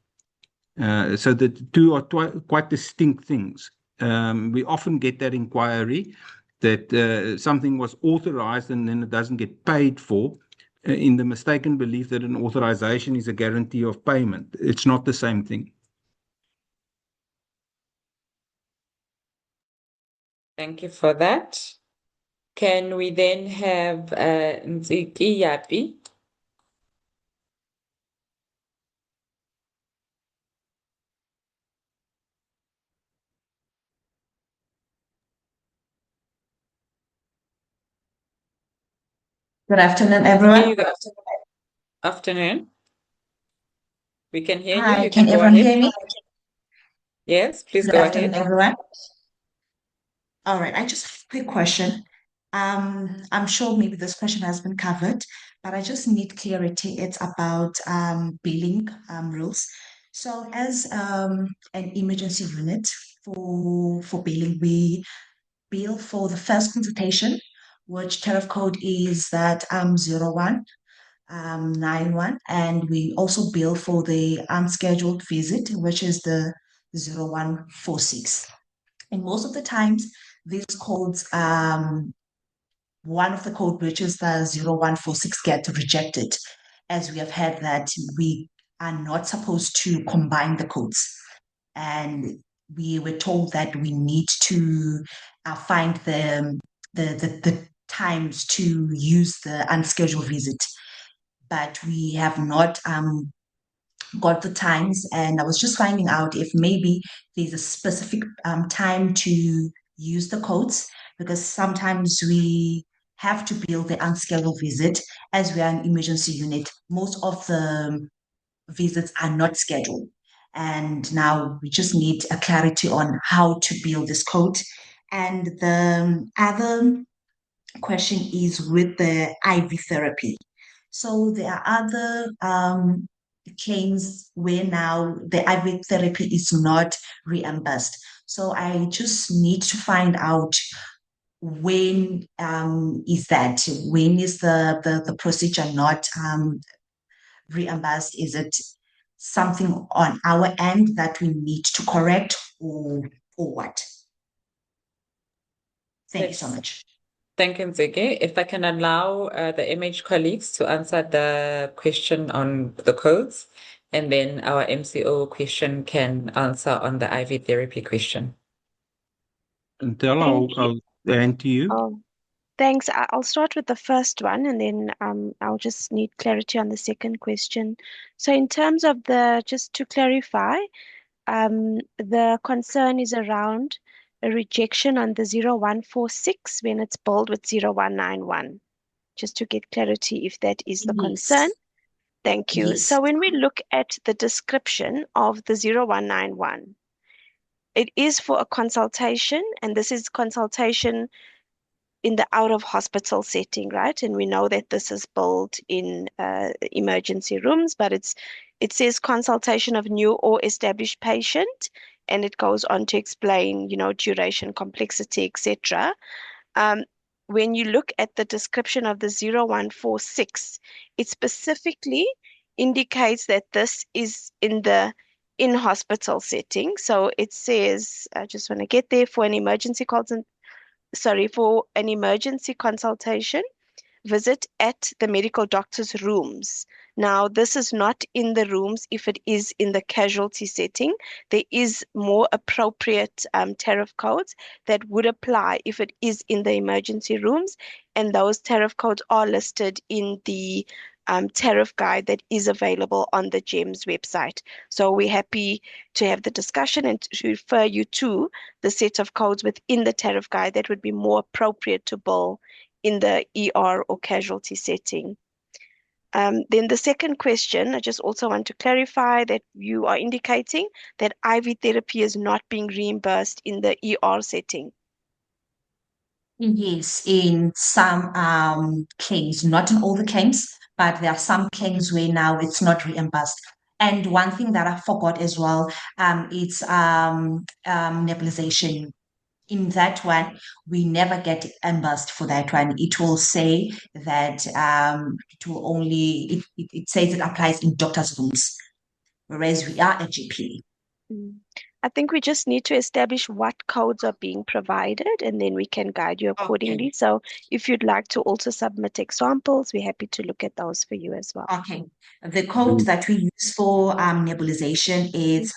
Speaker 5: So the two are quite distinct things. We often get that inquiry that something was authorized and then it doesn't get paid for, in the mistaken belief that an authorization is a guarantee of payment. It's not the same thing.
Speaker 2: Thank you for that. Can we then have Nziki Yapi?
Speaker 16: Good afternoon, everyone.
Speaker 2: Good afternoon. We can hear you.
Speaker 16: Hi,
Speaker 2: You
Speaker 16: can
Speaker 2: go
Speaker 16: everyone
Speaker 2: ahead.
Speaker 16: hear me?
Speaker 2: Yes, please
Speaker 16: Good
Speaker 2: go
Speaker 16: afternoon,
Speaker 2: ahead.
Speaker 16: everyone. All right, I just have a quick question. I'm sure maybe this question has been covered, but I just need clarity. It's about billing rules. So as an emergency unit for billing, we bill for the first consultation, which tariff code is that 0191, and we also bill for the unscheduled visit, which is the 0146. And most of the times, these codes, one of the code, which is the 0146, get rejected, as we have heard that we are not supposed to combine the codes. And we were told that we need to find the times to use the unscheduled visit, but we have not got the times. And I was just finding out if maybe there's a specific time to use the codes, because sometimes we have to bill the unscheduled visit. As we are an emergency unit, most of the visits are not scheduled. And now we just need a clarity on how to bill this code. And the other question is with the IV therapy. So there are other claims where now the IV therapy is not reimbursed. So I just need to find out when is that? When is the procedure not reimbursed? Is it something on our end that we need to correct, or what? Thank you so much.
Speaker 2: Thank you, Nziki. If I can allow the MH colleagues to answer the question on the codes, and then our MCO question can answer on the IV therapy question.
Speaker 5: And I'll hand to you.
Speaker 10: Thanks. I'll start with the first one, and then I'll just need clarity on the second question. So in terms of just to clarify, the concern is around a rejection on the 0146 when it's billed with 0191. Just to get clarity if that is the concern. Thank you.
Speaker 16: Yes.
Speaker 10: So when we look at the description of the 0191, it is for a consultation, and this is consultation in the out-of-hospital setting, right? And we know that this is billed in emergency rooms, but it says consultation of new or established patient, and it goes on to explain, duration, complexity, etc. When you look at the description of the 0146, it specifically indicates that this is in the in-hospital setting. So it says, I just want to get there, for an emergency consultation visit at the medical doctor's rooms. Now, this is not in the rooms if it is in the casualty setting. There is more appropriate tariff codes that would apply if it is in the emergency rooms, and those tariff codes are listed in the tariff guide that is available on the GEMS website. So we're happy to have the discussion and to refer you to the set of codes within the tariff guide that would be more appropriate to bill in the ER or casualty setting. Then the second question, I just also want to clarify that you are indicating that IV therapy is not being reimbursed in the ER setting.
Speaker 16: Yes, in some claims, not in all the claims, but there are some claims where now it's not reimbursed. And one thing that I forgot as well, it's nebulization. In that one, we never get reimbursed for that one. It will say that it will only, it says it applies in doctor's rooms, whereas we are a GP.
Speaker 10: I think we just need to establish what codes are being provided, and then we can guide you accordingly.
Speaker 16: Okay.
Speaker 10: So if you'd like to also submit examples, we're happy to look at those for you as well.
Speaker 16: Okay. The code that we use for nebulization is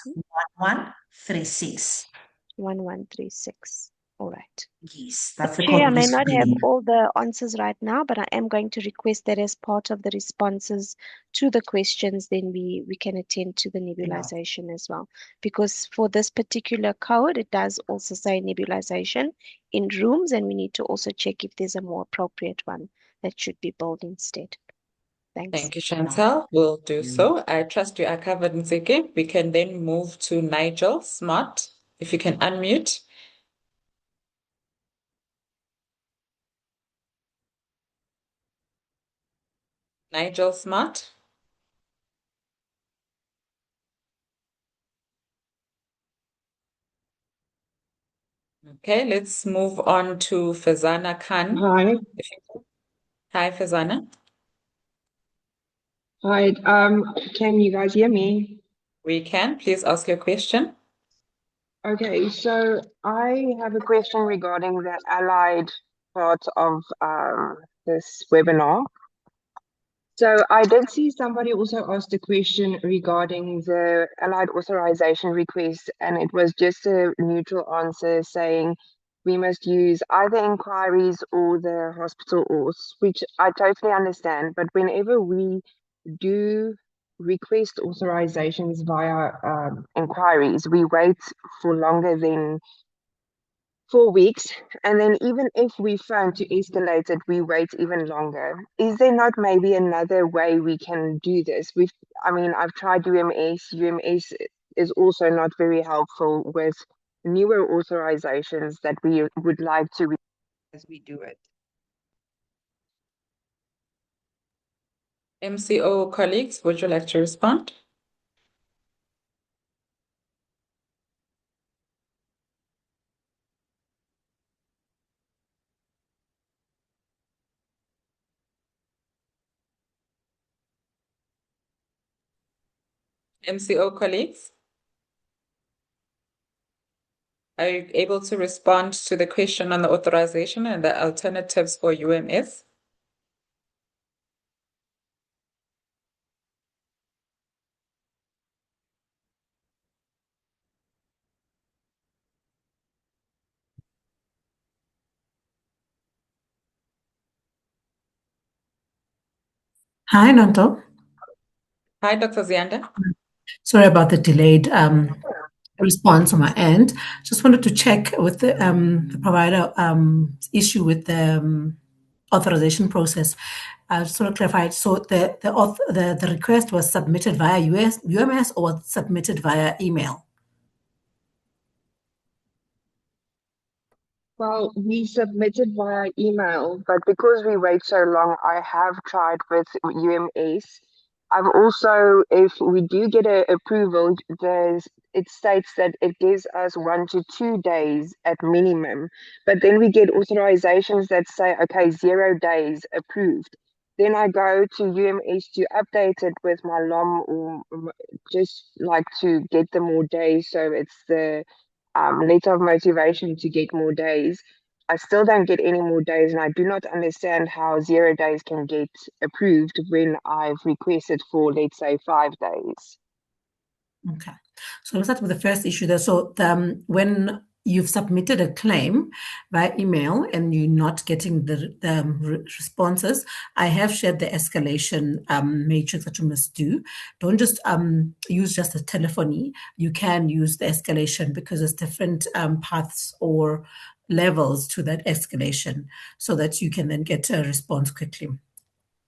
Speaker 16: 1136.
Speaker 10: 1136. All right.
Speaker 16: Yes, that's the
Speaker 10: Chair, I
Speaker 16: code we
Speaker 10: may
Speaker 16: use
Speaker 10: not
Speaker 16: for
Speaker 10: have
Speaker 16: the
Speaker 10: all the answers right now, but I am going to request that as part of the responses to the questions, then we can attend to the nebulization as well. Because for this particular code, it does also say nebulization in rooms, and we need to also check if there's a more appropriate one that should be billed instead. Thanks.
Speaker 2: Thank you, Chantal. We'll do so. I trust you are covered, Nziki. We can then move to Nigel Smart. If you can unmute. Nigel Smart. Okay, let's move on to Fazana Khan.
Speaker 17: Hi.
Speaker 2: Hi, Fazana.
Speaker 17: Hi. Can you guys hear me?
Speaker 2: We can. Please ask your question.
Speaker 17: Okay, so I have a question regarding the allied part of this webinar. So I did see somebody also asked a question regarding the allied authorization request, and it was just a neutral answer saying we must use either inquiries or the hospital auths, which I totally understand. But whenever we do request authorizations via inquiries, we wait for longer than 4 weeks. And then even if we found to escalate it, we wait even longer. Is there not maybe another way we can do this? I've tried UMS. UMS is also not very helpful with newer authorizations that we would like to as we do it.
Speaker 2: MCO colleagues, would you like to respond? MCO colleagues? Are you able to respond to the question on the authorization and the alternatives for UMS?
Speaker 4: Hi, Nonto.
Speaker 2: Hi, Dr. Zianda.
Speaker 4: Sorry about the delayed response on my end. Just wanted to check with the provider issue with the authorization process. Sort of clarified. So the request was submitted via UMS or was submitted via email?
Speaker 17: Well, we submitted via email, but because we wait so long, I have tried with UMS. I've also, if we do get an approval, it states that it gives us 1 to 2 days at minimum. But then we get authorizations that say, okay, 0 days approved. Then I go to UMS to update it with my LOM or just like to get them more days. So it's the letter of motivation to get more days. I still don't get any more days, and I do not understand how 0 days can get approved when I've requested for, let's say, 5 days.
Speaker 4: Okay, so let's start with the first issue there. So when you've submitted a claim by email and you're not getting the responses, I have shared the escalation matrix that you must do. Don't just use just the telephony. You can use the escalation because there's different paths or levels to that escalation so that you can then get a response quickly.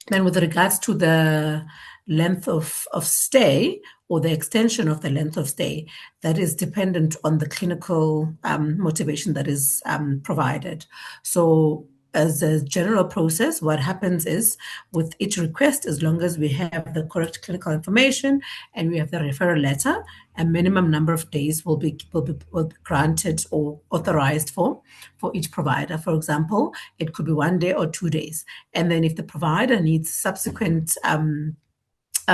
Speaker 4: Then with regards to the length of stay or the extension of the length of stay, that is dependent on the clinical motivation that is provided. So as a general process, what happens is with each request, as long as we have the correct clinical information and we have the referral letter, a minimum number of days will be granted or authorized for each provider. For example, it could be 1 day or 2 days. And then if the provider needs subsequent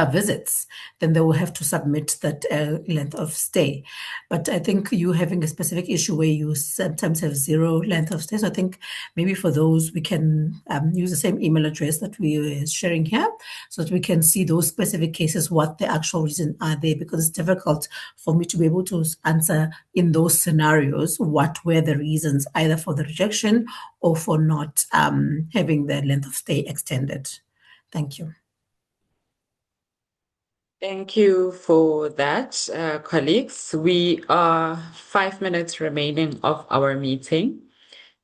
Speaker 4: visits, then they will have to submit that length of stay. But I think you having a specific issue where you sometimes have 0 length of stay. So I think maybe for those, we can use the same email address that we are sharing here so that we can see those specific cases, what the actual reasons are there, because it's difficult for me to be able to answer in those scenarios what were the reasons either for the rejection or for not having the length of stay extended. Thank you.
Speaker 2: Thank you for that, colleagues. We are 5 minutes remaining of our meeting,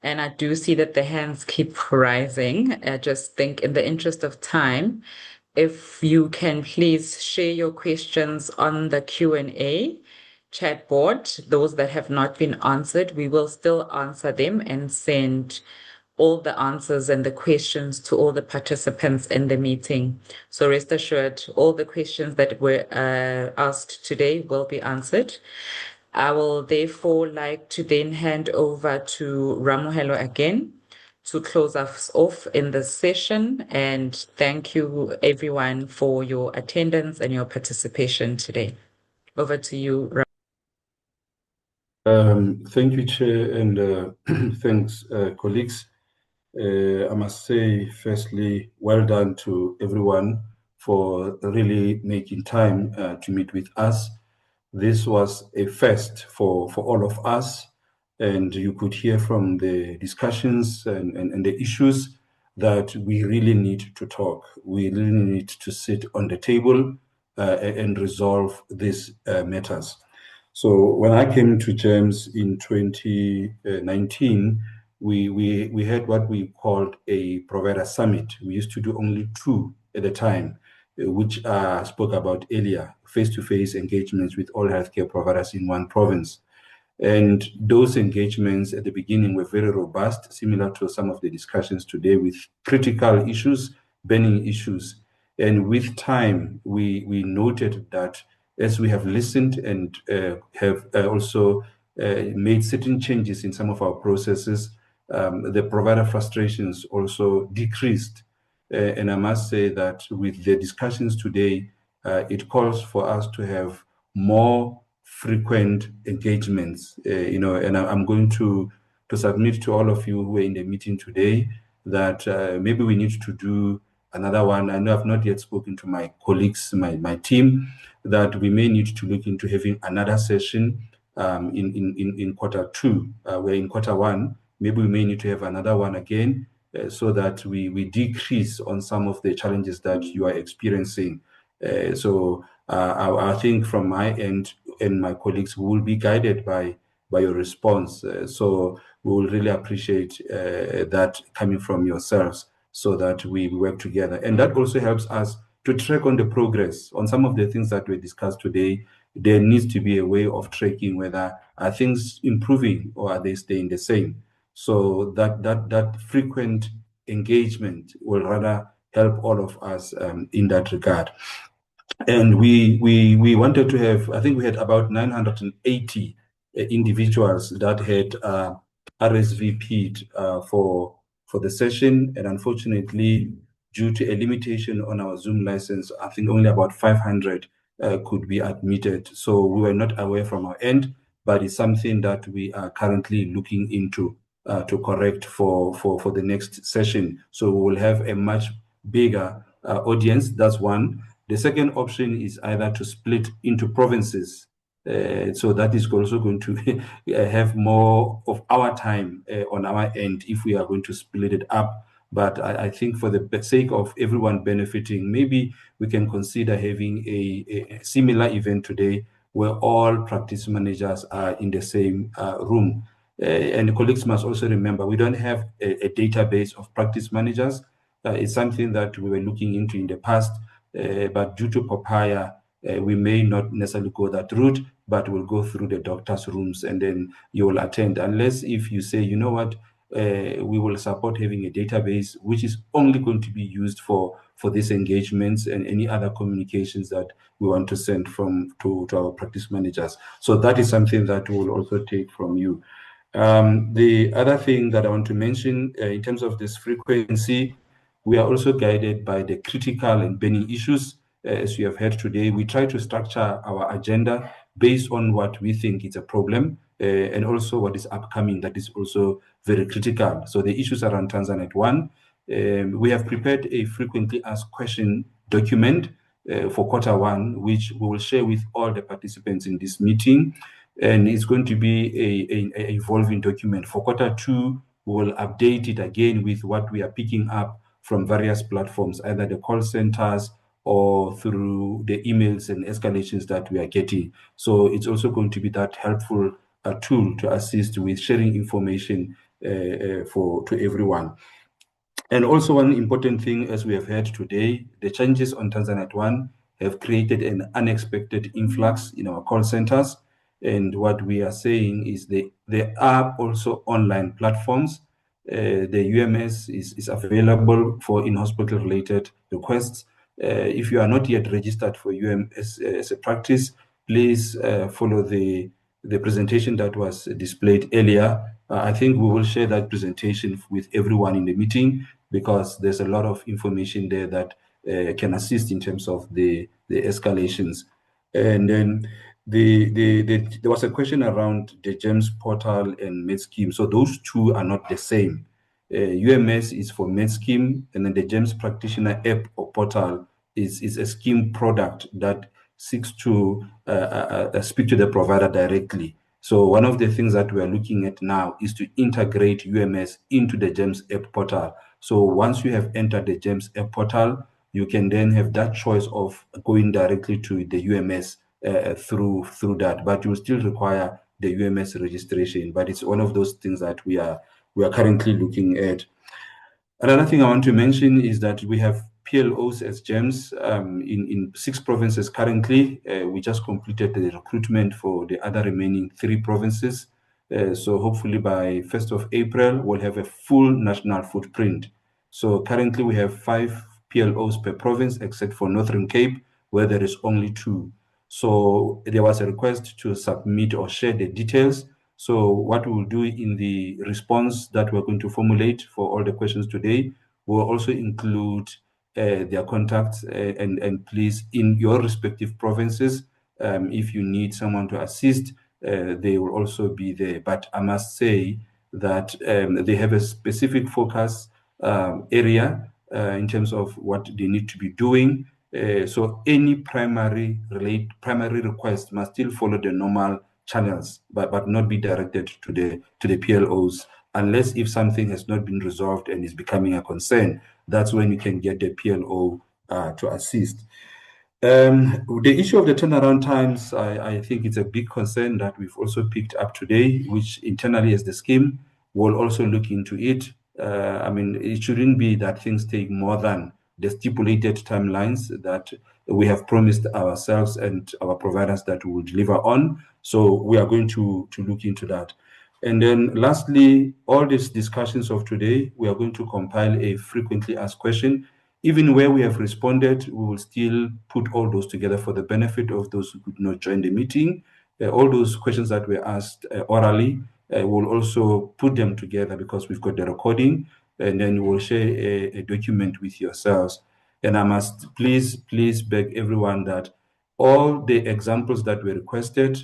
Speaker 2: and I do see that the hands keep rising. I just think in the interest of time, if you can please share your questions on the Q&A chat board, those that have not been answered, we will still answer them and send all the answers and the questions to all the participants in the meeting. So rest assured, all the questions that were asked today will be answered. I will therefore like to then hand over to Ramohelo again to close us off in this session. And thank you everyone for your attendance and your participation today. Over to you, Ramohelo.
Speaker 3: Thank you, Chair, and thanks, colleagues. I must say, firstly, well done to everyone for really making time to meet with us. This was a first for all of us, and you could hear from the discussions and the issues that we really need to talk. We really need to sit on the table and resolve these matters. So when I came to GEMS in 2019, we had what we called a provider summit. We used to do only 2 at a time, which I spoke about earlier, face-to-face engagements with all healthcare providers in one province. And those engagements at the beginning were very robust, similar to some of the discussions today, with critical issues, burning issues. And with time, we noted that as we have listened and have also made certain changes in some of our processes, the provider frustrations also decreased. And I must say that with the discussions today, it calls for us to have more frequent engagements, and I'm going to submit to all of you who are in the meeting today that maybe we need to do another one. I know I've not yet spoken to my colleagues, my team, that we may need to look into having another session in Q2, where in Q1, maybe we may need to have another one again so that we decrease on some of the challenges that you are experiencing. So I think from my end and my colleagues, we will be guided by your response. So we will really appreciate that coming from yourselves so that we work together. And that also helps us to track on the progress on some of the things that we discussed today. There needs to be a way of tracking whether are things improving or are they staying the same. So that frequent engagement will rather help all of us in that regard. And we wanted to have, I think we had about 980 individuals that had RSVP'd for the session. And unfortunately, due to a limitation on our Zoom license, I think only about 500 could be admitted. So we were not aware from our end, but it's something that we are currently looking into to correct for the next session. So we will have a much bigger audience. That's one. The second option is either to split into provinces. So that is also going to have more of our time on our end if we are going to split it up. But I think for the sake of everyone benefiting, maybe we can consider having a similar event today where all practice managers are in the same room. And colleagues must also remember, we don't have a database of practice managers. It's something that we were looking into in the past, but due to Papaya, we may not necessarily go that route, but we'll go through the doctor's rooms and then you will attend. Unless if you say, you know what, we will support having a database which is only going to be used for these engagements and any other communications that we want to send to our practice managers. So that is something that we will also take from you. The other thing that I want to mention in terms of this frequency, we are also guided by the critical and burning issues. As you have heard today, we try to structure our agenda based on what we think is a problem and also what is upcoming that is also very critical. So the issues around Tanzanite 1, we have prepared a frequently asked question document for Q1, which we will share with all the participants in this meeting. And it's going to be an evolving document. For Q2, we will update it again with what we are picking up from various platforms, either the call centers or through the emails and escalations that we are getting. So it's also going to be that helpful tool to assist with sharing information to everyone. And also one important thing, as we have heard today, the changes on Tanzanite 1 have created an unexpected influx in our call centers. And what we are saying is there are also online platforms. The UMS is available for in-hospital related requests. If you are not yet registered for UMS as a practice, please follow the presentation that was displayed earlier. I think we will share that presentation with everyone in the meeting because there's a lot of information there that can assist in terms of the escalations. And then there was a question around the GEMS portal and MedScheme. So those two are not the same. UMS is for MedScheme, and then the GEMS practitioner app or portal is a scheme product that seeks to speak to the provider directly. So one of the things that we are looking at now is to integrate UMS into the GEMS app portal. So once you have entered the GEMS app portal, you can then have that choice of going directly to the UMS through that, but you will still require the UMS registration. But it's one of those things that we are currently looking at. Another thing I want to mention is that we have PLOs as GEMS in 6 provinces currently. We just completed the recruitment for the other remaining 3 provinces. So hopefully by 1st of April, we'll have a full national footprint. So currently we have 5 PLOs per province, except for Northern Cape, where there is only 2. So there was a request to submit or share the details. So what we will do in the response that we're going to formulate for all the questions today, we'll also include their contacts and please, in your respective provinces, if you need someone to assist, they will also be there. But I must say that they have a specific focus area in terms of what they need to be doing. So any primary request must still follow the normal channels, but not be directed to the PLOs, unless if something has not been resolved and is becoming a concern. That's when you can get the PLO to assist. The issue of the turnaround times, I think it's a big concern that we've also picked up today, which internally as the scheme will also look into it. I mean, it shouldn't be that things take more than the stipulated timelines that we have promised ourselves and our providers that we will deliver on. So we are going to look into that. And then lastly, all these discussions of today, we are going to compile a frequently asked question. Even where we have responded, we will still put all those together for the benefit of those who could not join the meeting. All those questions that were asked orally, we'll also put them together because we've got the recording, and then we'll share a document with yourselves. And I must please beg everyone that all the examples that were requested,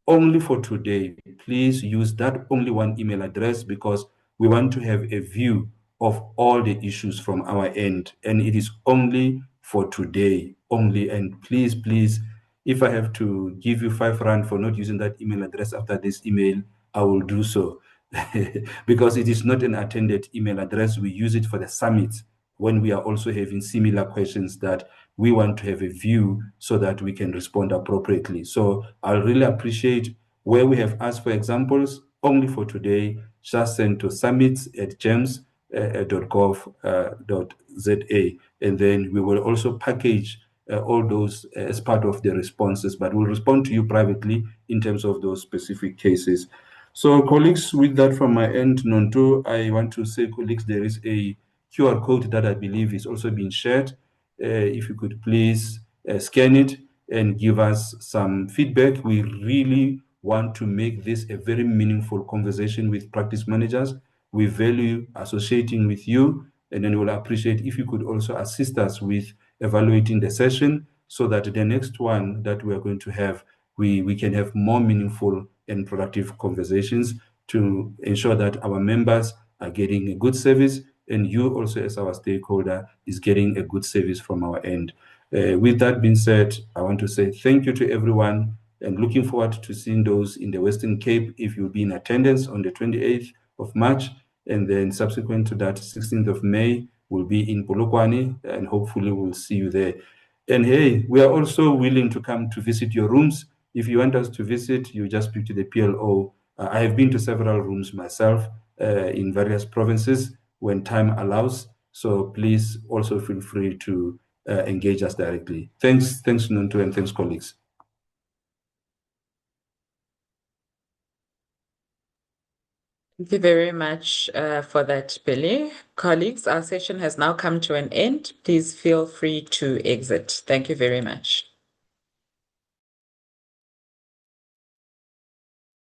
Speaker 3: only for today, please use that only one email address, because we want to have a view of all the issues from our end, and it is only for today only. And please, please, if I have to give you R5 for not using that email address after this email, I will do so. Because it is not an attended email address. We use it for the summit when we are also having similar questions that we want to have a view so that we can respond appropriately. So I'll really appreciate where we have asked for examples only for today, just send to summits@gems.gov.za, and then we will also package all those as part of the responses, but we'll respond to you privately in terms of those specific cases. So colleagues, with that from my end, Nonto, I want to say, colleagues, there is a QR code that I believe is also being shared. If you could please scan it and give us some feedback. We really want to make this a very meaningful conversation with practice managers. We value associating with you, and then we'll appreciate if you could also assist us with evaluating the session so that the next one that we are going to have, we can have more meaningful and productive conversations to ensure that our members are getting a good service, and you also as our stakeholder is getting a good service from our end. With that being said, I want to say thank you to everyone and looking forward to seeing those in the Western Cape if you'll be in attendance on the 28th of March, and then subsequent to that, 16th of May, we'll be in Polokwane, and hopefully we'll see you there. And hey, we are also willing to come to visit your rooms. If you want us to visit, you just speak to the PLO. I have been to several rooms myself in various provinces when time allows. So please also feel free to engage us directly. Thanks, Nonto, and thanks, colleagues.
Speaker 2: Thank you very much for that, Billy. Colleagues, our session has now come to an end. Please feel free to exit. Thank you very much.